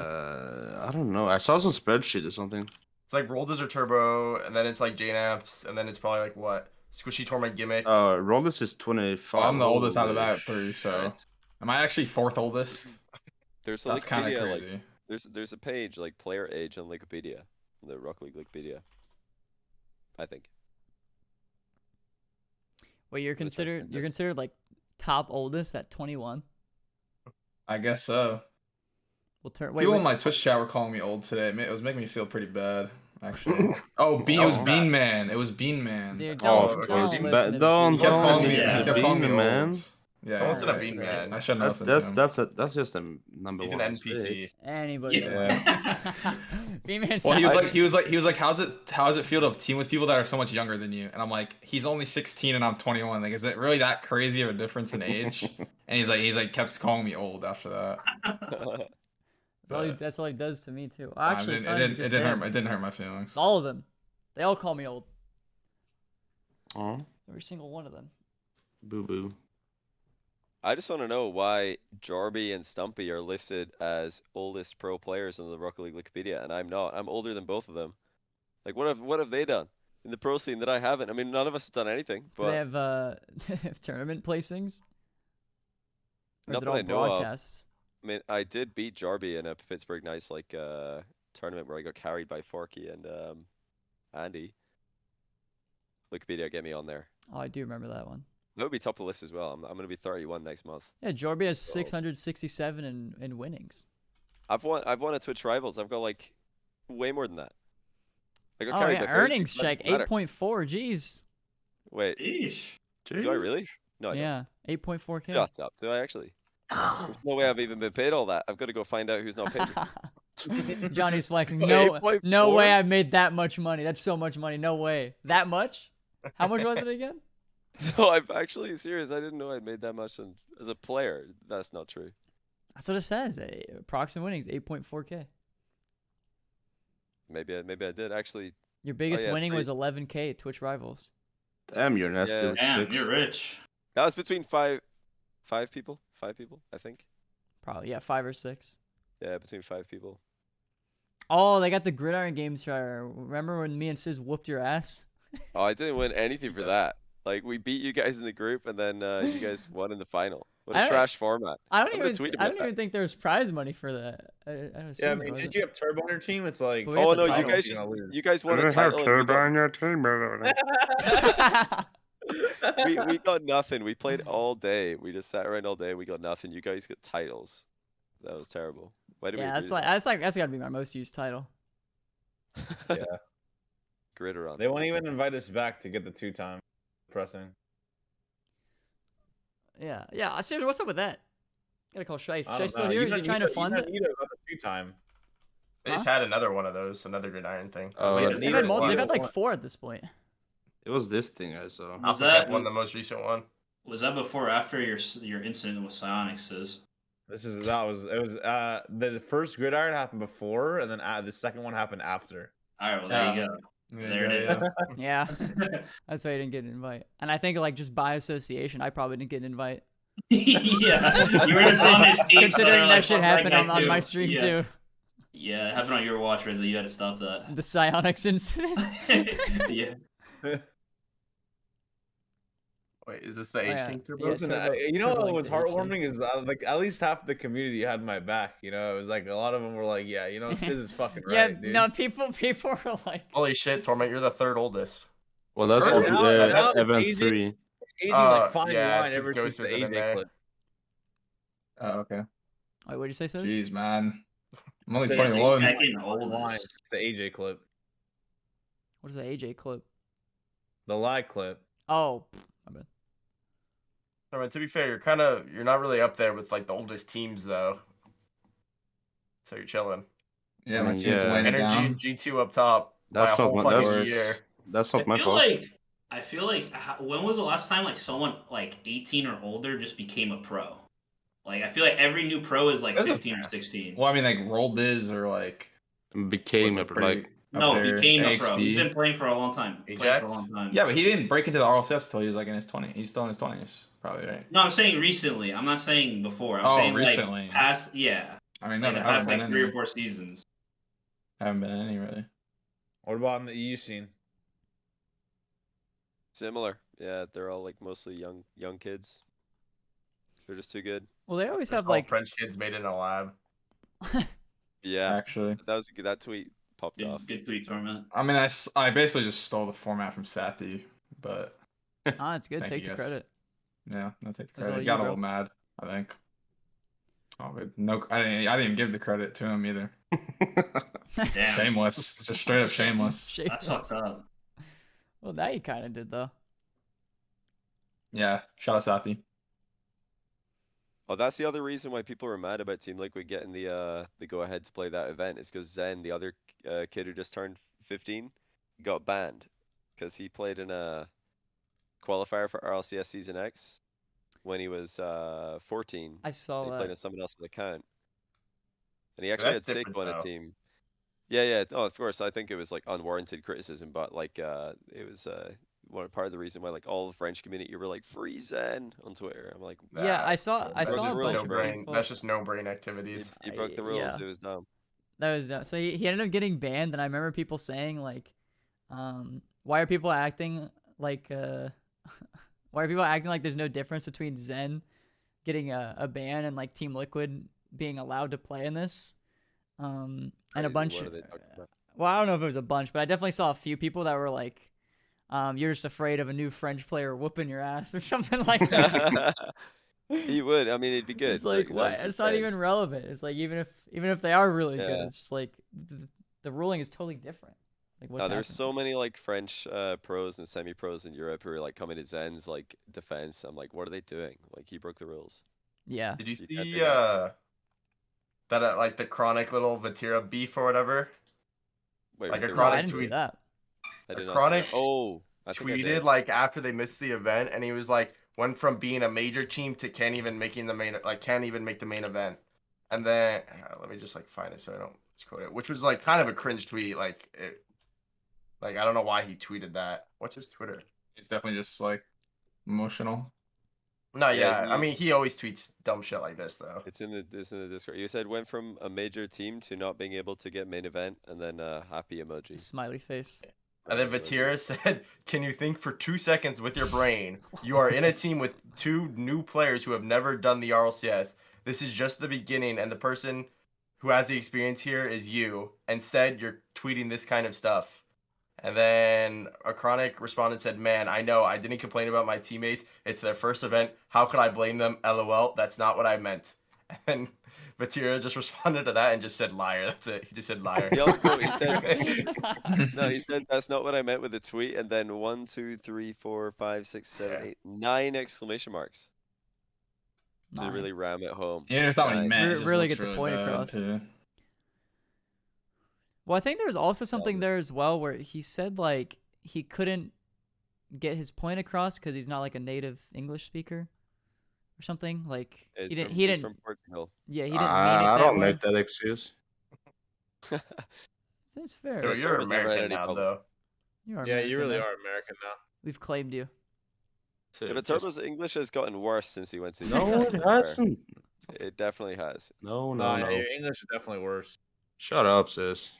I don't know. I saw some spreadsheet or something. It's like Rolled is or Turbo, and then it's like JNAPs, and then it's probably like what? Squishy Torment Gimmick. Rollus is 25. Well, I'm the oldest out of Holy that three, so shit. am I actually fourth oldest? There's a That's kind of Wikipedia, crazy. like there's a page like player age on Wikipedia, the Rock League Wikipedia. I think. Wait, you're What is that considered kind you're of- considered like top oldest at 21. I guess so. Well, wait, People wait. in my Twitch chat were calling me old today. It was making me feel pretty bad, actually. Oh, it was Oh, Bean Man. It was Bean Man. Dude, Oh, don't, of don't course. listen Ba- to don't- He Bean. kept calling don't me. listen He to kept calling me Bean old. Man. Yeah, Don't listen to right. Bean Man. I shouldn't That's listen to him. that's just a number He's an one. NPC. mistake. Anybody. Yeah. Bean-Man Well, he was sounds- like, how does it feel to team with people that are so much younger than you? And I'm like, he's only 16 and I'm 21. Like, is it really that crazy of a difference in age? And he's like kept calling me old after that. that's all he does to me too. So, I Actually, mean, it's it not even didn't just hurt. him. It didn't hurt my feelings. It's all of them. They all call me old. Oh, Every single one of them. boo boo. I just want to know why Jorby and Stumpy are listed as oldest pro players in the Rocket League Wikipedia, and I'm not. I'm older than both of them. Like, what have they done in the pro scene that I haven't? I mean, none of us have done anything. Do But they have they have tournament placings? Or is Not it that all I know of. broadcasts? I mean, I did beat Jorby in a Pittsburgh Nice tournament where I got carried by Forky and Andy. Wikipedia, get me on there. Oh, I do remember that one. That would be top of the list as well. I'm going to be 31 next month. Yeah, Jorby has So- 667 in winnings. I've won a Twitch Rivals. I've got like way more than that. I got Oh carried yeah, by 30 earnings people. That check doesn't matter. 8.4. Jeez. Wait, Eesh. do I really? No, I don't. Yeah, 8.4k. Shut up. Do I actually? There's no way I've even been paid all that. I've got to go find out who's not paid me. Johnny's flexing. Oh, No, 8.4? no way I made that much money. That's so much money. No way. That much? How much was it again? No, I'm actually serious. I didn't know I made that much as a player. That's not true. That's what it says. Approximate winnings 8.4k. Maybe I did actually. Your biggest yeah, winning three. was 11k at Twitch Rivals. Damn, you're nasty Yeah. with Damn, sticks. you're rich. That was between five people. 5 people, I think. Probably, yeah, 5 or 6. Yeah, between 5 people. Oh, they got the Gridiron Games trial. Remember when me and Sis whooped your ass? Oh, I didn't win anything for Yes. that. Like we beat you guys in the group, and then you guys won in the final. What I a don't- trash format. I I'm don't gonna even. tweet I about don't that. even think there was prize money for that. I don't Yeah, I assume there mean, wasn't. did you have Turbo on your team? It's like, But we had Oh the no, you title. guys You're just gonna lose. you guys won a title. And your team. we got nothing. We played all day. We just sat around all day. We got nothing. You guys got titles. That was terrible. Why did Yeah, we? that's gotta be my most used title. Yeah. Gridiron. They won't even invite us back to get the 2-time pressing. Yeah, yeah. Seriously, what's up with that? Gotta call Shice. I don't Shice still know. here? You Is he don't trying need to fund it? need about the 2-time. They just had another one of those, another gridiron thing. Oh, Like, that- They've had, they've had like 4 at this point. It was this thing I saw. Was Alpha that Camp won the most recent one. Was that before or after your incident with Psionics? The first gridiron happened before, and then the second one happened after. All right, well there you go. There it is. Yeah, that's why I didn't get an invite. And I think like just by association, I probably didn't get an invite. Yeah, you were just on this team. Considering that shit happened on too. my stream Yeah. too. Yeah, it happened on your watch, Rizzo. You had to stop that. The Psionics incident. Yeah. Wait, is this the age yeah. thing? Yeah, Listen, Turbo- you know Turbo what was linked the age thing. heartwarming is like at least half the community had my back. You know, it was like a lot of them were like, "Yeah, you know, Sizz is fucking Yeah, right, dude." no, people were like, Holy shit, Torment, you're the third oldest. Well, that's Bro, what now it's event easy. 3. It's aging like fine yeah, wine it's ever Ghost since the was in AJ there. clip. Oh, okay. wait, what'd you say, Sis? Jeez, man. I'm only Seriously, 21. Second Wine oldest. since the AJ clip, What is the AJ clip? the lie clip. Oh, my bad. I mean, to be fair, you're not really up there with like the oldest teams though. So you're chilling. Yeah, my Mm, team's yeah. weighing it Energy down. G2 up top. That's by a not whole my- fucking that's- year. That's not my fault. I feel like when was the last time like someone like 18 or older just became a pro? Like I feel like every new pro is like That's a- 15 or 16. Well, I mean, like rolled is or like Became was a it pretty like up No, there, became a pro. AXP. He's been playing for a long time. Played for a Ajax? long time. Yeah, but he didn't break into the RLCS till he was like in his 20s. He's still in his 20s, probably, right? No, I'm saying recently. I'm not saying before. I'm Oh, saying recently. like past. Yeah, I mean, no, like the there past haven't like been 3 or any. 4 seasons. Haven't been any really. What about in the EU scene? Similar. Yeah, they're all like mostly young kids. They're just too good. Well, they always There's have all like, French kids made in a lab. Yeah, Actually, that tweet popped off. Good tweet, Torment. I mean, I basically just stole the format from Sathi, but it's good. Thank Take you, the guys. credit. yeah, no, take the That's all credit. you, Got a bro. little mad, I think. Oh, but no, I didn't even give the credit to him either. Damn, Shameless, just straight up shameless. that's fucked up. Well, now you kind of did though. Yeah, shout out Sathi. Oh, that's the other reason why people were mad about Team Liquid getting the go ahead to play that event is because Zen, the other kid who just turned 15, got banned because he played in a qualifier for RLCS Season X when he was 14. I saw He played that. on someone else's account, and he actually had That's Sigma different, on a though. team. Yeah, yeah. Oh, of course. I think it was like unwarranted criticism, but like it was part of the reason why like all the French community were like free Zen on Twitter. I'm like, Yeah, I saw That's a just bunch no of brain. people. That's just no brain activities. he broke the rules. Yeah. It was dumb. That was so he ended up getting banned, and I remember people saying like, why are people acting like why are people acting like there's no difference between Zen getting a ban and like Team Liquid being allowed to play in this? And a Crazy, bunch. what are they talking about? Well, I don't know if it was a bunch, but I definitely saw a few people that were like, you're just afraid of a new French player whooping your ass or something like that. He would. I mean, it'd be good. It's like, why? Zen's It's not insane. even relevant. It's like even if they are really good, Yeah. it's just like the ruling is totally different. Like what's There's happening? so many like French pros and semi-pros in Europe who are like coming to Zen's like defense. I'm like, what are they doing? Like he broke the rules. Yeah. Did you You can't see do that. that like the chronic little Vatira beef or whatever? Wait, Like with a the No, I chronic didn't see tweet. that. I did a not see Chronic that. Oh, I think I Tweeted did. like after they missed the event, and he was like, went from being a major team to can't even make the main event. And then let me just like find it so I don't misquote it, which was like kind of a cringe tweet. Like I don't know why he tweeted that. What's his Twitter? It's definitely just like emotional. No, Yeah, yeah. I mean, he always tweets dumb shit like this though. It's in the Discord. You said went from a major team to not being able to get main event, and then happy emoji. Smiley face. And then Vatira said, "Can you think for 2 seconds with your brain? You are in a team with 2 new players who have never done the RLCS. This is just the beginning, and the person who has the experience here is you. Instead, you're tweeting this kind of stuff." And then a Chronic responded, said, "Man, I know, I didn't complain about my teammates. It's their first event. How could I blame them? LOL, that's not what I meant." And then Vatira just responded to that and just said liar. That's it. He just said liar. Yeah, no, he said no. He said that's not what I meant with the tweet, and then 1, 2, 3, 4, 5, 6, 7, 8, 9 exclamation marks to really ram it home. Even if that's not what he meant, it just Really looks get the point bad, across. too. Well, I think there was also something there as well where he said like he couldn't get his point across because he's not like a native English speaker or something. Like He's he didn't. from, He he's didn't. from Portugal. Yeah, he didn't mean it I that don't way. make that excuse. That's fair. So Yeah, you're Torbo's never had American any now, problem. though. You are Yeah, American you really now. are American now. We've claimed you. Yeah, but Turbo's English has gotten worse since he went to No, uni, it to be fair. hasn't. It definitely has. No, Nah, no, no. your English is definitely worse. Shut up, sis.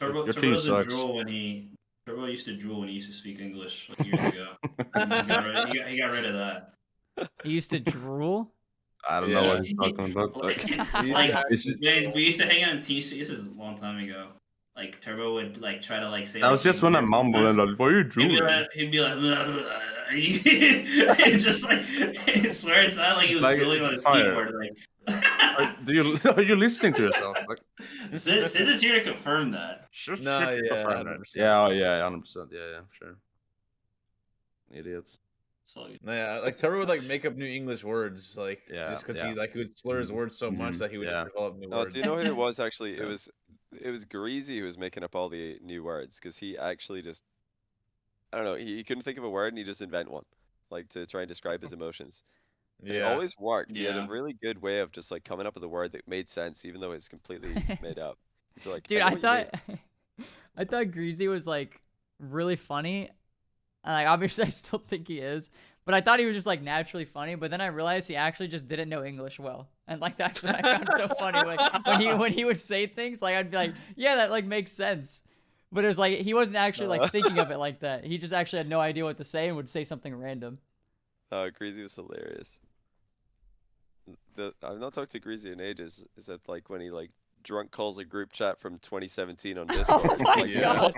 Turbo, Your team Turbo used to sucks. drool when he used to speak English like years ago. he got rid of that. He used to drool. I don't know what he's talking about. But Man, we used to hang out in T Street. This is a long time ago. Like Turbo would like try to like say. that was just when I mumbled and like, "Why are you drooling?" He'd be like, blah, blah, blah. It just like it swears it sounded like he was Like, drooling on his fire. keyboard. Like, Are you listening to yourself? Like, Sid is here to confirm that. No, yeah, confirm 100%. that. Yeah, oh, yeah, 100%. Yeah, sure. Idiots. It's all good. Yeah, like Turbo would like make up new English words, like Yeah, just because yeah. he would slur his words so much that he would Yeah. develop new No, words. do you know who it was actually? It was Greasy who was making up all the new words because he actually just I don't know, he couldn't think of a word and he just invent one, like to try and describe his emotions. And it Yeah, always worked. He had a Yeah. really good way of just like coming up with a word that made sense, even though it's completely made up. You'd be like, Dude, know I what you mean." thought I thought Greasy was like really funny. And like obviously I still think he is, but I thought he was just like naturally funny. But then I realized he actually just didn't know English well, and like that's what I found so funny. Like when he would say things, like I'd be like, yeah, that like makes sense. But it was like he wasn't actually like thinking of it like that. He just actually had no idea what to say and would say something random. Greasy was hilarious. I've not talked to Greasy in ages. Is that like when he like drunk calls a group chat from 2017 on Discord? Oh my Like, God.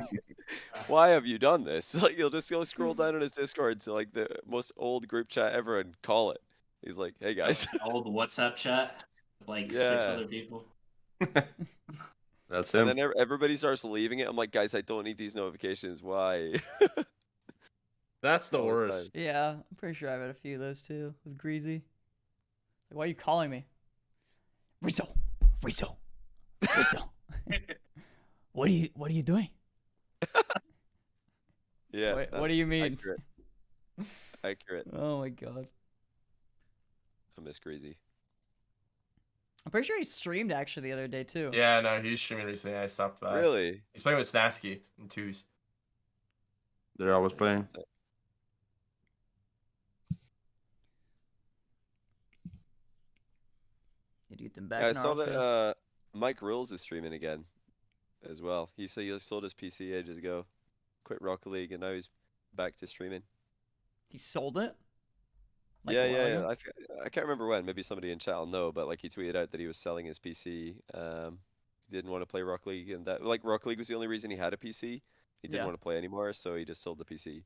Why have you done this? Like you'll just go scroll down on his Discord to like the most old group chat ever and call it. He's like, "Hey guys." Old WhatsApp chat, with, like Yeah. 6 other people. That's And him. then everybody starts leaving it. I'm like, "Guys, I don't need these notifications. Why?" that's the all the worst. Yeah, I'm pretty sure I've had a few of those too with Greasy. Like, why are you calling me? Rizzo. Rizzo. What are you doing? Yeah. What do that's you mean? Accurate. Accurate. Oh my God. I miss Greasy. I'm pretty sure he streamed actually the other day too. Yeah, no, he was streaming recently. I stopped by. Really? He's playing with Snasky in twos. They're always playing. Idiot them back Yeah, I in saw that RLCS. Mike Rules is streaming again as well. He said he sold his PC ages ago, quit Rocket League, and now he's back to streaming. He sold it? Like, yeah, a while yeah, ago? yeah. I can't remember when. Maybe somebody in chat will know, but like he tweeted out that he was selling his PC. He didn't want to play Rocket League, and that like Rocket League was the only reason he had a PC. He didn't Yeah. want to play anymore, so he just sold the PC.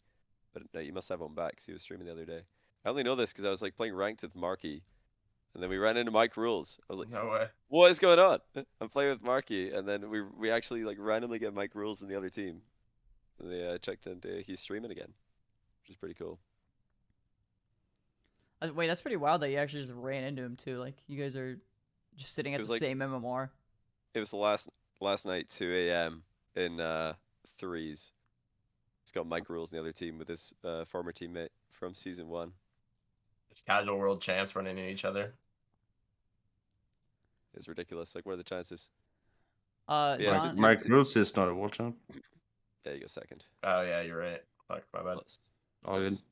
But no, you must have one back 'cause he was streaming the other day. I only know this because I was like playing ranked with Marky, and then we ran into Mike Rules. I was like, No way. "What is going on?" I'm playing with Marky, and then we actually like randomly get Mike Rules in the other team. And they checked and he's streaming again, which is pretty cool. Wait, that's pretty wild that you actually just ran into him too. Like you guys are just sitting at was the like- same MMR. It was the last night, 2 a.m. in threes. He's got Mike Rules in the other team with his former teammate from season 1. Casual world champs running into each other. It's ridiculous. Like, what are the chances? Yeah, Yeah, Mike Roots is not a world champ. Yeah, you go second. Oh yeah, you're right. Fuck, my bad. Close. All good. Close.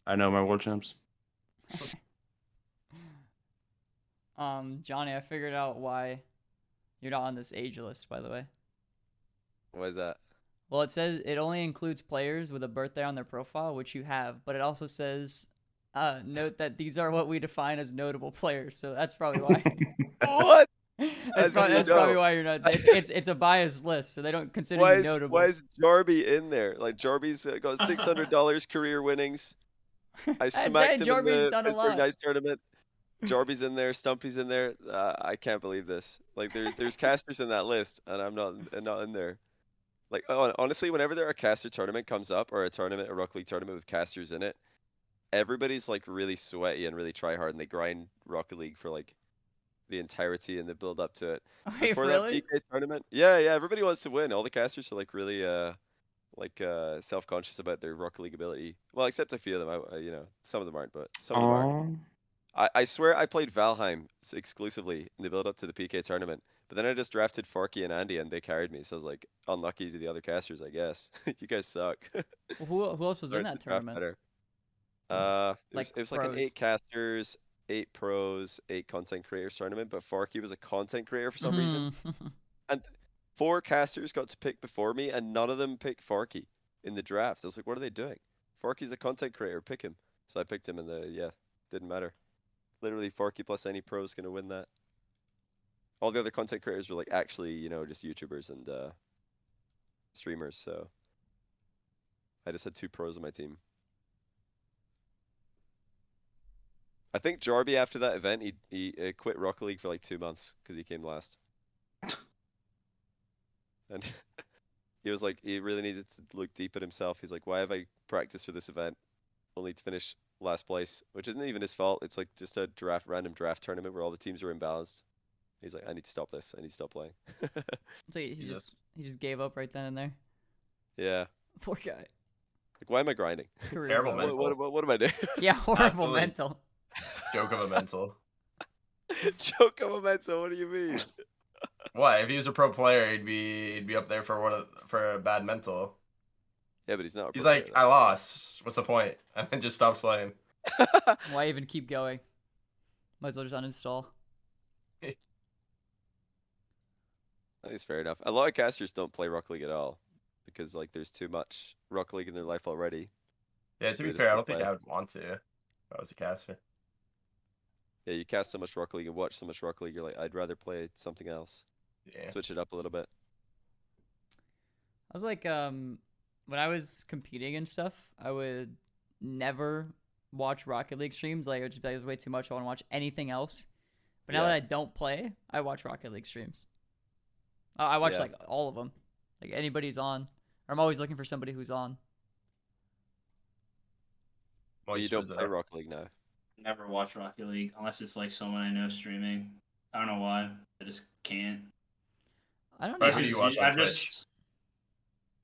I know my world champs. Johnny, I figured out why you're not on this age list, by the way. Why is that? Well, it says it only includes players with a birthday on their profile, which you have, but it also says, note that these are what we define as notable players. So that's probably why. What? That's probably why you're not. It's a biased list, so they don't consider Why you is notable. why is Jarby in there? Like Jarby's got $600 career winnings. I smacked him in Jarby's the done a Pittsburgh lot. Nice tournament. Jarby's in there, Stumpy's in there. I can't believe this. Like there's casters in that list, and I'm not in there. Like honestly, whenever there a caster tournament comes up, or a Rock League tournament with casters in it, everybody's like really sweaty and really try hard, and they grind Rocket League for like the entirety and the build up to it. Wait, Before really? that PK tournament, yeah, everybody wants to win. All the casters are like really self-conscious about their Rocket League ability. Well, except a few of them. Some of them aren't, but some of them are. I swear I played Valheim exclusively in the build up to the PK tournament, but then I just drafted Farky and Andy, and they carried me. So I was like unlucky to the other casters, I guess. You guys suck. Who else was in Started that to draft tournament? better. Like It was like an pros. 8 casters, 8 pros, 8 content creators tournament, but Farky was a content creator for some reason. And 4 casters got to pick before me, and none of them picked Farky in the draft. I was like, what are they doing? Farky's a content creator, pick him. So I picked him, and didn't matter. Literally, Farky plus any pro is going to win that. All the other content creators were like actually, just YouTubers and streamers, so I just had 2 pros on my team. I think Jarby, after that event, he quit Rocket League for like 2 months because he came last. And he was like, he really needed to look deep at himself. He's like, why have I practiced for this event only to finish last place? Which isn't even his fault. It's like just a random draft tournament where all the teams are imbalanced. He's like, I need to stop this. I need to stop playing. So he just gave up right then and there. Yeah. Poor guy. Like, why am I grinding? Terrible mental. What am I doing? Yeah, horrible Absolutely. mental. Joke of a mental. Joke of a mental. What do you mean? What? If he was a pro player, he'd be up there for a bad mental. Yeah, but he's not. He's like, I lost. What's the point? And then just stops playing. Why even keep going? Might as well just uninstall. That's fair enough. A lot of casters don't play Rocket League at all because like there's too much Rocket League in their life already. Yeah, to So be they fair, I just don't think play. I would want to if I was a caster. Yeah, you cast so much Rocket League and watch so much Rocket League, you're like, I'd rather play something else. Yeah. Switch it up a little bit. I was like, when I was competing and stuff, I would never watch Rocket League streams. Like, it would just be like, it's way too much. I want to watch anything else. But now Yeah. that I don't play, I watch Rocket League streams. I watch Yeah. like all of them. Like anybody's on. Or I'm always looking for somebody who's on. Well, you don't play Rocket League now. Never watch Rocket League unless it's like someone I know streaming. I don't know why. I just can't. I don't know. Who do you watch on I've Twitch?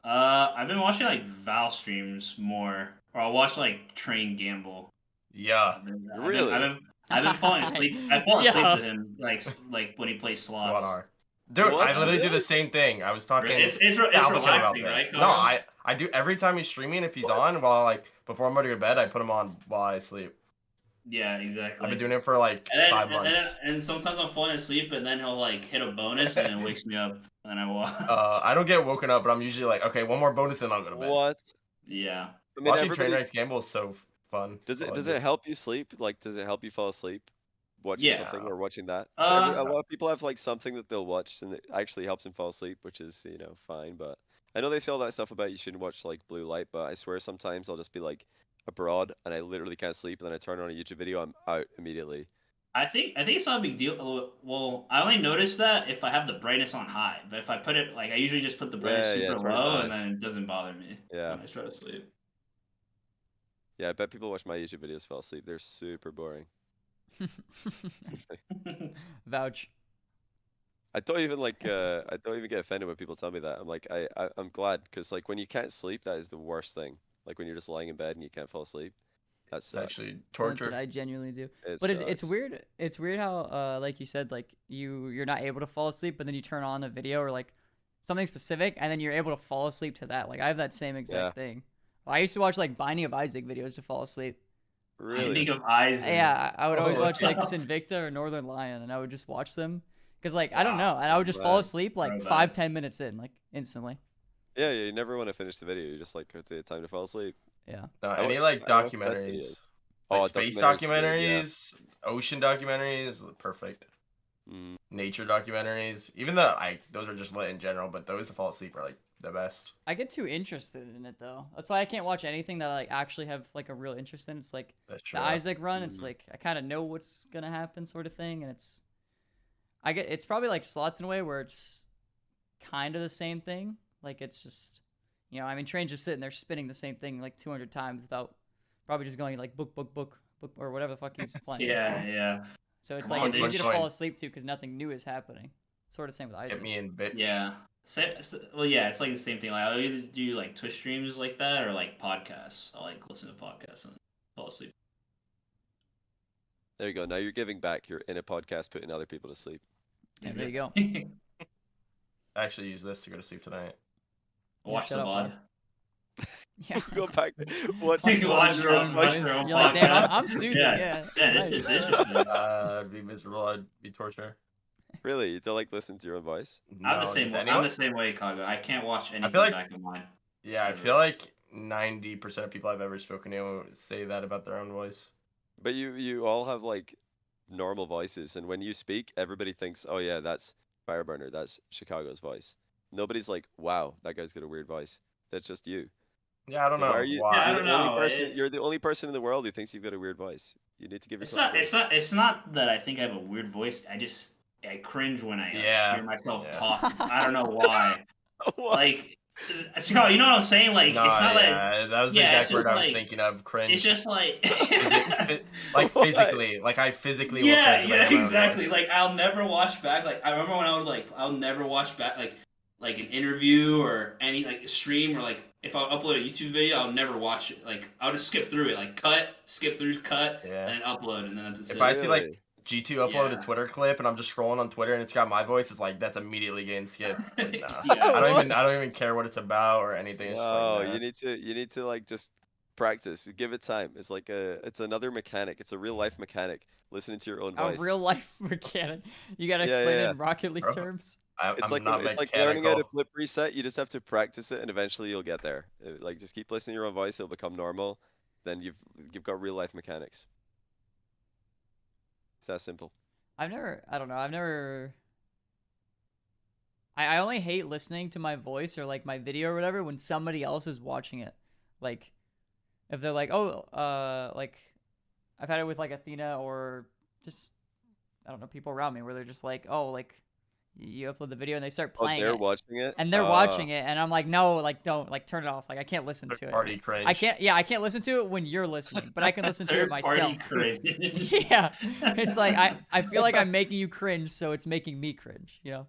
I've been watching like Val streams more, or I'll watch like Train Gamble. Yeah. Really? I've been falling asleep. I fall asleep Yeah. to him like when he plays slots. 1 hour. Dude, What? I literally do Really? the same thing. I was talking. It's to Alvin about relaxing, this. right? No, Connor? I do every time he's streaming. If he's on, before I'm going to go to bed, I put him on while I sleep. Yeah, exactly. I've been doing it for like and then, 5 months. And sometimes I'm falling asleep, and then he'll like hit a bonus, and then wakes me up, and I watch. I don't get woken up, but I'm usually like, okay, 1 more bonus, and I'll go to bed. What? Yeah. I mean, Watching everybody... Trainwreck's Gamble is so fun. Does I it love does it help you sleep? Like, does it help you fall asleep? Watching Yeah. something or watching that? Uh, A lot of people have like something that they'll watch and it actually helps them fall asleep, which is fine. But I know they say all that stuff about you shouldn't watch like blue light, but I swear sometimes I'll just be like abroad and I literally can't sleep, and then I turn on a YouTube video, I'm out immediately. I think it's not a big deal. Well, I only notice that if I have the brightness on high, but if I put it I usually just put the brightness Yeah, super turn it low, high. and then it doesn't bother me. Yeah. When I try to sleep. Yeah, I bet people watch my YouTube videos fall asleep. They're super boring. Vouch. I don't even get offended when people tell me that. I'm like, I'm glad, because like when you can't sleep, that is the worst thing. Like when you're just lying in bed and you can't fall asleep, that It's sucks. actually Something torture. that I genuinely do. It But it's sucks. weird. It's weird how like you said, like you're not able to fall asleep, but then you turn on a video or like something specific, and then you're able to fall asleep to that. Like I have that same exact thing. I used to watch like Binding of Isaac videos to fall asleep. Really? Binding of Isaac. Yeah, I would always Oh, watch like yeah. Sinvicta or Northern Lion, and I would just watch them because like I don't know, and I would just fall Wow. asleep like Throwback. 5-10 minutes in, like instantly. Yeah, you never want to finish the video. You just like it's time to fall asleep. Yeah. No, I any watch- like I watch that documentaries, videos. like Oh, space documentaries are good, documentaries, ocean documentaries, perfect. Mm. Nature documentaries, even though those are just lit in general, but those to fall asleep are like the best. I get too interested in it though. That's why I can't watch anything that I like actually have like a real interest in. It's like That's true. the Isaac run. It's like I kind of know what's gonna happen, sort of thing, and it's probably like slots in a way where it's kind of the same thing. Like it's just, you know, I mean, Train's just sitting there spinning the same thing like 200 times without probably just going like book or whatever the fuck he's playing. Yeah. So it's Come like on, it's dude. easy to fall asleep to because nothing new is happening. Sort of same with Isaac. Get me in, bitch. Yeah. Well, yeah, it's like the same thing. Like I'll either do like Twitch streams like that or like podcasts. I'll like listen to podcasts and fall asleep. There you go. Now you're giving back. You're in a podcast putting other people to sleep. Yeah, there you go. I actually use this to go to sleep tonight. Watch the shut up, VOD. Yeah. Go back. Watch You can watch your own You're like, damn, podcast. I'm soothing. Yeah. Yeah. Yeah, Nice. it's interesting. I'd be miserable. I'd be torture. Really? You don't like listening to your own voice? I'm the No, same does way. anyone? I'm the same way, Kago. I can't watch anything like- back of mine. Yeah, I feel like 90% of people I've ever spoken to say that about their own voice. But you all have like normal voices, and when you speak, everybody thinks, "Oh yeah, that's Fireburner. That's Chicago's voice." Nobody's like, "Wow, that guy's got a weird voice." That's just you. Yeah, I don't So know why are you? why. Yeah, I You're don't the only know. person. You're the only person in the world who thinks you've got a weird voice. You need to give yourself. credit. It's not that I think I have a weird voice. I cringe when I hear myself talk. I don't know why. What? Like, Chicago, you know what I'm saying? Like, No, it's not yeah, that was the yeah, it's exact word just I was like- thinking of. Cringe. It's just like. like What? physically, like I physically. will Yeah, cringe when I yeah, hear my own exactly. voice. Like I'll never watch back. Like I remember when I'll never watch back like an interview or any like a stream or like if I upload a YouTube video, I'll never watch it. Like I'll just skip through it. Like skip through, cut, Yeah. and then upload, and then that's If it. I see like Really? G2 upload Yeah. a Twitter clip and I'm just scrolling on Twitter and it's got my voice, it's like that's immediately getting skipped. Like, nah. Yeah. I don't even care what it's about or anything. It's No, just like, nah. you need to like just practice. Give it time. It's like it's another mechanic. It's a real life mechanic. Listening to your own A voice. real life mechanic. You gotta Yeah, explain yeah, it in Rocket League Bro. terms. It's I'm like not it's like learning how to mechanical. flip reset. You just have to practice it, and eventually you'll get there. Like just keep listening to your own voice. It'll become normal. Then you've got real life mechanics. It's that simple. I only hate listening to my voice or like my video or whatever when somebody else is watching it. Like, if they're like, oh, like, I've had it with like Athena or just, I don't know, people around me where they're just like, oh, like, you upload the video and they start Oh, playing they're it. watching it. And they're watching it, and I'm like, no, like, don't, like, turn it off. Like, I can't listen to it. Party cringe. I can't listen to it when you're listening, but I can listen to it Third myself. party cringe. Yeah, it's like I feel like I'm making you cringe, so it's making me cringe. You know?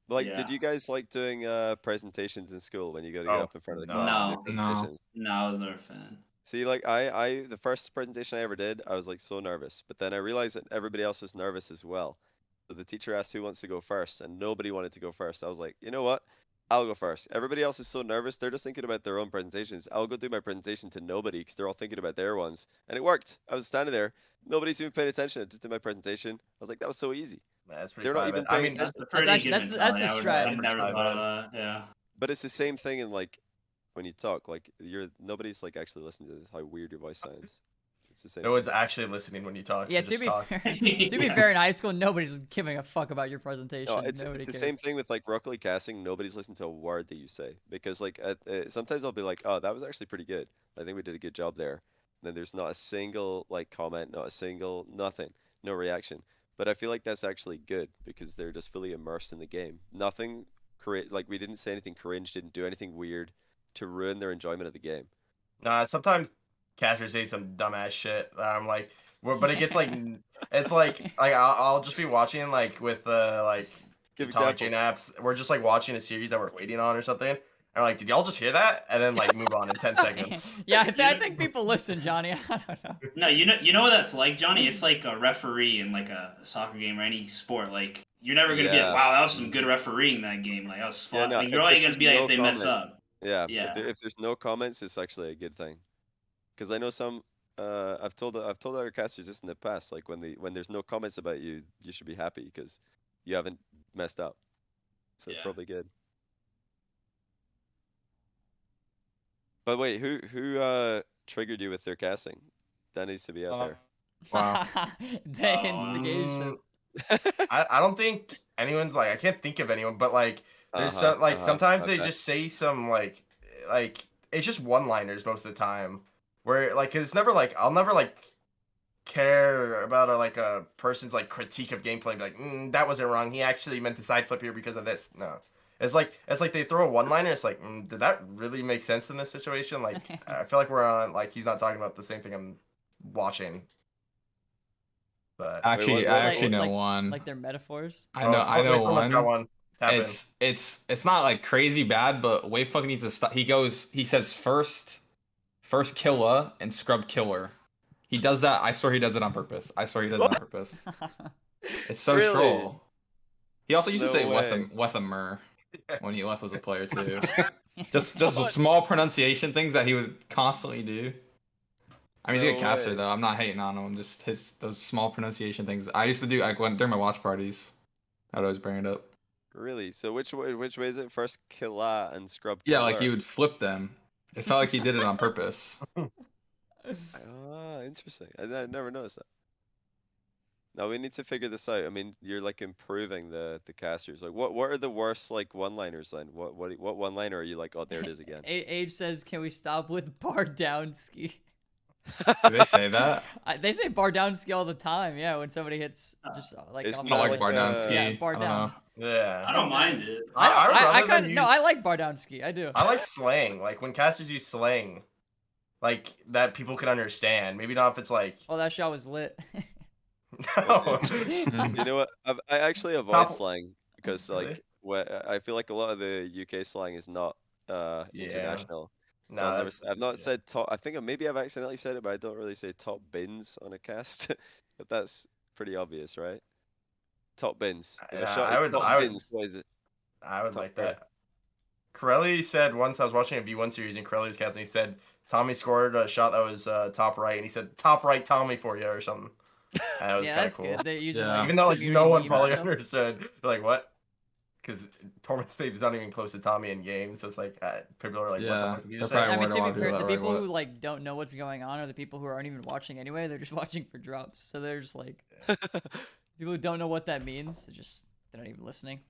Like, Yeah. did you guys like doing presentations in school when you got to get Oh, up in front of the no. class? and do No. presentations? No, I was never a fan. See, like I the first presentation I ever did, I was like so nervous, but then I realized that everybody else was nervous as well. So the teacher asked who wants to go first, and nobody wanted to go first. I was like, you know what? I'll go first. Everybody else is so nervous; they're just thinking about their own presentations. I'll go do my presentation to nobody because they're all thinking about their ones, and it worked. I was standing there, nobody's even paying attention. I just did my presentation. I was like, that was so easy. That's pretty They're not private. even I paying mean, attention. That's a pretty actually- good that's mentality. a I would- strat. I never That's thought of that. Yeah. But it's the same thing in like when you talk. Like nobody's like actually listening to how weird your voice sounds. It's the same. no one's thing. actually listening when you talk. Yeah. so To just be talk. fair, to be fair, in high school, nobody's giving a fuck about your presentation. No, it's Nobody the cares. same thing with like Rocket League casting. Nobody's listening to a word that you say because like sometimes I'll be like, oh, that was actually pretty good. I think we did a good job there. And then there's not a single like comment, not a single nothing, no reaction. But I feel like that's actually good because they're just fully immersed in the game. Nothing like we didn't say anything cringe, didn't do anything weird to ruin their enjoyment of the game. Nah, sometimes casters say some dumbass shit that I'm like, but it gets like, it's like I'll just be watching like with like Give Atomic Chain examples. apps. We're just like watching a series that we're waiting on or something. And we're like, did y'all just hear that? And then like move on in 10 seconds. Yeah, I think people listen, Johnny. I don't know. No, you know what that's like, Johnny? It's like a referee in like a soccer game or any sport. Like you're never gonna be Yeah. like, wow, that was some good refereeing that game. Like that was Yeah, spot. no, Like, you're if only there's gonna be like no if they mess comment. up. Yeah. Yeah. If there's no comments, it's actually a good thing. Because I know some. I've told other casters this in the past. Like when there's no comments about you, you should be happy because you haven't messed up. So it's Yeah. probably good. But wait, who triggered you with their casting? That needs to be out there. Wow. The instigation. I don't think anyone's like, I can't think of anyone, but like there's some like sometimes they just say some like it's just one-liners most of the time where like it's never like I'll never like care about a person's like critique of gameplay, like that wasn't wrong, he actually meant to side flip here because of this. No, it's like they throw a one-liner, it's like did that really make sense in this situation? Like I feel like we're on like he's not talking about the same thing I'm watching. But Actually, I actually know like, one. Like their metaphors. I know Got one. one. It's not like crazy bad, but Wave fucking needs to stop. He says first killer and scrub killer. He does that. I swear he does it on purpose. It's so Really? troll. He also used to say way. Wethamer when he left was a player too. just the small pronunciation things that he would constantly do. I mean, he's a good caster though. I'm not hating on him. Just those small pronunciation things. I used to do like during my watch parties. I'd always bring it up. Really? So which way is it? First killa and scrub. Yeah, like he killer? would flip them. It felt like he did it on purpose. Ah, interesting. I never noticed that. Now we need to figure this out. I mean, you're like improving the casters. Like, what are the worst like one-liners then? What one-liner are you like? Oh, there it is again. Age says, "Can we stop with bar down ski?" Do they say that? They say bar down ski all the time. Yeah, when somebody hits just like. It's on not the- like bar down ski. Yeah, bar I don't down. know. Yeah. I don't mind it. I rather kind than of no. use- I like bar down ski. I do. I like slang. Like when casters use slang, like that people can understand. Maybe not if it's like. Oh, that shot was lit. No. You know what? I actually avoid Top- slang because like I feel like a lot of the UK slang is not international. No, So I've not said top. I think maybe I've accidentally said it, but I don't really say top bins on a cast. But that's pretty obvious, right? Top bins. If a Yeah, shot I is would- top I would- bins, what is it? I would Top like pair. that. Corelli said once I was watching a V1 series and Corelli was casting, he said Tommy scored a shot that was top right, and he said top right Tommy for you or something. And that was Yeah, kind that's of cool. good. They're using Yeah. like, Even though like community no one memes probably and stuff. understood. They're like, what? Because Torment Stave's not even close to Tommy in games, so it's like people are like, Yeah, what the fuck did you they're say? probably I mean, to wondering why be people fair, that the right people what. who like don't know what's going on are the people who aren't even watching anyway. They're just watching for drops, so they're just like people who don't know what that means. They're not even listening.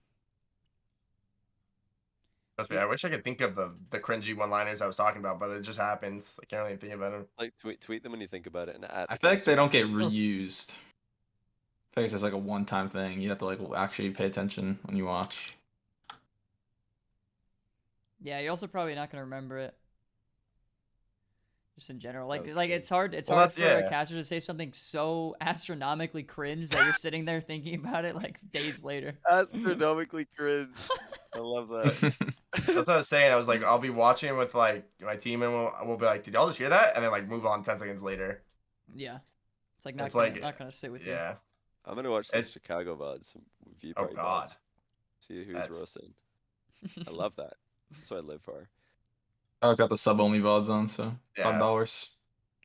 Trust me, I wish I could think of the cringy one-liners I was talking about, but it just happens. I can't really think of it. Like tweet them when you think about it, and add. I feel like they don't get reused. I think it's just like a one-time thing. You have to like actually pay attention when you watch. Yeah, you're also probably not gonna remember it. Just in general, was like good. it's hard. It's Well, hard that's- for a yeah. caster to say something so astronomically cringe that you're sitting there thinking about it like days later. Astronomically cringe. I love that. That's what I was saying. I was like, I'll be watching with like my team, and we'll be like, did y'all just hear that? And then like move on 10 seconds later. Yeah, it's like not It's gonna, like- not gonna sit with you. Yeah. I'm gonna watch some It's- Chicago VODs, some view Oh party God. VODs. See who's That's- roasting. I love that. That's what I live for. I got the sub-only VODs on, so Yeah. $5.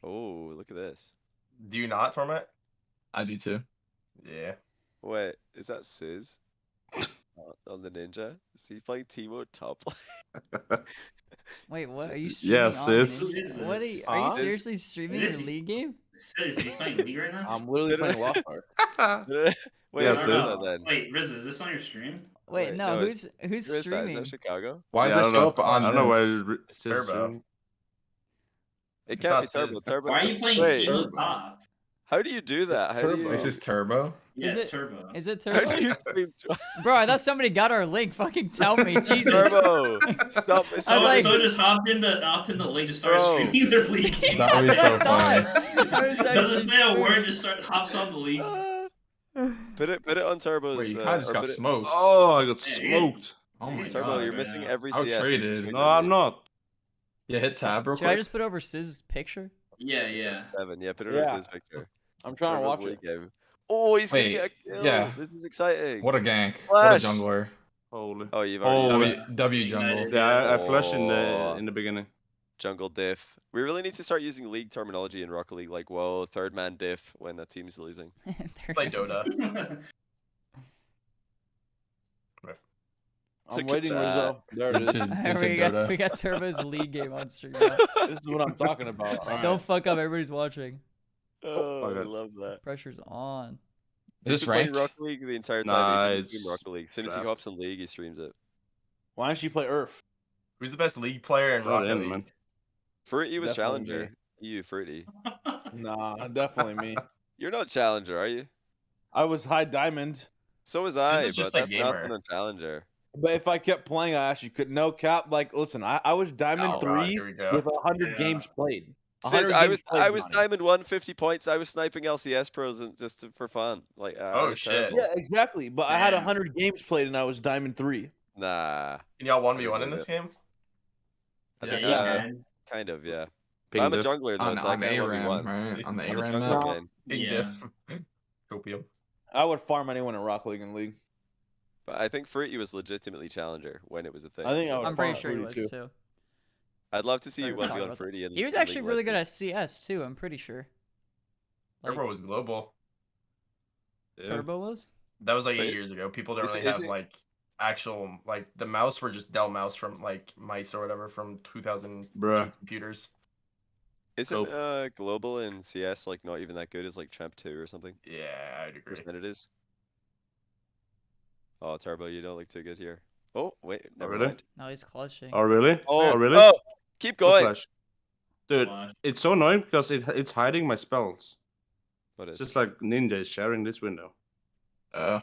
Oh, look at this. Do you not, Torment? I do too. Yeah. Wait, is that Sizz? On the ninja? Is he playing Timo top? Wait, what? Are you Yeah, streaming? on sis. Ninja? Who is What are this? you? Are you Huh? seriously streaming Is your he- league game? Is he playing League right now? I'm literally playing Lost Ark. Wait, Yeah, who is Sizz. that then? Wait, Rizzo, is this on your stream? Wait, Wait, no. no, Who's Who is that? Is streaming? that Chicago? Why Yeah, does I it don't show know. up on I don't know why this? It's Turbo. It It's can't not be Turbo. Sizz. Turbo. Why are you playing Wait, Timo top? how do you do that? How do you? This is Turbo. Yeah, Is it's it- Turbo. Is it How Turbo? do you stream? Bro, I thought somebody got our link. Fucking tell me, Jesus. Turbo. Stop. I was So, like- so just hopped in the link to start Bro. streaming their league game. That would be so funny. Doesn't say a word, just hops on the league. Put it on Turbo's. Wait, you kind of just or got put it- smoked. Oh, I got Yeah, you- smoked. Oh my Turbo, god. you're right missing now. every How CS. traded. Just No, I'm not. Yeah, hit tab real Should I quick. just put over Sizz's picture? Yeah, yeah. Seven. Yeah, put it Yeah. on his picture. I'm trying to Turbo's watch it. league game. Oh, he's gonna Wait, get a kill. yeah. This is exciting. What a gank. Flash. What a jungler. Holy. Oh, you've already Oh, W jungle. Ignited. Yeah, I flashed Oh. in the beginning. jungle diff. We really need to start using league terminology in Rocket League, like whoa, third man diff when a team's losing. Play Dota. I'm Look at waiting, that. Rizzo. There it is. This is- this is we Dota. got Turbo's league game on stream. Now. This is what I'm talking about. All Don't right. fuck up. Everybody's watching. Oh, I okay. love that. Pressure's on. Is He's this been playing ranked? Rocket League the entire time. Nah, He's been streaming it's Rocket League. As soon as he draft. hops in League, he streams it. Why don't you play Earth? Who's the best league player in Not Rocket in, League? man. Fruity was Definitely Challenger. You Fruity. Nah, definitely me. You're not Challenger, are you? I was high diamond, So was I, Isn't just but a that's gamer. nothing on Challenger. but if I kept playing, I actually could. No cap. Like, listen, I was diamond Oh, God, 3 here we go. with 100 Yeah. games played. Says 100 I games was played, Johnny. Diamond 1, 50 points. I was sniping LCS pros for fun. Like, I Oh, was shit. terrible. Yeah, exactly. But I had Damn. 100 games played, and I was diamond 3. Nah. Can y'all I 1v1 in believe this game? I Yeah, think, you can. kind of, yeah. Ping I'm a diff. jungler though, On, so I on can't ARAM, 1v1. right? On the I'm a ARAM jungler map. main. Big Yeah. diff. Copium. I would farm anyone in Rock League and League. But I think Fruity was legitimately Challenger when it was a thing. I think I so would I'm pretty farm sure he Fruity was too. too. I'd love to see you Sorry, 1v1 about Fruity. He was actually really good at CS too. I'm pretty sure. Like, Turbo was global. Yeah. Turbo was. That was like But 8 years ago. People don't is really it- is have it- like actual like the mouse were just Dell mouse from like mice or whatever from 2000 Bruh. computers. Isn't Cope. global in CS like not even that good as like Champ 2 or something? Yeah, I'd agree. Percent it is. Oh, Turbo, you don't look too good here. Oh, wait, never really? mind. No, he's clutching. Oh really? Oh, really? Oh, keep Full going. flash. Dude, Flash. it's so annoying because it's hiding my spells. What It's is? just like Ninja is sharing this window. I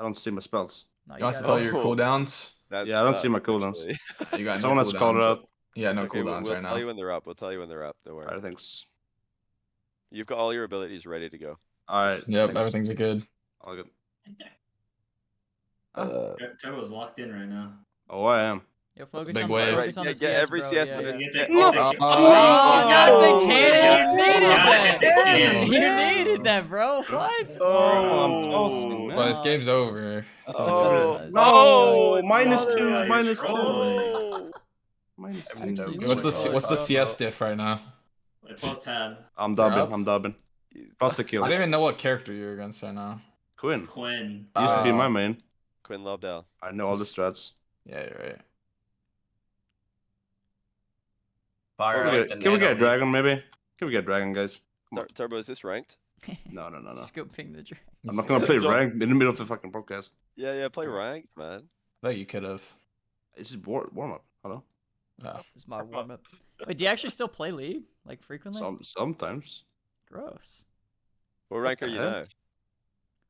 don't see my spells. No, You want us to gotta- tell your Oh. cooldowns? That Yeah, I don't see my sucks, cooldowns. actually. You got Someone no has to call it cooldowns. out. Yeah, It's no okay, cooldowns we'll right tell now. you when they're up. We'll tell you when they're up. Don't worry. Alright, thanks. You've got all your abilities ready to go. Alright. Yep, thanks. everything's good. All good. Turbo's locked in right now. Oh, I am. Yo, focus Big on, wave. focus on the Get CS, every bro. CS Yeah, on yeah. it. Get Get- the- get the- Oh, not Oh, the cannon! You needed yeah. that! Yeah. You needed that, bro. What? Oh, I'm tossing, man. Well, this game's over. It's not Oh, good. No, Oh, minus no. 2, You're minus 2. trolling. Minus I'm 2. no Actually, good. What's the Oh, what's the bro. CS diff right now? Wait, pull tab. I'm You're dubbing. up? I'm dubbing. Plus the kill. I don't even know what character you're against right now. It's Quinn. Quinn. Used to be my main. Quinn Lobdell. I know all the strats. Yeah, you're right. Fire Okay, out the can we get a nano dragon, maybe? Can we get a dragon, guys? Come on. Turbo, is this ranked? No, no, no, no. Just go ping the dragon. I'm not gonna play Don't- ranked in the middle of the fucking podcast. Yeah, play ranked, man. I bet you could have. It's just warm up. Hello. Oh. This is my warm up. Wait, do you actually still play League? Like frequently? Sometimes. Gross. What rank are you Okay. now?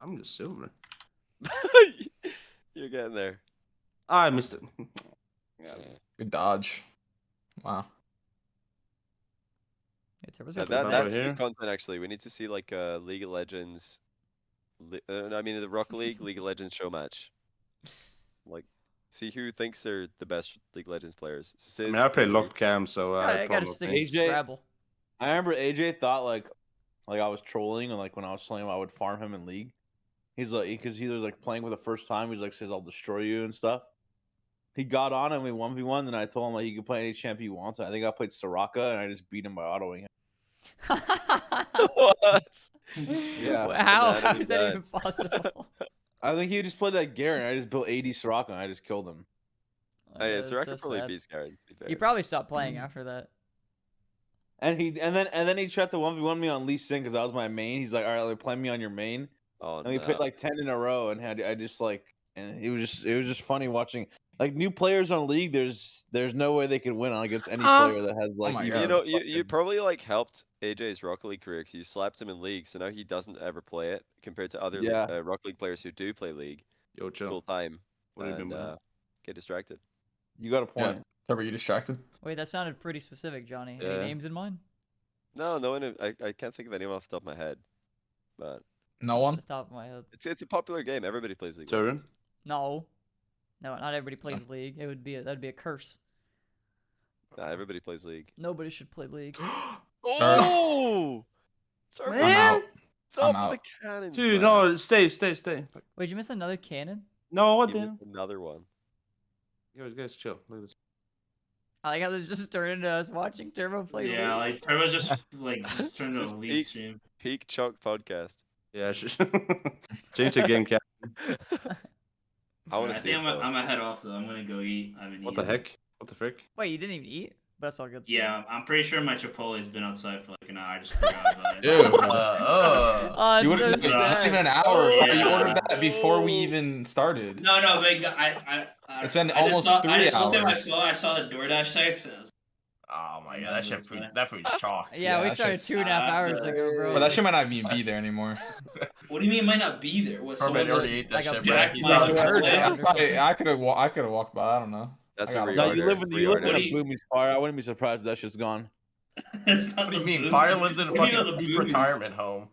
I'm just silver. You're getting there. I missed it. Good dodge. Wow. Yeah, Turbo's Yeah, got that, the right that's here. good content actually. We need to see like League of Legends. I mean the Rocket League, League of Legends show match. Like, see who thinks they're the best League of Legends players. I mean, I play locked cam, so I gotta probably stick think- with AJ. Scrabble. I remember AJ thought like I was trolling, and like when I was telling him I would farm him in League, he's like, because he was like playing for the first time, he's like says I'll destroy you and stuff. He got on and we 1v1, and I told him like he could play any champ he wants. And I think I played Soraka, and I just beat him by autoing him. What? Yeah. How? That How is is that bad. even possible? I think he just played like Garen. I just built 80 Soraka, and I just killed him. Hey, That's Soraka so probably sad. beats Garen. To be fair. He probably stopped playing after that. And then he tried to 1v1 me on Lee Sin because that was my main. He's like, all right, like, play me on your main. Oh And we no. played like 10 in a row, and I just like, and it was just funny watching like new players on League. There's no way they could win against any player that has like. my even You God. know, you probably like helped AJ's Rocket League career because you slapped him in League, so now he doesn't ever play it compared to other Yeah. Rocket League players who do play League Yo, chill. full time What are you doing, and man? get distracted. You got a point. Turbo, you distracted? Wait, that sounded pretty specific, Johnny. Any Yeah. names in mind? No, no one. I can't think of anyone off the top of my head, but No Off one? the top of my head. it's a popular game. Everybody plays League. of Turin? Legends. No. No, not everybody plays League. It would be that'd be a curse. Nah, everybody plays League. Nobody should play League. Oh! Sorry, I'm out. Stop I'm the out. cannons, Dude, man. no, stay. Wait, did you miss another cannon? No, what He the? missed another one. Yo, guys, chill. Look at this. I like how this just turned into us watching Turbo play Yeah, League. like Turbo's just like just turned to This a is lead peak- stream. Peak Chuck podcast. Yeah, change the game cap. I want I to see think it. though. I'm gonna head off though. I'm gonna go eat. I haven't What the eaten. heck? What the frick? Wait, you didn't even eat? that's all good. Yeah, I'm pretty sure my Chipotle's been outside for like an hour. I just forgot about it. Ew. Oh, You it's so wouldn't not sad. even an hour. Yeah. You ordered that before we even started. No, but I It's been I just almost saw, 3 I just looked at my hours. phone. I saw the DoorDash text. And I was Oh my god, Yeah, that food's chalked. Yeah, we that started shit's- 2.5 hours ago, bro. But that shit might not even be there anymore. like, what do you mean it might not be there? What Torment someone just already ate that like a shit, jack bro. He's my not Chipotle? I could have walked by. I don't know. That's I a got it. No, reorder. you live in reorder. a boomies fire. I wouldn't be surprised if that shit's gone. It's not What do you the mean? boom. Fire lives in a What do you know fucking the deep boomies? retirement home.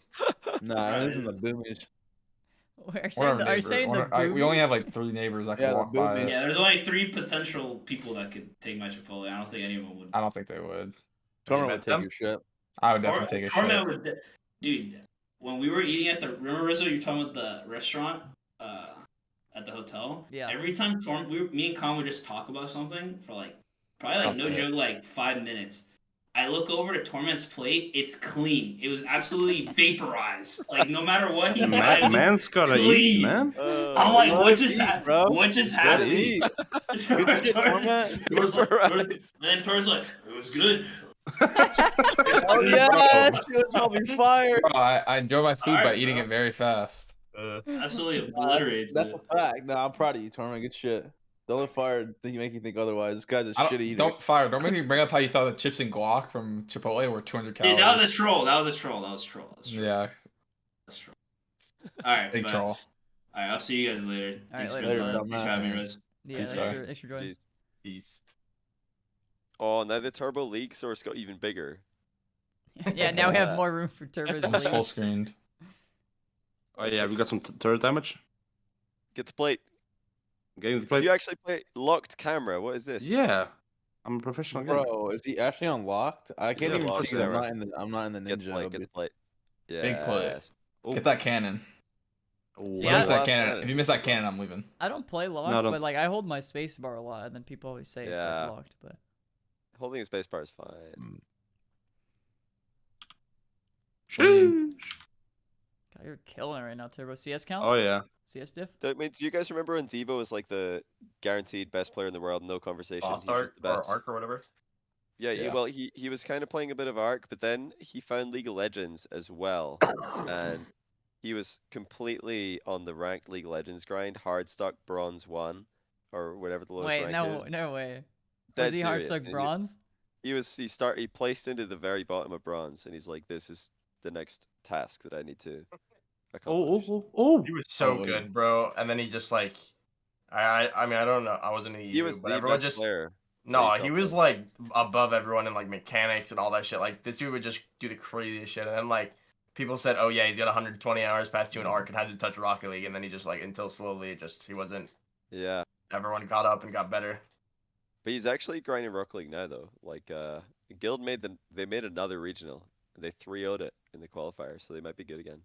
Nah, it lives in the boomies. Are you saying the we only boomies? have like 3 neighbors that Yeah, can the walk by boomies. us. Yeah, there's only 3 potential people that could take my Chipotle. I don't think any of them would. I don't think they would. Torment met would take them? your shit. I would definitely take a shit. Torment would, dude. When we were eating at the remember Rizzo, you're talking about the restaurant at the hotel. Yeah. Every time me and Con would just talk about something for like probably like no That's it. joke like 5 minutes. I look over to Torment's plate. It's clean. It was absolutely vaporized. Like no matter what he tried, it was Man's gotta clean. eat, man. I'm like, what just happened? bro? What just Gotta happened? eat. Good shit, Torment. Then Tor's like, it was good. Oh yeah, that shit was probably fire. Bro, I enjoy my food by Alright, eating bro. it very fast. Absolutely obliterates That's it. a fact. No, I'm proud of you, Torment. Good shit. Don't let fire make you think otherwise. This guy's a I shitty eater. don't make me bring up how you thought the chips and guac from Chipotle were 200 calories. Dude, that was a troll. That was a troll. Yeah, That's troll. All right, big but- troll. All right, I'll see you guys later. All Thanks right, for later, thanks for having me, Riz. Yeah, Peace, thanks for joining. Jeez. Peace. Oh, now the turbo league source got even bigger. Yeah, now we have more room for turbos. Almost to full leave. screened. Oh yeah, we got some turret damage. Get the plate. Getting the Do plate. you actually play locked camera? What is this? Yeah, I'm a professional gamer. Bro, is he actually unlocked? I can't Yeah, even locked see it. camera. I'm not in the Get the ninja. plate. Get the plate. Yeah. Big plate. Oh. Get that cannon. Oh, See, If you miss I- that Last cannon, cannon. if you miss that cannon, I'm leaving. I don't play locked, don't- but like I hold my space bar a lot, and then people always say it's Yeah. like locked. But Holding a space bar is fine. Sheesh. God, you're killing it right now, Turbo. CS count? Oh yeah. CS diff? I mean, do you guys remember when Devo was like the guaranteed best player in the world? No conversation. Lost He's just Ark the or best. Ark or whatever. Yeah, Yeah. well, he was kind of playing a bit of Ark, but then he found League of Legends as well, and he was completely on the ranked League of Legends grind, hard stock bronze 1, or whatever the lowest Wait, rank is. no way. Dead Was he hard serious, stuck and bronze? He placed into the very bottom of bronze, and he's like, this is the next task that I need to accomplish. Oh. He was so Oh, good, bro. And then he just like, I mean, I don't know. I wasn't in EU, He was but the everyone best just player. no. based He off was of- like above everyone in like mechanics and all that shit. Like this dude would just do the craziest shit, and then like people said, oh yeah, he's got 120 hours past 2 in Ark and hasn't touched Rocket League, and then he just like until slowly just he wasn't. Yeah, Everyone got up and got better. but he's actually grinding Rocket League now though. Like, Guild they made another regional. They 3-0'd it in the qualifier, so they might be good again.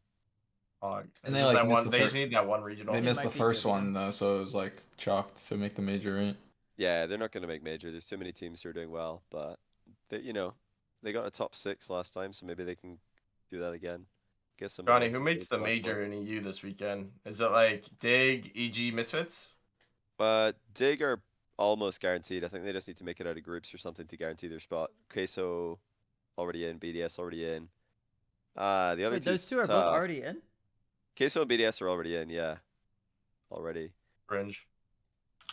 And And they, just like, that missed one. the They fir- just need that one regional. They It missed might the be first good, one though, so it was like chalked to make the major, right? Yeah, they're not going to make major. There's too many teams who are doing well, but they, they got a top 6 last time, so maybe they can do that again. Get some. Johnny, who momentum makes the going major forward. in EU this weekend? Is it like Dig, EG, Misfits? Dig are almost guaranteed. I think they just need to make it out of groups or something to guarantee their spot. Queso already in, BDS already in. The other Wait, those two are both tough. already in? Queso and BDS are already in, yeah. Already. Cringe.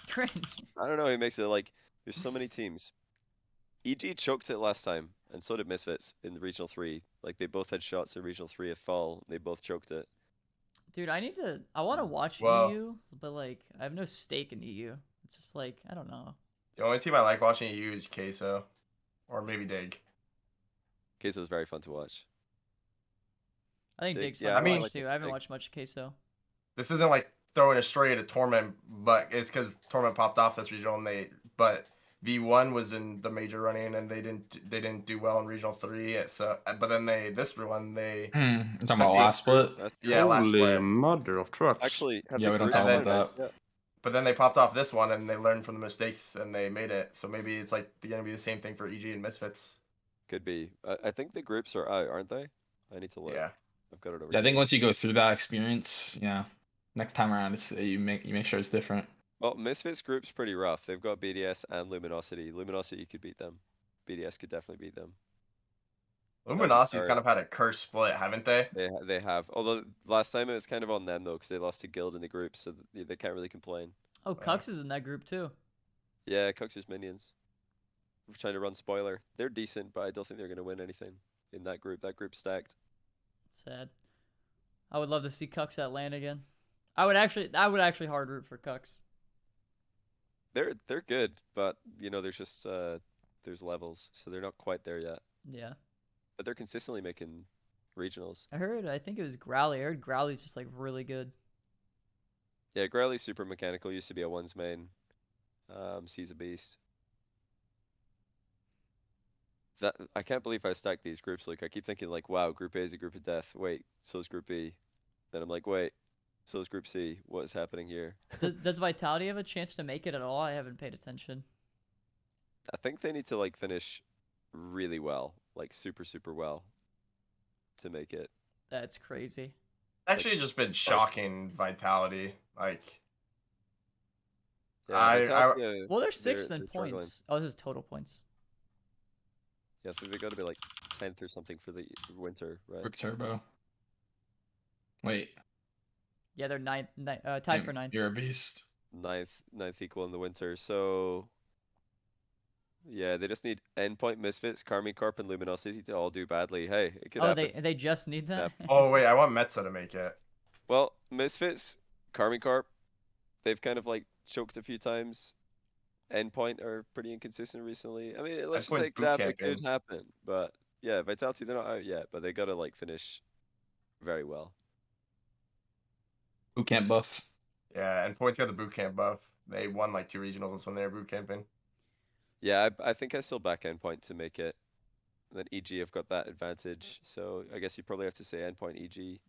Cringe. I don't know. He makes it like there's so many teams. EG choked it last time, and so did Misfits in the Regional 3. Like they both had shots in Regional 3 at fall. They both choked it. Dude, I want to watch Well- EU, but like I have no stake in EU. It's just like I don't know. The only team I like watching EU is Queso, or maybe Dig. Queso is very fun to watch. I think Dig- Dig's yeah, fun I to mean- watch too. I haven't Dig. watched much Queso. This isn't like throwing a stray at Torment, but it's because Torment popped off this regional, and but V1 was in the major running, and they didn't do well in regional 3. So, but then this one they I'm talking about last split. That's yeah last Holy split. mother of trucks. Actually, have Yeah, the we don't group talk been about right? But then they popped off this one, and they learned from the mistakes, and they made it. So maybe it's like gonna be the same thing for EG and Misfits. Could be. I think the groups are out, aren't they? I need to look. Yeah. I've got it over Yeah, I here. think once you go through that experience, yeah, next time around, it's you make sure it's different. Well, Misfits group's pretty rough. They've got BDS and Luminosity. Luminosity could beat them. BDS could definitely beat them. Luminosity's hard. kind of had a curse split, haven't they? They have. Although last time it was kind of on them though, because they lost to Guild in the group, so they can't really complain. Oh, Cux is in that group too. Yeah, Cux's minions. We're trying to run spoiler. They're decent, but I don't think they're gonna win anything in that group. That group's stacked. Sad. I would love to see Cux at LAN again. I would actually hard root for Cux. They're good, but you know, there's just there's levels, so they're not quite there yet. Yeah. But they're consistently making regionals. I think it was Growly. I heard Growly's just like really good. Yeah, Growly's super mechanical. Used to be a one's main. He's a beast. That I can't believe I stacked these groups. Like I keep thinking like, wow, Group A is a group of death. Wait, so is Group B. Then I'm like, wait, so is Group C. What is happening here? Does Vitality have a chance to make it at all? I haven't paid attention. I think they need to like finish really well, like super well, to make it. That's crazy. Actually, just been shocking Vitality. Like, Yeah, Vitality, Well, they're sixth in they're struggling. points. Oh, this is total points. Yeah, I think they got to be like 10th or something for the winter, right? Quick turbo. Wait. Yeah, they're tied for ninth. You're a beast. Ninth equal in the winter. So yeah, they just need Endpoint, Misfits, Carmine Corp, and Luminosity to all do badly. Hey, it could Oh, happen. they just need that. oh wait, I want Metza to make it. Well, Misfits, Carmine Corp, they've kind of like choked a few times. Endpoint are pretty inconsistent recently. I mean, let's just say it could happen. But yeah, Vitality, they're not out yet, but they gotta like finish very well. Boot camp buff. Yeah, and Point's got the boot camp buff. They won like 2 regionals when they were boot camping. Yeah, I think I still back Endpoint to make it. And then EG have got that advantage. So I guess you probably have to say Endpoint, EG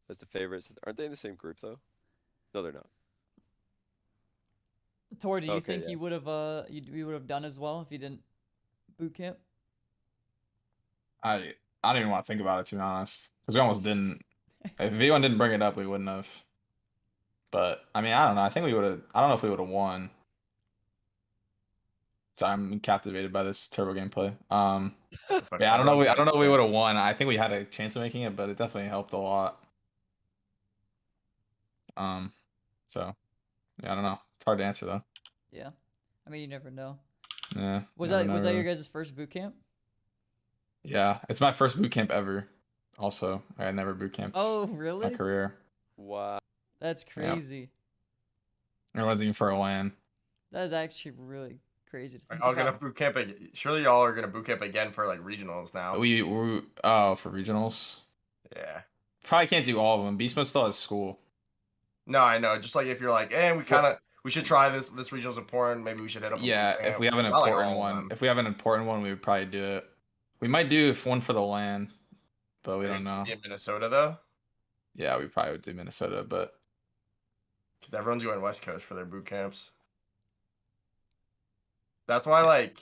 as the favorites. Aren't they in the same group though? No, they're not. Tor, do you think you would have done as well if you didn't boot camp? I don't even want to think about it, to be honest, because we almost didn't. If V1 didn't bring it up, we wouldn't have. But I mean, I don't know. I think we would have. I don't know if we would have won. So I'm captivated by this turbo gameplay. Yeah, I don't know. I don't know if we would have won. I think we had a chance of making it, but it definitely helped a lot. So yeah, I don't know. It's hard to answer though. Yeah, I mean, you never know. Yeah. Was that your guys' first boot camp? Yeah, it's my first boot camp ever. Also, I had never boot camped. Oh, really? My career. Wow. That's crazy. Yeah. It wasn't even for a LAN. That is actually really crazy to think Y'all gonna about. boot camp surely y'all are gonna boot camp again for like regionals now. For regionals. Yeah. Probably can't do all of them. Beast Mode still has school. No, I know. Just like if you're like, we should try this regional's important. Maybe we should hit up. Yeah, if we have an important one, we would probably do it. We might do one for the LAN, but we don't know. In Minnesota though. Yeah, we probably would do Minnesota, but because everyone's going West Coast for their boot camps. That's why like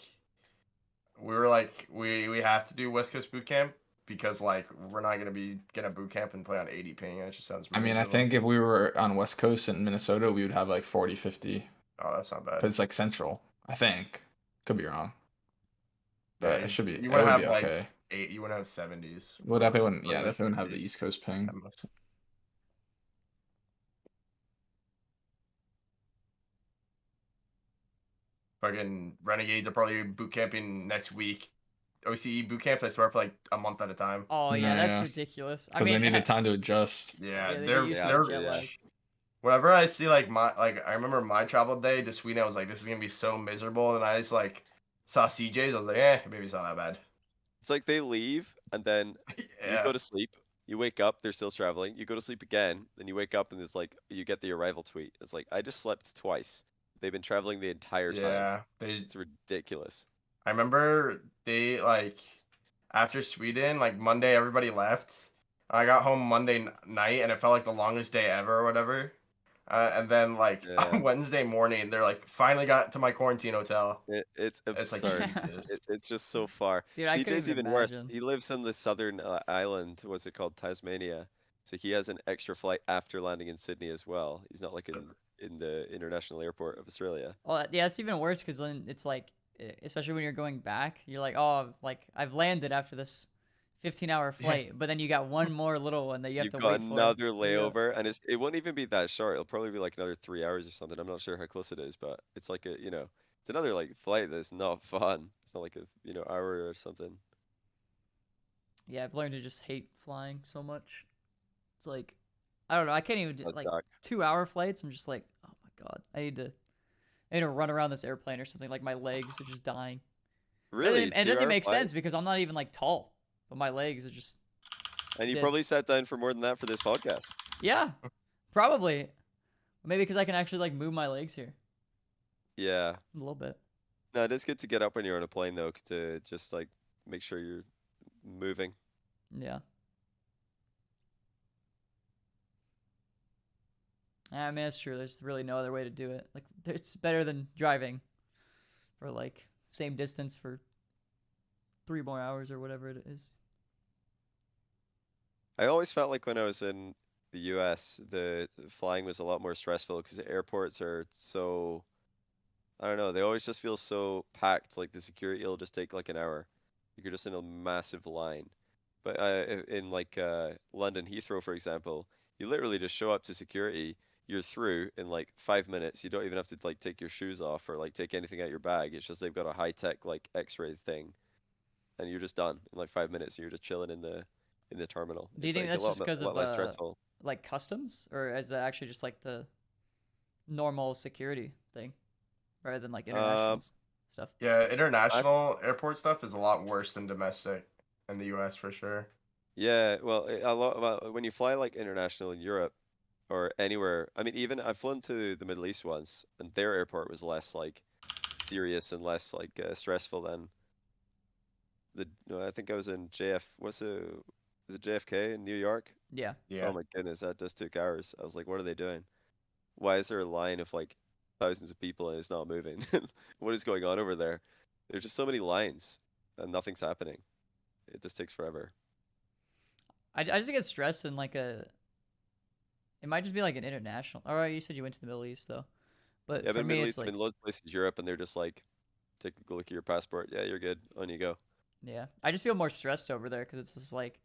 we were like we have to do West Coast boot camp because like we're not gonna be gonna boot camp and play on 80 ping. It just sounds. I mean, I think if we were on West Coast in Minnesota, we would have like 40, 50. Oh, that's not bad. But it's like Central, I think. Could be wrong. But yeah, it should be. You want to have like okay. 8. You want to have 70s. Well, definitely wouldn't. Yeah, definitely wouldn't have the East Coast ping. Fucking Renegades are probably boot camping next week. OCE boot camps, I swear, for like a month at a time. Oh yeah, that's ridiculous. I mean, mean, they needed time to adjust. Yeah, they're whenever I see like I remember my travel day to Sweden, I was like, this is gonna be so miserable, and I just like saw CJ's, I was like, maybe it's not that bad. It's like they leave and then you go to sleep. You wake up, they're still traveling. You go to sleep again, then you wake up and it's like you get the arrival tweet. It's like I just slept twice. They've been traveling the entire time. Yeah, it's ridiculous. I remember they like after Sweden, like Monday, everybody left. I got home Monday night, and it felt like the longest day ever or whatever. And then like on Wednesday morning, they're like finally got to my quarantine hotel. It's absurd. Like, it's just so far. Dude, CJ's even worse. He lives on the southern island. What's it called? Tasmania. So he has an extra flight after landing in Sydney as well. He's not like in the international airport of Australia. Well, yeah, it's even worse because then it's like especially when you're going back, you're like, oh, like I've landed after this 15-hour flight, but then you got one more little one that you have You've to got wait for. another Yeah. layover, and it won't even be that short. It'll probably be like another 3 hours or something. I'm not sure how close it is, but it's like a, it's another like flight that's not fun. It's not like a, hour or something. Yeah, I've learned to just hate flying so much. It's like, I don't know, I can't even do That like suck. 2-hour flights. I'm just like, oh my god, I need to run around this airplane or something. Like my legs are just dying. Really? And it doesn't 2 hour make flight? sense because I'm not even like tall, but my legs are just. And you dead. probably sat down for more than that for this podcast. Yeah, probably. Maybe because I can actually like move my legs here Yeah. a little bit. No, it is good to get up when you're on a plane though, to just like make sure you're moving. Yeah. I mean, that's true. There's really no other way to do it. Like, it's better than driving for like same distance for 3 more hours or whatever it is. I always felt like when I was in the US, the flying was a lot more stressful because the airports are so, I don't know, they always just feel so packed. Like the security will just take like an hour. You're just in a massive line. But in like London Heathrow, for example, you literally just show up to security. You're through in like 5 minutes. You don't even have to like take your shoes off or like take anything out your bag. It's just they've got a high tech like X-ray thing, and you're just done in like 5 minutes. And you're just chilling in the terminal. Do you It's think like that's just because a lot of less stressful. like customs, or is that actually just like the normal security thing rather than like international stuff? Yeah, international airport stuff is a lot worse than domestic in the U.S. for sure. Yeah, well, when you fly like international in Europe or anywhere, I mean, even I've flown to the Middle East once, and their airport was less like serious and less like stressful than I think I was in is it JFK in New York? Yeah. Yeah. Oh my goodness, that just took hours. I was like, what are they doing? Why is there a line of like thousands of people and it's not moving? What is going on over there? There's just so many lines and nothing's happening. It just takes forever. I just get stressed in like it might just be like an international. All right, you said you went to the Middle East though, but Yeah, for but me Middle it's East, I've like, been loads of places in Europe, and they're just like, take a look at your passport. Yeah, you're good. On you go. yeah, I just feel more stressed over there because it's just like,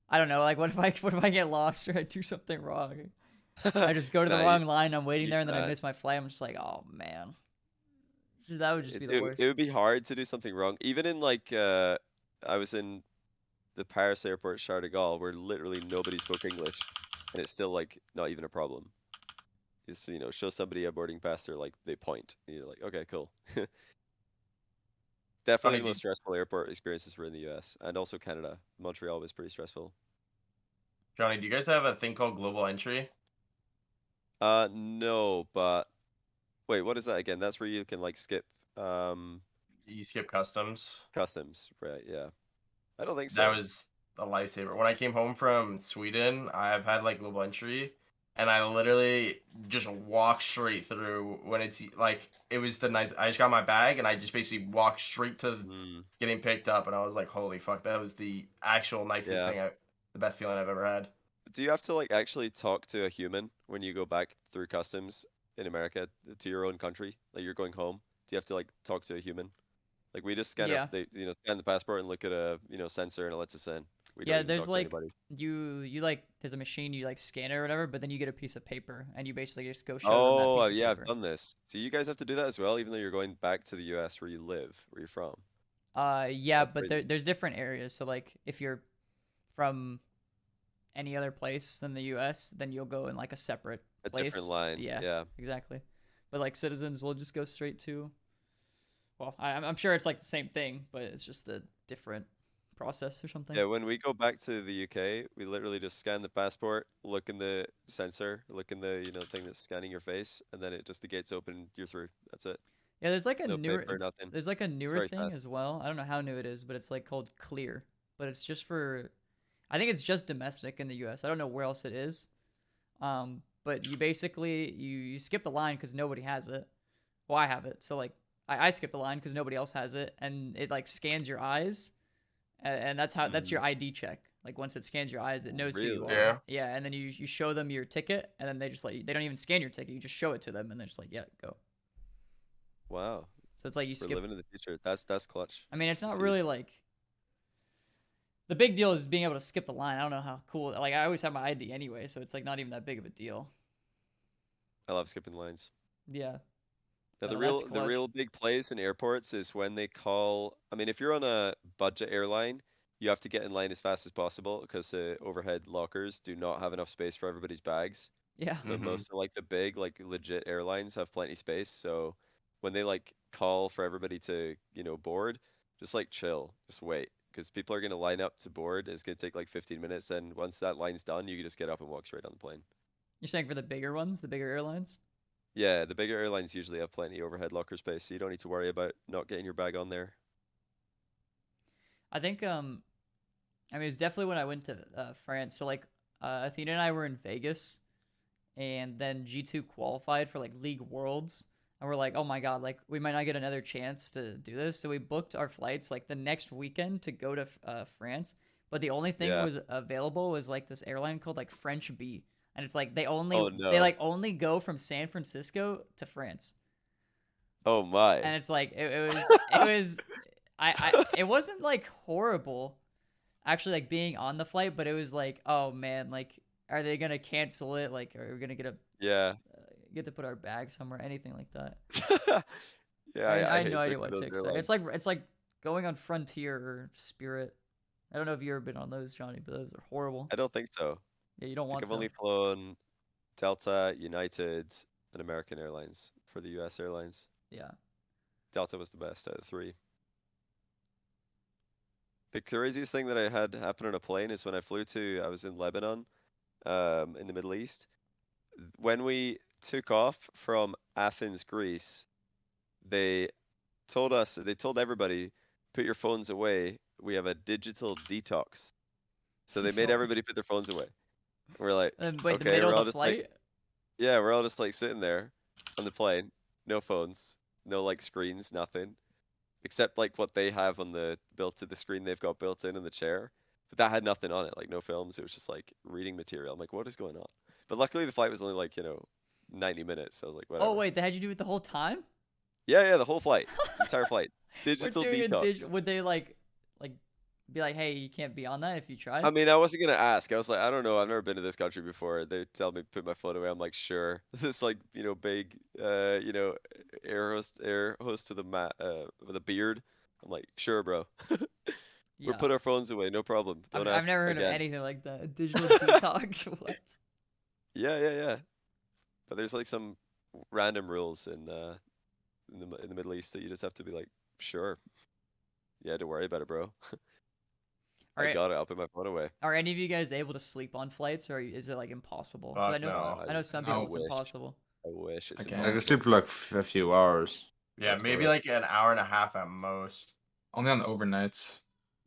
I don't know, like what if I get lost or I do something wrong? I just go to the Nah, wrong line. I'm waiting you there, and then I can't. miss my flight. I'm just like, oh man, that would just be the It worst. would be hard to do something wrong. Even in like, I was in the Paris airport, Charles de Gaulle, where literally nobody spoke English, and it's still like not even a problem. Just show somebody a boarding pass, they're like they point. And you're like, okay, cool. Definitely Johnny, the most stressful airport experiences were in the U.S. and also Canada. Montreal was pretty stressful. Johnny, do you guys have a thing called global entry? No, but wait, what is that again? That's where you can like skip You skip customs. customs, right? Yeah. I don't think so. That was a lifesaver. When I came home from Sweden, I've had like global entry, and I literally just walked straight through when it's like it was the nice. I just got my bag and I just basically walked straight to getting picked up, and I was like, "Holy fuck, that was the actual nicest Yeah. thing, the best feeling I've ever had." Do you have to like actually talk to a human when you go back through customs in America to your own country? Like you're going home. Do you have to like talk to a human? Like we just scan Yeah. scan the passport and look at a sensor and it lets us in. We don't Yeah, even there's talk to like anybody. you like there's a machine you like scan it or whatever, but then you get a piece of paper and you basically just go show them that piece of Yeah, paper. I've done this. So you guys have to do that as well, even though you're going back to the U.S. where you live, where you're from. Yeah, That's but crazy. there's different areas. So like if you're from any other place than the U.S., then you'll go in like a separate A place. different line. Yeah, Yeah. exactly. But like citizens will just go straight to. Well, I'm sure it's like the same thing, but it's just a different process or something. Yeah, when we go back to the UK, we literally just scan the passport, look in the sensor, look in the thing that's scanning your face, and then the gates open, you're through. That's it. Yeah, there's like a No newer paper, nothing. there's like a newer very thing fast. as well. I don't know how new it is, but it's like called Clear. But it's just for I think it's just domestic in the US. I don't know where else it is. But you basically you skip the line because nobody has it. Well, I have it. So like I skip the line because nobody else has it, and it like scans your eyes, and that's your ID check. Like once it scans your eyes, it knows who you Really? are. Yeah. Yeah, and then you show them your ticket, and then they just like they don't even scan your ticket. You just show it to them, and they're just like, yeah, go. Wow. So it's like you We're skip. living in the future. That's clutch. I mean, it's not See. really like. The big deal is being able to skip the line. I don't know how cool. Like I always have my ID anyway, so it's like not even that big of a deal. I love skipping lines. Yeah. Now No, the that's real clutch. big plays in airports is when they call. I mean, if you're on a budget airline, you have to get in line as fast as possible because the overhead lockers do not have enough space for everybody's bags. Yeah. But most of like the big like legit airlines have plenty space. So when they like call for everybody to board, just like chill, just wait because people are gonna line up to board. It's gonna take like 15 minutes, and once that line's done, you can just get up and walk straight on the plane. You're saying for the bigger ones, the bigger airlines? Yeah, the bigger airlines usually have plenty overhead locker space, so you don't need to worry about not getting your bag on there. I think I mean it's definitely when I went to France. So like Athena and I were in Vegas, and then G2 qualified for like League Worlds, and we're like, oh my god, like we might not get another chance to do this. So we booked our flights like the next weekend to go to France, but the only thing was available was like this airline called like French Bee. And it's like they only go from San Francisco to France. Oh my! And it's like it was it wasn't like horrible, actually, like being on the flight, but it was like, oh man, like are they gonna cancel it? Like are we gonna get to put our bag somewhere? Anything like that? Yeah, I hate had no idea picking what to those expect. airlines. It's like going on Frontier or Spirit. I don't know if you've ever been on those, Johnny, but those are horrible. I don't think so. Yeah, you don't want I've to. only flown Delta, United, and American Airlines for the U.S. airlines. Yeah. Delta was the best out of the three. The craziest thing that I had happen on a plane is when I was in Lebanon, in the Middle East. When we took off from Athens, Greece, they told everybody, put your phones away. We have a digital detox. So they made everybody put their phones away. We're like, Wait, okay, the middle we're all of the just like, flight? yeah, we're all just like sitting there on the plane, no phones, no like screens, nothing, except like what they have on the screen they've got built in the chair. But that had nothing on it, like no films. It was just like reading material. I'm like, what is going on? But luckily the flight was only like 90 minutes. So I was like, whatever. Oh wait, they had you do it the whole time? Yeah, the whole flight, the entire flight, digital detox. Would they like be like, hey, you can't be on that if you try? I mean, I wasn't gonna ask. I was like, I don't know. I've never been to this country before. They tell me to put my phone away. I'm like, sure. This like big air host with a beard. I'm like, sure, bro. We'll put our phones away, no problem. Don't ask I've never heard again. of anything like that. Digital detox. What? Yeah. But there's like some random rules in the Middle East that you just have to be like, sure. Yeah, don't worry about it, bro. I got it. I'll put my phone away. Are any of you guys able to sleep on flights, or is it like impossible? Fuck I know some people it's impossible. I wish. It's I I can sleep for like a few hours. Yeah, That's maybe correct. like an hour and a half at most. Only on the overnights,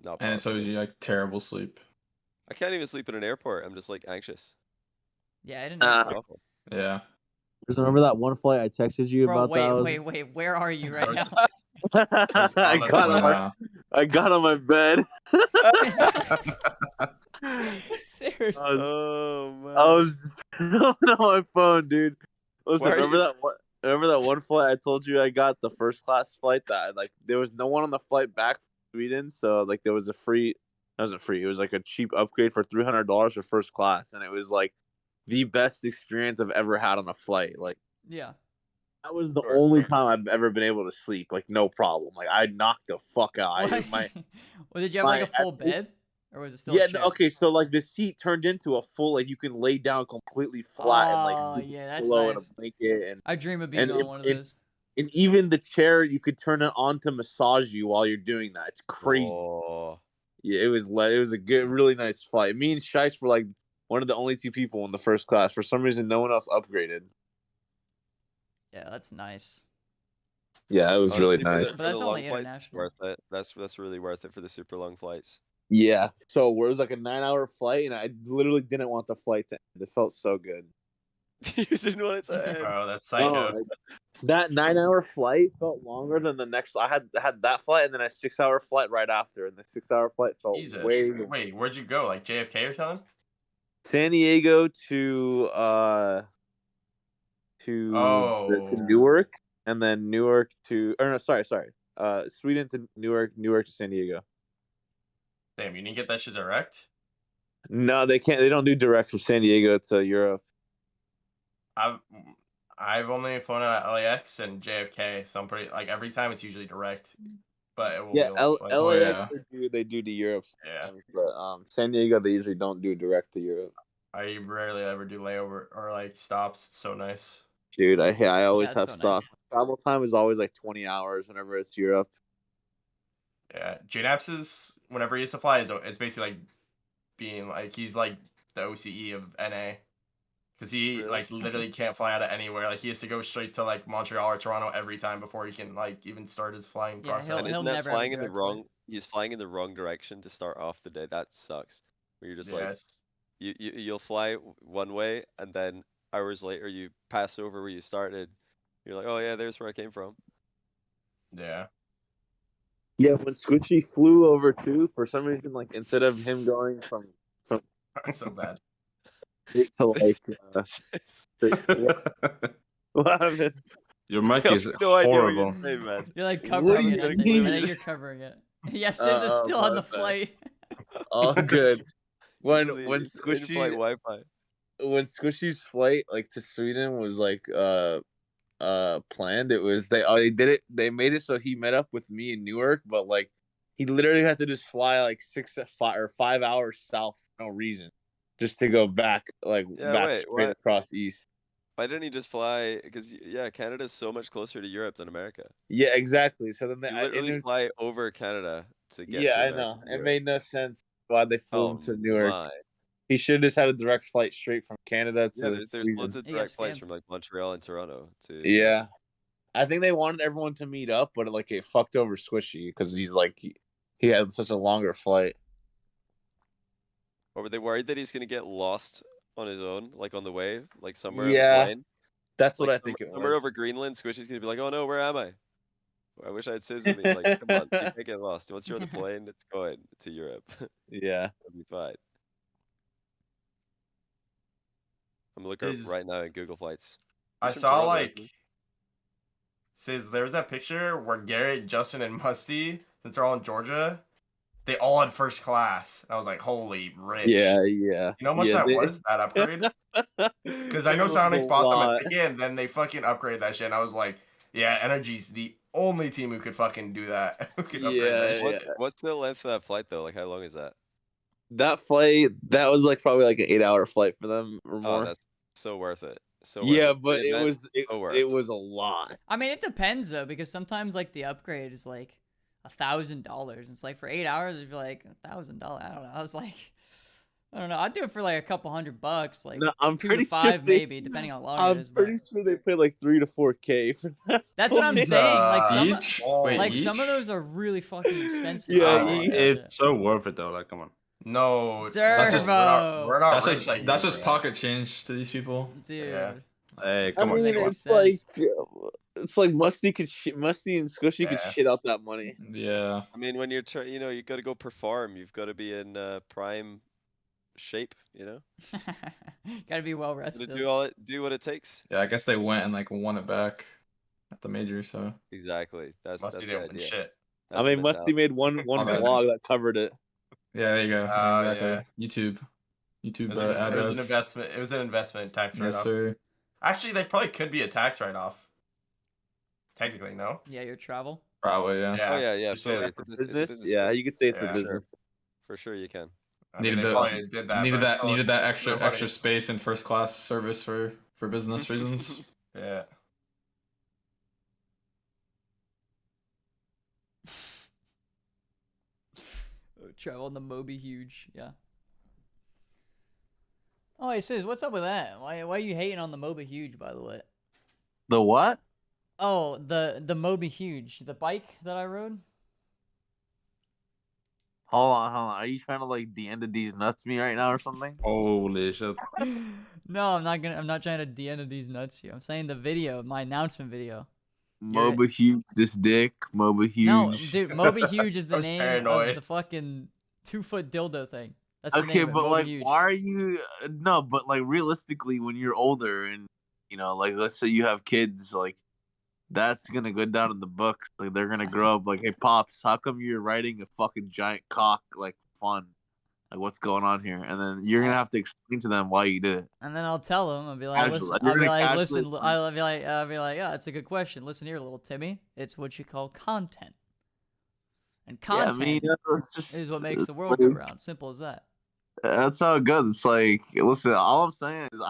Not and it's possible. always like terrible sleep. I can't even sleep in an airport. I'm just like anxious. Yeah, I didn't know. It's awful. Yeah. Just remember that one flight I texted you Bro, about wait, where are you right now? I got on my bed. Seriously. Oh man. I was just on my phone, dude. Listen, Why are remember you- that one flight I told you I got, the first class flight that there was no one on the flight back from Sweden, so like there was it wasn't free. It was like a cheap upgrade for $300 for first class, and it was like the best experience I've ever had on a flight. Like Yeah. that was the only time I've ever been able to sleep, like no problem. Like I knocked the fuck out. Well, did you have like a full bed, or was it still? Yeah, a chair? okay, so like the seat turned into a full, like you can lay down completely flat and like Oh, sleep yeah, that's below in nice. a blanket, and I dream of being on one of those. and even the chair you could turn it on to massage you while you're doing that. It's crazy. Oh. Yeah, it was a good, really nice flight. Me and Shice were like one of the only two people in the first class. For some reason, no one else upgraded. Yeah, that's nice. Yeah, it was really For nice. the But that's long only flights, international. it's worth it. That's really worth it for the super long flights. Yeah, so it was like a 9-hour flight, and I literally didn't want the flight to end. It felt so good. You didn't want it to end. Bro, that's psycho. No, that 9-hour flight felt longer than the next. I had that flight and then a 6-hour flight right after, and the 6-hour flight felt Jesus. way. Wait, where'd you go? Like JFK or something? San Diego to Oh. Newark, and then Newark to, or no, sorry, Sweden to Newark, Newark to San Diego. Damn, you didn't get that shit direct? No, they can't. They don't do direct from San Diego to Europe. I've only flown out of LAX and JFK, so I'm pretty like every time it's usually direct. But it will Yeah, be a flight. LAX they do to Europe. Yeah. But San Diego they usually don't do direct to Europe. I rarely ever do layover or like stops. It's so nice. Dude, I always Yeah, have it's so nice. stops. Travel time is always like 20 hours whenever it's Europe. Yeah, JNAPS is whenever he used to fly, it's basically like being like he's like the OCE of NA, because he Really? like literally can't fly out of anywhere. Like he has to go straight to like Montreal or Toronto every time before he can like even start his flying Yeah, process. And he'll isn't that never have a flying in the direct flight. wrong? He's flying in the wrong direction to start off the day. That sucks. Where you're just like Yes. you'll fly one way and then hours later you pass over where you started. You're like, oh yeah, there's where I came from. Yeah. Yeah, when Squishy flew over too, for some reason, like instead of him going from So bad. to like what happened? Your mic I is have no idea what horrible. you're saying, man. You're like What covering do it. you I think. mean? I think you're covering it. Yeah, Sis is still on the my bad. flight. All good. When Usually when it's in-flight Squishy Wi-Fi. when Squishy's flight like to Sweden was like planned, it was they did it. They made it so he met up with me in Newark, but like he literally had to just fly like 5 hours south for no reason, just to go back Yeah, back wait, straight what? across east. Why didn't he just fly? Because yeah, Canada's so much closer to Europe than America. Yeah, exactly. So then You literally fly over Canada to get yeah, to I America. know. It made no sense why they flew him Oh to Newark. my. He should have just had a direct flight straight from Canada Yeah, to there's Sweden. loads of He got direct flights scammed. from like Montreal and Toronto to Yeah, I think they wanted everyone to meet up, but like it fucked over Squishy because he had such a longer flight. Or were they worried that he's gonna get lost on his own, like on the way, like somewhere on Yeah, the plane? that's what Like I think it somewhere was. over Greenland, Squishy's gonna be like, oh no, where am I? I wish I had Sis with me. Like, come on, you can't get lost. Once you're on the plane, it's going to Europe. Yeah, It'll be fine. I'm looking up Is- right now at Google Flights. I He's from saw Toronto, like isn't he? says there was that picture where Garrett, Justin, and Musty, since they're all in Georgia, they all had first class. And I was like, holy rich. yeah. You know how much Yeah, that was, that upgrade? Because I know Soundix bought them a ticket and then they fucking upgraded that shit. And I was like, yeah, Energy's the only team who could fucking do that. Who could upgrade that shit. What's the length of that flight though? Like, how long is that? That flight, that was like probably like an 8-hour flight for them or Oh, more. that's so worth it. So worth Yeah, it. but The event, so it worth. was a lot. I mean, it depends though, because sometimes like the upgrade is like $1,000. It's like for 8 hours, it'd be like $1,000. I don't know. I was like, I don't know. I'd do it for like a couple $100, like No, I'm 2 pretty to sure 5 they- maybe, depending on how long I'm it is. pretty sure they paid like 3 to 4K for that. That's what I'm flight. saying. Like some, Each? Wait, like some of each? those are really fucking expensive. Yeah, Oh, each. It's so worth it though. Like, come on. No, That's just- we're not That's rich just like that's you, just bro. pocket change to these people. Dude. Yeah. Hey, I come on. mean, Makes it's sense. like Musty and Squishy could Yeah. shit out that money. Yeah. I mean, when you're you got to go perform. You've got to be in prime shape. You know, Gotta be well to rested. do what it takes. Yeah, I guess they went and like won it back at the major, so Exactly. That's Musty the didn't win idea. shit. That's I the mean, Musty mentality. made one My bad. vlog that covered it. yeah, there you go. Oh, Exactly. YouTube It was, it address. was an investment. It was an investment tax Yes, write-off. sir. Actually, they probably could be a tax write-off. Technically, no. Yeah, your travel. Probably, yeah. Oh yeah, yeah, You say totally. that It's a For it's a business, business yeah, move. you could say it's Yeah, for sure. business. For sure you can. I mean, Needed they the- probably did that. needed but that still, needed that it's extra no money. extra space in first class service for business reasons. Yeah. Travel on the Moby Huge. Yeah. Oh, it says, what's up with that? Why are you hating on the Moby Huge, by the way? The what? Oh, the Moby Huge, the bike that I rode. Hold on. Are you trying to like the end of these nuts me right now or something? Holy shit. No, I'm not trying to de-end these nuts you. I'm saying the video, my announcement video. Moba Huge, this dick. Moba Huge. No, dude, Moby Huge is I the was name paranoid. of the fucking 2-foot dildo thing. That's the Okay, name of it, but Moby like, Huge. why are you? No, but like realistically, when you're older and like let's say you have kids, like that's gonna go down in the books. Like they're gonna grow up like, hey pops, how come you're riding a fucking giant cock like fun? Like what's going on here? And then you're gonna have to explain to them why you did it. And then I'll tell them. I'll be like, Casual. listen. You're I'll be gonna like, casually listen. explain. I'll be like, yeah, that's a good question. Listen here, little Timmy. It's what you call content. And content it's just, is what makes the world go round. Simple as that. That's how it goes. It's like, listen, all I'm saying is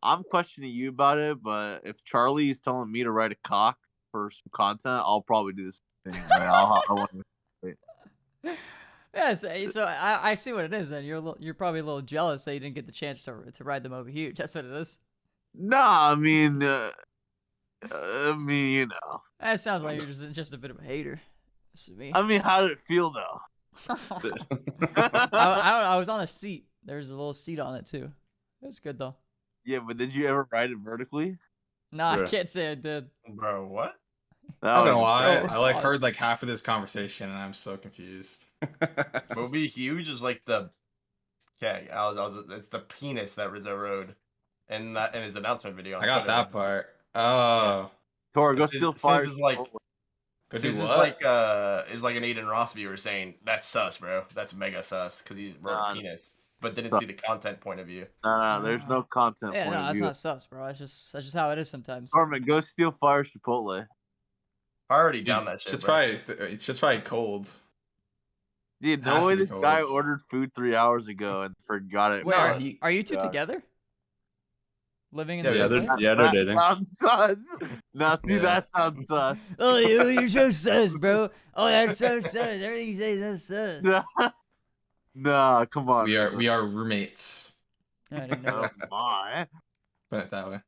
I'm questioning you about it, but if Charlie is telling me to write a cock for some content, I'll probably do the same thing. Like, I want to. Yeah, so I see what it is. Then you're probably a little jealous that you didn't get the chance to ride them over huge. That's what it is. Nah, I mean, you know. That sounds like you're just a bit of a hater. This is me. I mean, how did it feel though? I was on a seat. There's a little seat on it too. It was good though. Yeah, but did you ever ride it vertically? No, I Bruh. can't say I did. Bro, what? I don't know why. bro, I like pause. heard like half of this conversation and I'm so confused. Moby Huge is like the it's the penis that Rizzo rode in his announcement video. On I got Twitter. that part. Oh. Tor, go This is- steal this fire. is like- Go This do is what? like an Aiden Ross viewer saying that's sus, bro. That's mega sus because he wrote Nah. penis, but didn't Sus. see the content point of view. No, there's no content Yeah, point no, of that's view. not sus, bro. That's just how it is sometimes. Norman, go steal fire Chipotle. I already Dude, down that shit, It's bro. probably cold. Dude, Has no to way be this cold. guy ordered food 3 hours ago and forgot it. Wait, No, are you two God. together? Living in Yeah, the yeah, same they're- place? yeah, they're That dating. sounds sus. Now, see, Yeah. that sounds sus. Oh, you're so sus, bro. Oh, that's so sus. Everything you say is so sus. Nah, come on. We man. are roommates. I didn't know Oh that. my. Put it that way.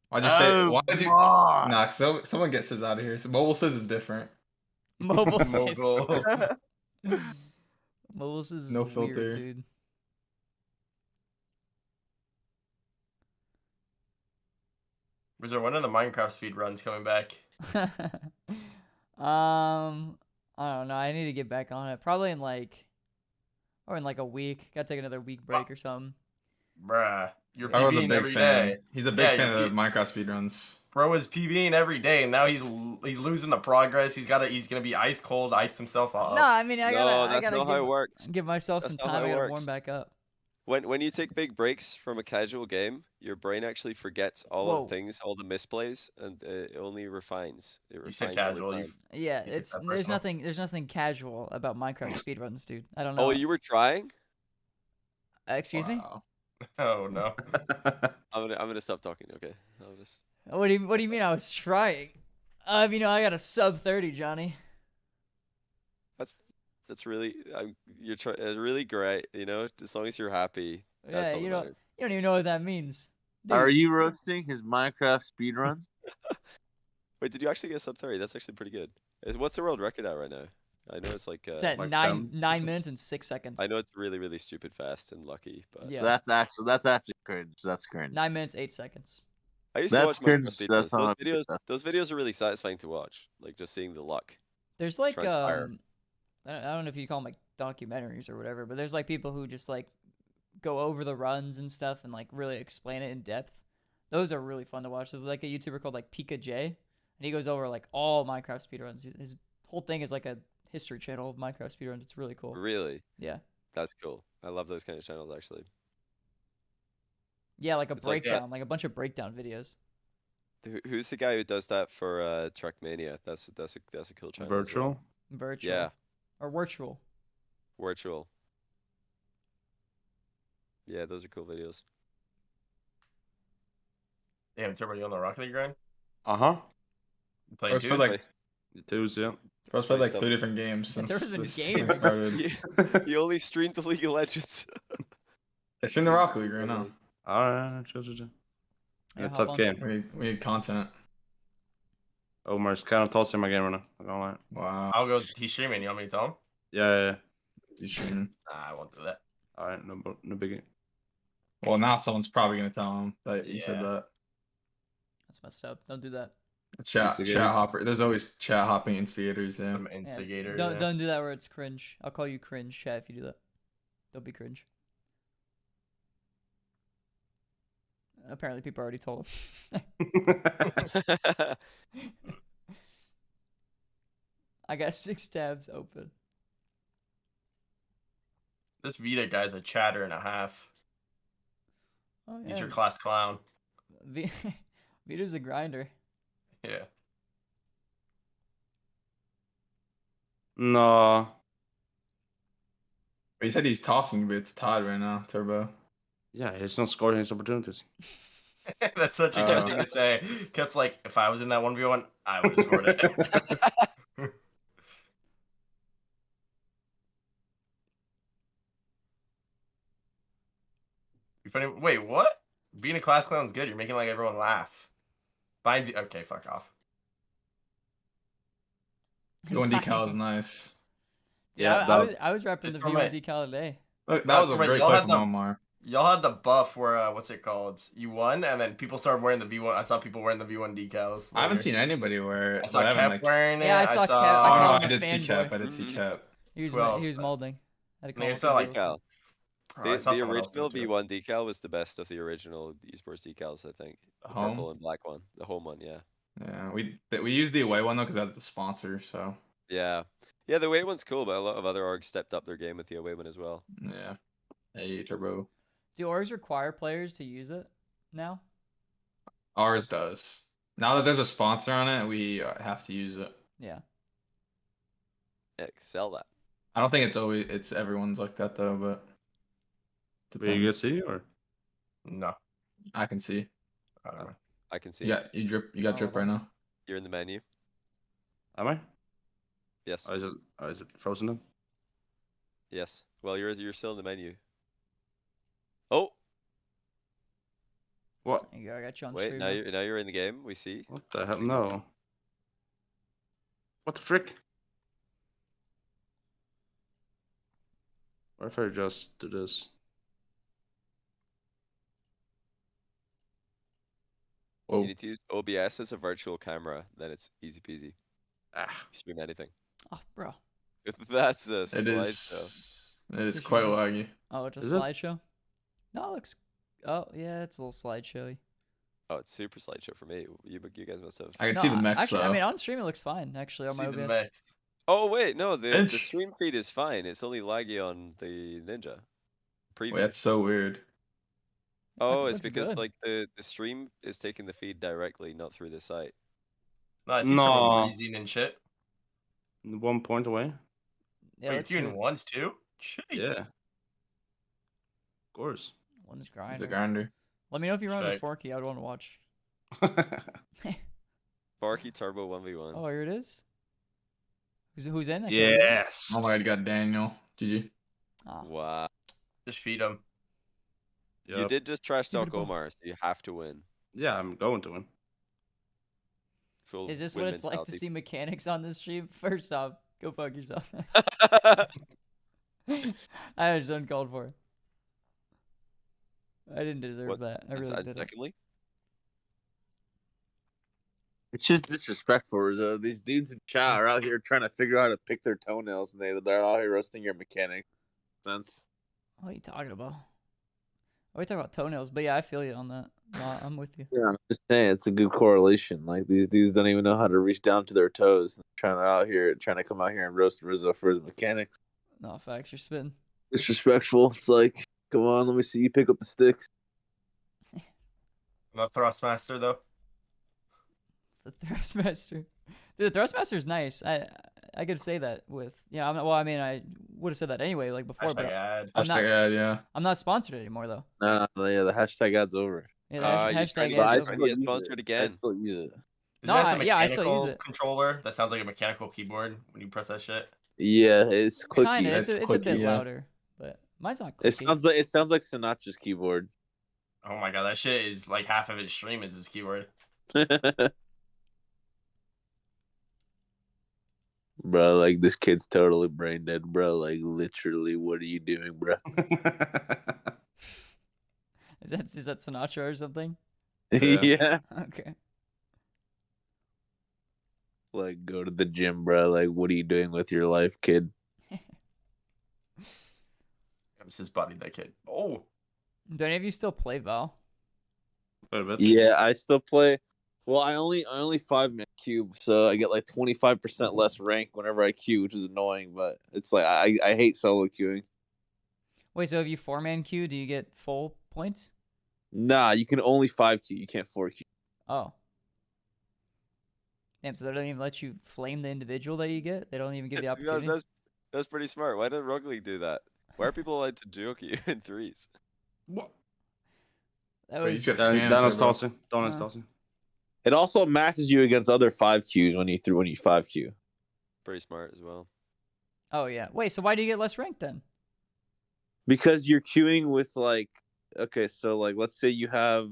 Why'd you say? Oh Why did you? my. Nah, someone gets this out of here. So mobile says it's different. Mobile says. Mogul. Mobile says No weird, filter. dude. Rizzo, when are the Minecraft speed runs coming back? I don't know. I need to get back on it. Probably in like a week. Gotta take another week break or something. Bruh, you're I was a PBing big every fan. day. He's a big Yeah, fan you're of Minecraft speedruns. Bro is PBing every day, and now he's losing the progress. He's gonna be ice cold, ice himself off. No, I mean I No, gotta that's not how it works. give myself That's some not how time. I it gotta works. warm back up. When you take big breaks from a casual game, your brain actually forgets all Whoa. the things, all the misplays, and it only refines. It You said refines casual. over You time. Yeah, You take it's that there's personal. nothing casual about Minecraft speedruns, dude. I don't know. Oh, you were trying? Excuse me? Wow. Oh no. I'm gonna stop talking. Okay, I'll just. What do you mean I was trying? You know I got a sub 30, Johnny. That's really it's really great. You know, as long as you're happy. That's Yeah, all you that don't matters. you don't even know what that means. Are Dude, you roasting his Minecraft speedruns? Wait, did you actually get sub 30? That's actually pretty good. What's the world record at right now? I know it's like. It's at like 9 minutes and 6 seconds. I know it's really, really stupid fast and lucky, but Yeah. That's actually cringe. That's cringe. 9 minutes 8 seconds. I used to That's watch cringe. Minecraft videos. That's Those not- videos, those videos are really satisfying to watch. Like just seeing the luck. There's like Transpire. I don't know if you call them like documentaries or whatever, but there's like people who just like go over the runs and stuff and like really explain it in depth. Those are really fun to watch. There's like a YouTuber called like Pika J, and he goes over like all Minecraft speedruns. His whole thing is like a history channel of Minecraft speedruns. It's really cool. Really, Yeah. that's cool. I love those kind of channels actually. Yeah, like a It's like- breakdown, like a bunch of breakdown videos. Who's the guy who does that for Trackmania? That's a cool channel. as well. Virtual. Virtual. Yeah, Or virtual. virtual. Yeah, those are cool videos. Damn, Turbo, you on the Rocket League grind? Uh-huh. You playing Bro's two? played like Twos, yeah. Bro's played like Stuff. 3 different games since There wasn't this games. thing started. You only streamed the League of Legends. It's in the Rocket League right now. Alright, chill. Yeah, Yeah, hop tough on. game. We need content. Omar's kind of tossing my game right now. Not gonna lie. Wow. I'll go. He's streaming. You want me to tell him? Yeah. You shouldn't. Nah, I won't do that. Alright, no biggie. Well, now someone's probably gonna tell him that you said Yeah. that. That's messed up. Don't do that. Chat Instigator. hopper. There's always chat hopping instigators. Yeah. I'm an Yeah, instigator. Don't yeah. don't do that where it's cringe. I'll call you cringe, chat, if you do that. Don't be cringe. Apparently, people already told him. I got 6 tabs open. This Vita guy's a chatter and a half. Oh, He's your yeah. class clown. Vita's a grinder. Yeah. No. He said he's tossing, but it's tied right now, Turbo. Yeah, he's not scoring his opportunities. That's such a good thing to say. Kep's like, if I was in that 1v1, I would have scored it. You're funny. Wait, what? Being a class clown is good. You're making like everyone laugh. Okay, fuck off. V1 decal is nice. Yeah, that- I was repping the It's from V1 it. decal today. Look, that was a Right, great y'all play had from the- Omar. Y'all had the buff where what's it called? You won, and then people started wearing the V1. I saw people wearing the V1 decals. I haven't later. seen anybody wear it. I saw but Kep like... wearing it. Yeah, I saw Kep. Oh, I no, call him I a did see fanboy. Cap. I did see Cap. He was Who else? he was molding. Had a And I couple saw, like, people. Bro, The, I saw the someone else do original it, too. V1 decal was the best of the original Esports decals, I think. The Home? purple and black one. The home one, yeah. Yeah, we used the away one though because that's the sponsor. So Yeah. Yeah, the away one's cool, but a lot of other orgs stepped up their game with the away one as well. yeah. Hey, Turbo. Do orgs require players to use it now? Ours does. Now that there's a sponsor on it, we have to use it. Yeah. Yeah, sell that. I don't think it's everyone's like that though, but Will you get depends. see or? No. I can see. I don't know. I can see. You got you got drip right now. You're in the menu. Am I? Yes. Is it frozen then? Yes. Well, you're still in the menu. Oh, What? There you go. I got you on wait. stream. Now you're in the game. We see. What the hell? No. What the frick? What if I just do this? Whoa. You need to use OBS as a virtual camera. Then it's easy peasy. Ah. Stream anything. Oh, bro. That's a It slideshow. is quite laggy. Oh, it's a Is it? slideshow? No, it looks. Oh, yeah, it's a little slideshowy. Oh, it's super slideshow for me. You guys must have. I can No, see the mechs actually, though. I mean, on stream it looks fine. Actually, on See my the OBS. mix. Oh wait, no, the Bench. stream feed is fine. It's only laggy on the Ninja. Preview. Wait, that's so weird. Oh, It it's looks because good. like the stream is taking the feed directly, not through the site. No, I see No. someone breezing and shit. 1 point away? Yeah, Wait, let's you're see. in ones too? Shit. Yeah. Of course. One's He's grinder. a grinder. Let me know if you run a Strike. Forky. I would want to watch. Sparky Turbo 1v1. Oh, here it is. Who's in? I can't read it. yes. Oh my god, you got Daniel. GG. Ah, Wow. Just feed him. You Yep. did just trash Give it a talk ball. Omar, so you have to win. Yeah, I'm going to win. Full Is this win what it's like to mentality. see mechanics on this stream? First off, go fuck yourself. I was uncalled for. I didn't deserve What- that. I and really and didn't. secondly, It's just disrespectful, Rizzo. These dudes in chat are out here trying to figure out how to pick their toenails, and they're out here roasting your mechanic. Sense. What are you talking about? Are we talking about toenails? But yeah, I feel you on that. No, I'm with you. Yeah, I'm just saying it's a good correlation. Like these dudes don't even know how to reach down to their toes. They're trying to come out here and roast Rizzo for his mechanics. No, facts, you're spitting. Disrespectful. It's like, come on, let me see you pick up the sticks. I'm not Thrustmaster though. The Thrustmaster. Dude, the Thrustmaster's nice. I could say that with I'm not, well, I mean, I would have said that anyway, like before, Hashtag but ad. I'm not- Hashtag ad, yeah. I'm not sponsored anymore though. Yeah, the hashtag ad's over. Yeah, you're the trying hashtag to But I ad's Trying over. to get use sponsored it. again. I still use it. Isn't No, that the yeah, I still use mechanical it. controller that sounds like a mechanical keyboard when you press that shit? Yeah, it's clicky. Kinda, It's it's a bit clicky, yeah. louder, but mine's not It clicky. sounds like Sinatra's keyboard. Oh my god, that shit is like half of its stream is his keyboard. Bro, like this kid's totally brain dead, bro. Like literally, what are you doing, bro? Is that Sinatra or something? Yeah. Yeah. Okay. Like go to the gym, bro. Like what are you doing with your life, kid? It was his body, that kid. Oh, Do any of you still play Val? Quite a bit. Yeah, I still play. Well, I only 5-man cube, so I get like 25% less rank whenever I queue, which is annoying. But it's like I hate solo queuing. Wait, so if you 4-man queue, do you get full points? Nah, you can only 5 queue. You can't 4 queue. Oh. Damn, so they don't even let you flame the individual that you get? They don't even give the To be honest, opportunity? that's pretty smart. Why did Rogue League do that? Why are people allowed to joke you in threes? What? That Wait, was you got spammed, Down Turbo. tossing. Down Uh. tossing. It also matches you against other 5 queues when you 5 queue. Pretty smart as well. Oh, yeah. Wait, so why do you get less rank then? Because you're queuing with like, okay, so like let's say you have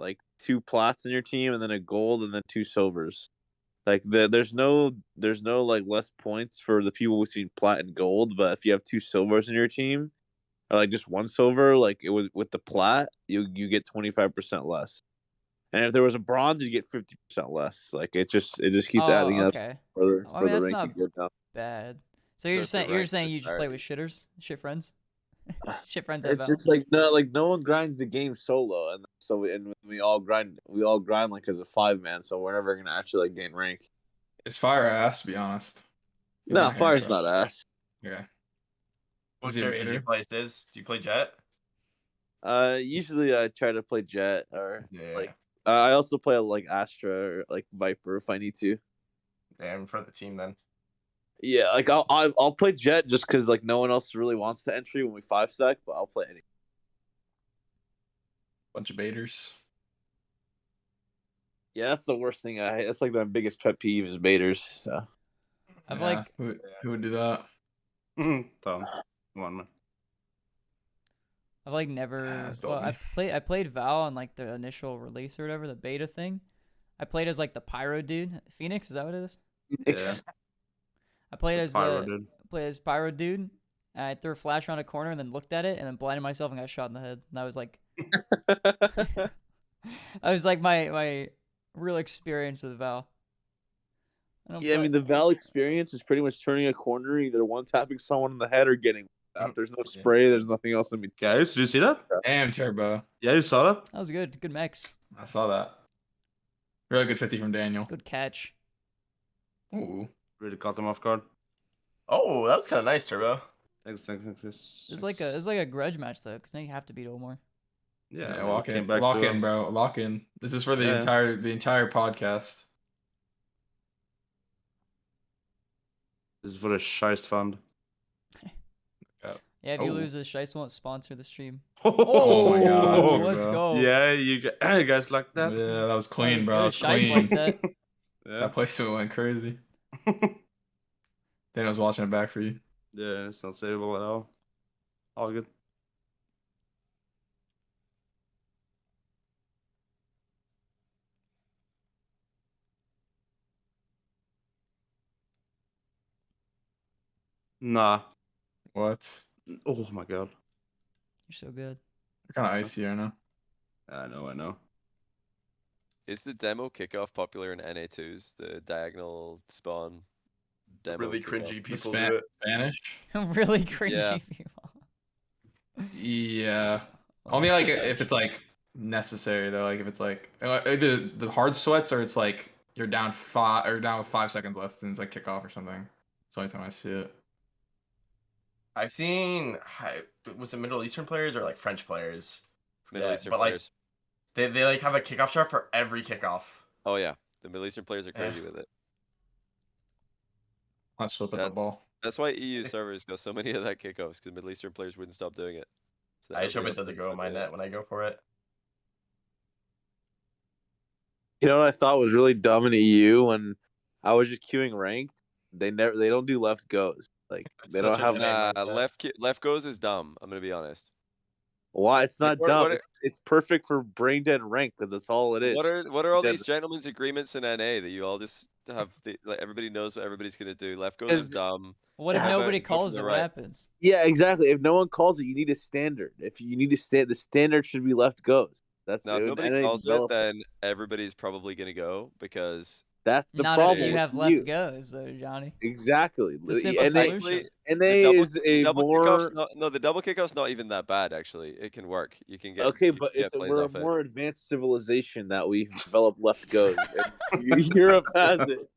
like 2 plats in your team and then a gold and then 2 silvers. Like there's no like less points for the people between plat and gold, but if you have 2 silvers in your team, or like just 1 silver, like it was with the plat, you get 25% less. And if there was a bronze, you get 50% less. Like it just keeps Oh, adding up okay. for I mean, the that's rank not you get down. bad. So So you're it's the saying rank you just play with disparity. shitters? Shit friends? Shit friends at It's Val? just like no one grinds the game solo, and so we all grind like as a 5-man. So we're never gonna actually like gain rank. It's fire ass, to be honest. He's No, not fire's handsome. not ass. Yeah. What Is he a character do you baiter? play, Stiz? Do you play Jet? Usually I try to play Jet or Yeah. like I also play like Astra or like Viper if I need to. Damn, for the team then. Yeah, like I'll play Jet just because like no one else really wants to entry when we 5-stack, but I'll play any. Bunch of baiters. Yeah, that's the worst thing. That's like my biggest pet peeve is baiters. So. I've Yeah, like who would do that? Tom. Come on, man. I've like never. that's Well, Dolby. I played Val on like the initial release or whatever, the beta thing. I played as like the pyro dude, Phoenix. Is that what it is? Yeah. I played as Pyro dude. played as pyro dude. And I threw a flash around a corner and then looked at it and then blinded myself and got shot in the head. And that was like, I was like my real experience with Val. Yeah, I mean the Val experience is pretty much turning a corner, either one tapping someone in the head or getting. There's no spray. There's nothing else in between. Guys, did you see that? Damn, Turbo. Yeah, you saw that? That was good. Good mechs. I saw that. Really good 50 from Daniel. Good catch. Ooh. Really caught them off guard. Oh, that was kind of nice, Turbo. Thanks. It's like a grudge match though, because now you have to beat Omar. Yeah, Yeah, we lock came in. back Lock to, in, bro. Lock in. This is for the Yeah. entire podcast. This is for the Scheist Fund. Yeah, if you Oh. lose, the Shice won't sponsor the stream. Oh my god, Oh, Turbo. let's go. Yeah, you guys like that? Yeah, that was clean, was bro. good. That was Shice clean. like that. Yeah. That placement went crazy. Daniel's watching it back for you. Yeah, it's not savable at all. All good. Nah. What? Oh my god. You're so good. They're kind of icy right now. I know. Is the demo kickoff popular in NA2s? The diagonal spawn demo. Really kickoff? cringy The people do it. Spanish? Really cringy Yeah. people. Yeah. Only like if it's like necessary though. Like if it's like the hard sweats or it's like you're down with 5 seconds left and it's like kickoff or something. It's the only time I see it. I've seen, was it Middle Eastern players or like French players? Middle Yeah, Eastern but, like, players. They like have a kickoff chart for every kickoff. Oh yeah, the Middle Eastern players are crazy with it. Let's flip at the That's- ball. That's why EU servers got so many of that kickoffs because Middle Eastern players wouldn't stop doing it. So I just hope everybody it doesn't else go in my does net when I go for it. You know what I thought was really dumb in EU when I was just queuing ranked? They don't do left goes. Like they don't Such a have. dumb Nah, mindset. left goes is dumb. I'm gonna be honest. Why? It's Like, not dumb. what- It's perfect for brain dead rank because that's all it is. What are all Dead. these gentlemen's agreements in NA that you all just have? Like everybody knows what everybody's gonna do. Left goes is Because- dumb. What if How about nobody go from calls the it? right? What happens? Yeah, exactly. If no one calls it, you need a standard. If you need to stand, the standard should be left goes. That's Now, if it. nobody NA calls it, developed- then everybody's probably gonna go because That's the Not problem. if you with have EU. left goes, though, Johnny. Exactly. It's a simple NA, solution. NA is a double more kickoff's not, no, the double kickoff's not even that bad actually. It can work. You can get okay, you but can it's get plays we're a off it. more advanced civilization that we've developed left goes. And Europe has it.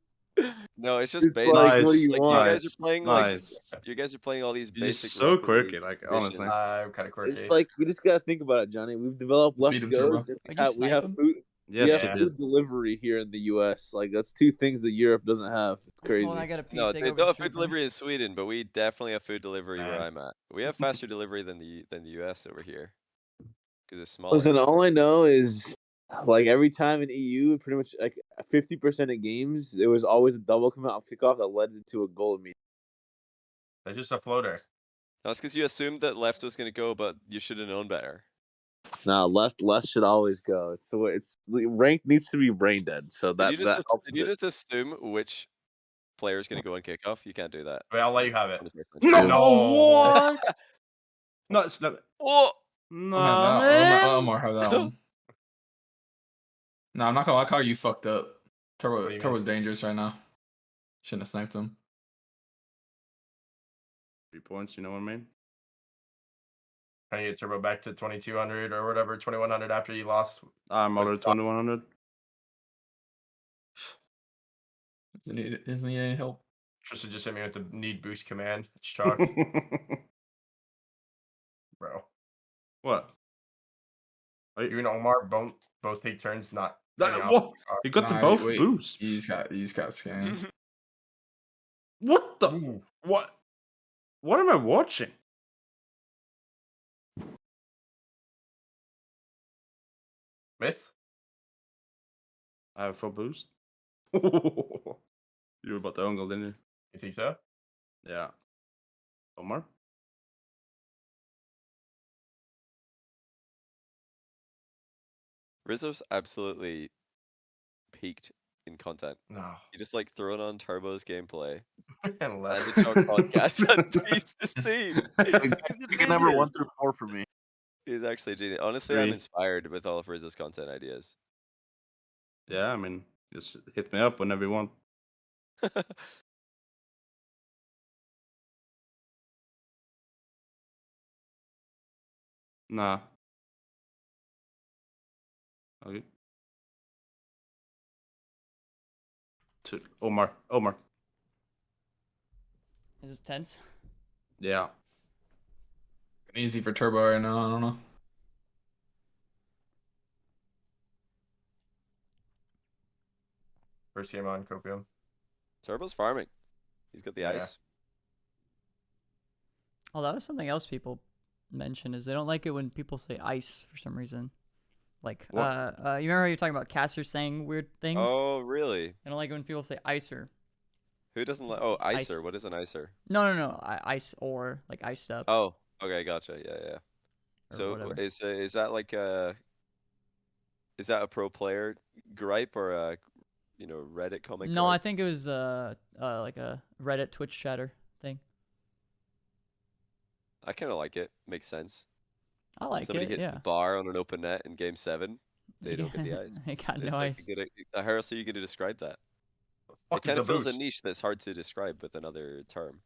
No, it's just It's basic. like, what do you like want? you guys are playing like Nice. you guys are playing all these You're basic. so Rocket quirky, League like, missions. honestly. I'm kind of quirky. It's like you just gotta think about it, Johnny. We've developed left Speed him, goes. Turbo. And Are you we have sniping? food. Yes, we have you Yeah. did. food delivery here in the U.S. Like that's two things that Europe doesn't have. It's crazy. Hold on, I gotta pee. No, Take they over don't the have stream food for me. delivery in Sweden, but we definitely have food delivery where Man. I'm at. We have faster delivery than the US over here because it's smaller. Listen, all I know is like every time in EU, pretty much like 50% of games, there was always a double come out kickoff that led into a goal immediately. They're just a floater. That's because you assumed that left was going to go, but you should have known better. No, left should always go. It's rank needs to be brain dead. So Did you that just assume which player is going to go on kickoff? You can't do that. Wait, I'll let you have it. No, No. what? No, it's not. Oh, No, Let man. Omar have that one. No, I'm not gonna like how you fucked up. What do you Turbo's dangerous right now. Shouldn't have sniped him. 3 points, you know what I mean? Trying to get Turbo back to 2200 or whatever, 2100 after you lost. I'm already 2100. Doesn't need any help. Tristan just hit me with the need boost command. It's chalked. Bro. What? You and Omar both take turns not. That- getting off what? the car. You got the Nah, both wait. boosts. You just got scanned. What the? Ooh. What? What am I watching? Miss? I have full boost. You were about to ungle, didn't you? You think so? Yeah. Omar? Rizzo's absolutely peaked in content. No. You just like throwing on Turbo's gameplay And and left. the Chalk podcast on Beast to see. He's a number 1 genius. through 4 for me. He's actually a genius. Honestly, I'm 3. inspired with all of Rizzo's content ideas. Yeah, I mean, just hit me up whenever you want. Nah. Okay. Omar. Is this tense? Yeah. Easy for Turbo right now. I don't know. First game on Copium. Turbo's farming. He's got the Yeah. ice. Oh, that was something else people mention is they don't like it when people say ice for some reason. Like, What? you remember how you're talking about casters saying weird things? Oh, really? They don't like it when people say icer. Who doesn't like? Oh, It's icer. ice. What is an icer? No, ice or like iced up. Oh, okay, gotcha. Yeah, yeah. or So whatever. is that like is that a pro player gripe or a Reddit comment? No, I gripe? think it was like a Reddit Twitch chatter thing. I kind of like it. Makes sense. I like Somebody it. hits Yeah. the bar on an open net in Game 7. They don't get the ice. I got It's no like ice. how else are you going to describe that? Fuck It kind the of fills a boost. niche that's hard to describe with another term.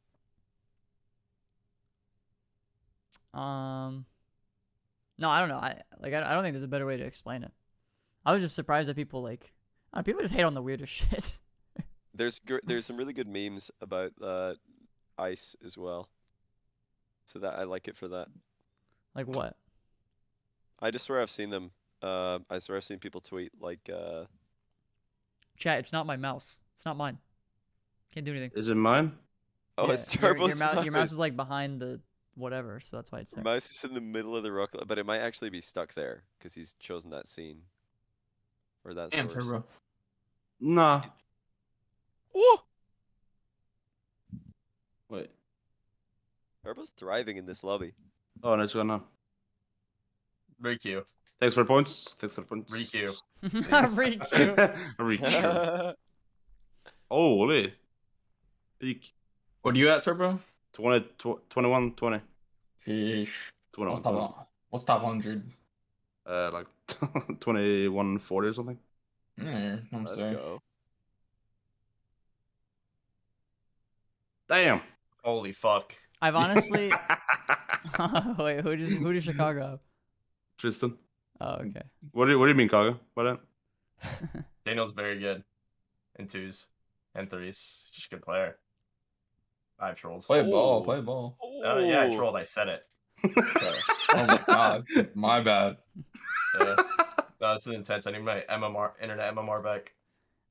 No, I don't know. I don't think there's a better way to explain it. I was just surprised that people people just hate on the weirdest shit. There's some really good memes about ice as well. So that I like it for that. Like what? I just swear I've seen them. I swear I've seen people tweet like Chat, it's not my mouse. It's not mine. Can't do anything. Is it mine? oh, Yeah, it's your Turbo's your mouse is like behind the whatever, so that's why it's Your there. mouse is in the middle of the rocket, but it might actually be stuck there because he's chosen that scene or that Damn, source. Turbo. Nah. Oh, Wait. Turbo's thriving in this lobby. Oh, no, it's gone now. Very cute. Thanks for the points. Thanks for the points. Riku. Riku. Riku. Holy. Peak. What are you at, Turbo? 21, 20. Sheesh. 21, What's top 100? like 21, 40 or something. I'm Let's sorry. go. Damn. Holy fuck. I've honestly. Wait, who does Chicago have? Tristan. Oh, okay. What do you mean, Kaga? What then? Daniel's very good in 2s and 3s. Just a good player. I've trolled. Play ball, Oh. play ball. Yeah, I trolled. I said it. Oh my god, my bad. Yeah. No, this is intense. I need my internet MMR back.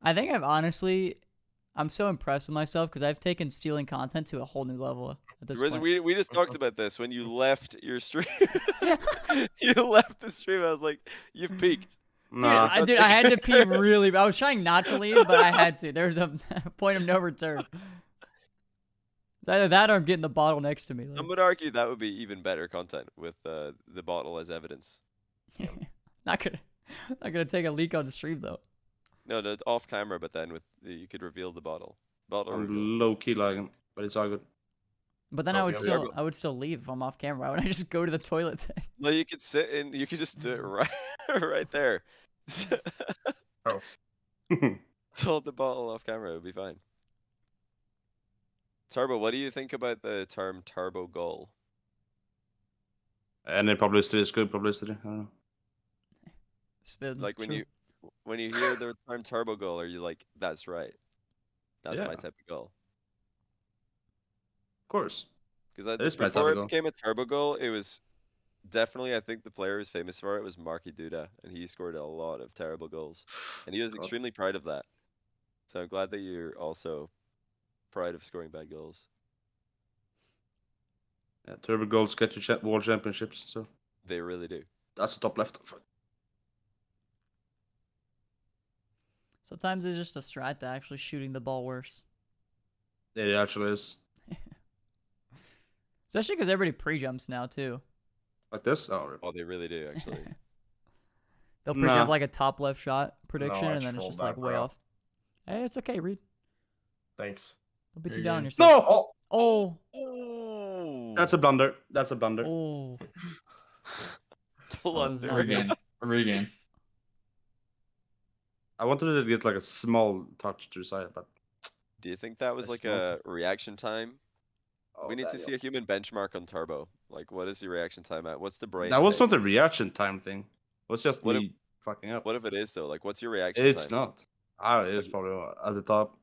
I think I'm so impressed with myself because I've taken stealing content to a whole new level at this Rizzo, point. we just talked about this when you left your stream. You left the stream. I was like, you've peaked. Nah. Dude, I had to pee really bad. I was trying not to leave, but I had to. There was a point of no return. It's either that or I'm getting the bottle next to me. Some would argue that would be even better content with the bottle as evidence. Not gonna take a leak on stream though. No, off camera, but then you could reveal the bottle. Bottle reveal. I'm low key lagging, but it's all good. But then Oh, I yeah, would still leave if I'm off camera. Why would I just go to the toilet then? No, you could sit and you could just do it right there. Oh. Hold the bottle off camera, it would be fine. Turbo, what do you think about the term turbo goal? Any publicity is good publicity. I don't know. Spin. Like when true. you hear the term turbo goal, are you like, that's right? That's my Yeah. type of goal. Of course. Because is my type before of it goal. became a turbo goal, it was definitely, I think the player who's famous for it was Marky Duda, and he scored a lot of terrible goals. And he was God. extremely proud of that. So I'm glad that you're also proud of scoring bad goals. Yeah, turbo goals get you world championships. So They really do. that's the top left. Sometimes it's just a strat to actually shooting the ball worse. It actually is. Especially because everybody pre-jumps now too. Like this? Oh, rip. Oh, they really do, actually. They'll pre-jump Nah. like a top left shot prediction, I and then it's trolled just like that, way bro. off. Hey, it's okay, Reed. Thanks. Don't be too You're down on good. yourself. Oh, Oh, That's a blunder. That's a blunder. oh. Blunder. not good. Regain. I wanted to get like a small touch to the side, but Do you think that was That's like a reaction time? oh, We need to see a human benchmark on Turbo. Like, what is the reaction time at? What's the brain? That was thing? not a reaction time thing. It was just What me fucking up. What if it is though? Like, what's your reaction It's time? not. Ah, it is probably at the top.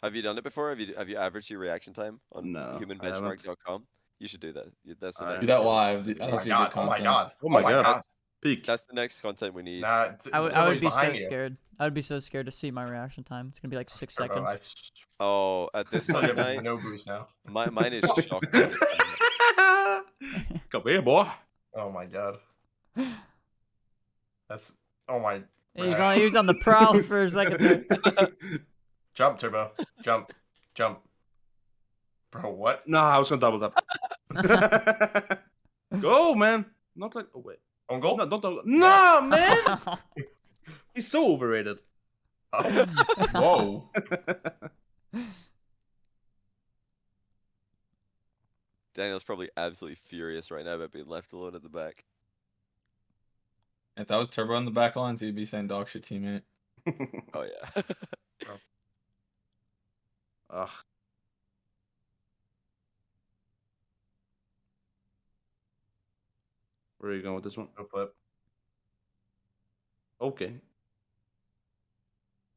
Have you done it before? Have you averaged your reaction time on No, I haven't. humanbenchmark.com? You should do that. That's the I- next. Do that content. live. oh That's my good god. Oh my content. god. Oh my god. Peak. That's the next content we need. Nah, I would somebody's be so behind you. scared. I would be so scared to see my reaction time. It's gonna be like 6 Turbo, seconds. Oh, at this I time, have night, no boost now. mine is shocked. This time. Come here, boy. Oh my god. That's oh my. He was on the prowl for a second there. Jump, Turbo. Jump. Jump. Bro, what? No, I was gonna double tap. Go, man. Not like. Oh wait. On goal? No, don't. No, man. He's so overrated. Oh. Whoa. Daniel's probably absolutely furious right now about being left alone at the back. If that was Turbo on the back lines, he'd be saying dog shit teammate. Oh yeah. Ugh. Where are you going with this one? No flip. Okay.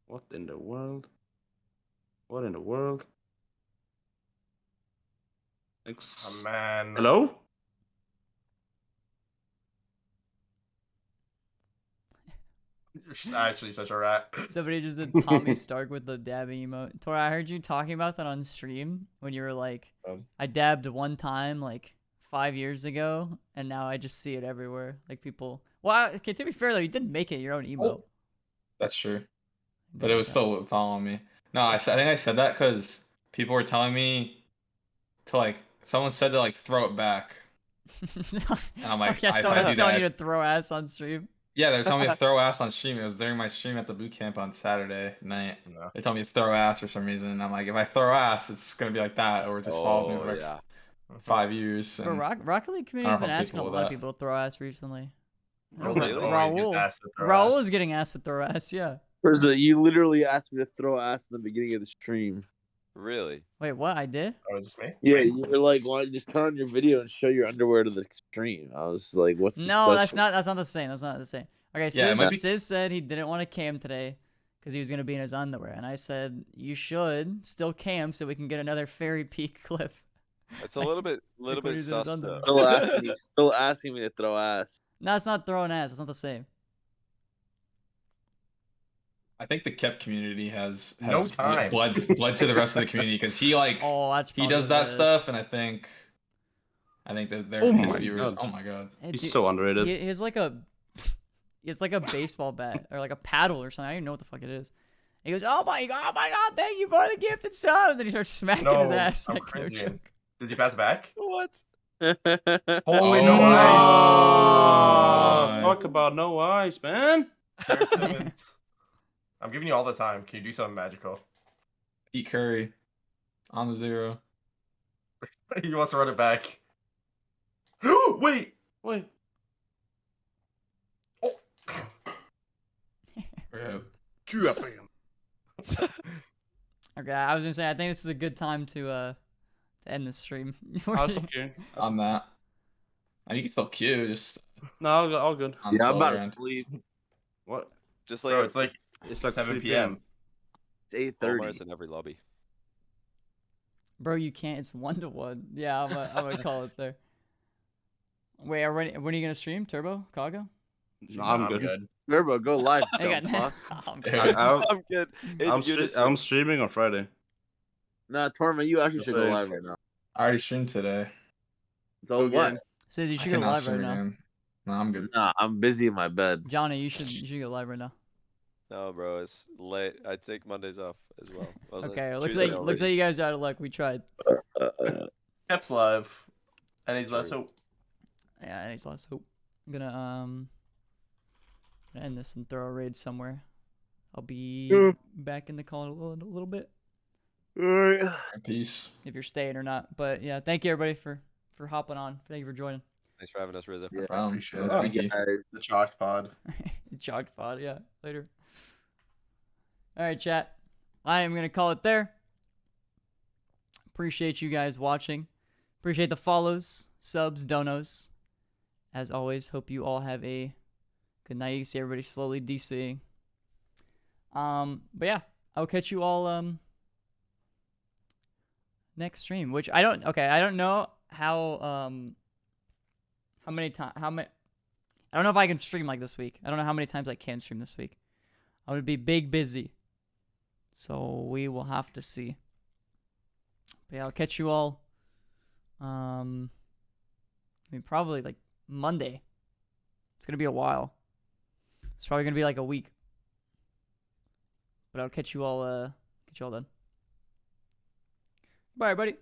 What in the world? What in the world? Oh, man. Hello? You're actually such a rat. Somebody just did Tommy Stark with the dabbing emote. Tora, I heard you talking about that on stream when you were like, I dabbed one time like 5 years ago, and now I just see it everywhere. Like people. Well, okay, to be fair though, you didn't make it your own emote. That's true. But it was still following me. No, I think I said that because people were telling me to like. Someone said to like throw it back. I'm like, yeah, if I someone's do telling that, you to throw ass on stream. yeah, they were telling me to throw ass on stream. It was during my stream at the boot camp on Saturday night. No. They told me to throw ass for some reason. And I'm like, if I throw ass, it's gonna be like that, or it just follows me for the next 5 years. But And Rocket League community's I don't been know asking a people lot of that. people to throw ass recently. Raul always gets asked to throw Raul ass. is getting asked to throw ass, yeah. Rizzo, you literally asked me to throw ass in the beginning of the stream. Really? Wait, what? I did? Oh, is this me? Yeah, you were like, why just turn on your video and show your underwear to the stream? I was like, what's the No, that's special? not the same. That's not the same. Okay, Yeah, it might be- Sis said he didn't want to cam today because he was gonna be in his underwear, and I said you should still cam so we can get another fairy peak clip. It's a little bit when he's in his sus underwear. though. Still asking me to throw ass. No, it's not throwing ass. It's not the same. I think the Kep community has No time. bled to the rest of the community because he Oh, that's he probably does what that it is. stuff, and I think that Oh his my viewers. God. Oh my god. Hey, He's dude, so underrated. He has like a baseball bat or like a paddle or something. I don't even know what the fuck it is. He goes, oh my god, thank you for the gifted subs, and he starts smacking his No, ass I'm like no cringing. joke. Does he pass it back? What? Holy no Oh. ice. Talk about no ice, man. Garrett Simmons. I'm giving you all the time. Can you do something magical? Pete Curry on the 0. He wants to run it back. Wait. Wait. Oh. Rip. Okay, I was gonna say I think this is a good time to end this stream. That's okay. On that. And you can still queue, just No, all good. on the Yeah, I'm solo about to round. sleep. What? Just like Bro, it's like It's like 7 3 p.m. It's Omar's 8:30. in every lobby. Bro, you can't. It's 1-1. Yeah, I'm gonna call it there. Wait, when are you gonna stream? Turbo? Kaga? No, I'm good. Turbo, go live. Hey, dumb God. fuck. I'm Yeah. good. I'm good. In I'm unison. streaming on Friday. Nah, Torment, you actually Just should go saying. live right now. I already streamed today. So Again. what? Says you I should go cannot live right stream now. again. No, I'm good. Nah, I'm busy in my bed. Johnny, you should go live right now. No, bro, it's late. I take Mondays off as well. Well, Okay, then looks Tuesday like already. you guys are out of luck. We tried. Kep's live. And he's less True. hope. Yeah, and he's lost hope. I'm gonna end this and throw a raid somewhere. I'll be back in the call in a little bit Peace. if you're staying or not. But yeah, thank you everybody for hopping on. Thank you for joining. Thanks for having us, Rizzo. Yeah, Problem. appreciate it. Thank you. guys. The Chalked Pod. Jogged pod, yeah. Later. All right, chat. I am gonna call it there. Appreciate you guys watching. Appreciate the follows, subs, donos. As always, hope you all have a good night. You can see everybody slowly DCing. But yeah, I'll catch you all next stream. Which I don't know how many times I don't know if I can stream like this week. I don't know how many times I can stream this week. I'm gonna be big busy. So we will have to see. But yeah, I'll catch you all. I mean, probably like Monday. It's gonna be a while. It's probably gonna be like a week. But I'll catch you all then. Bye, everybody.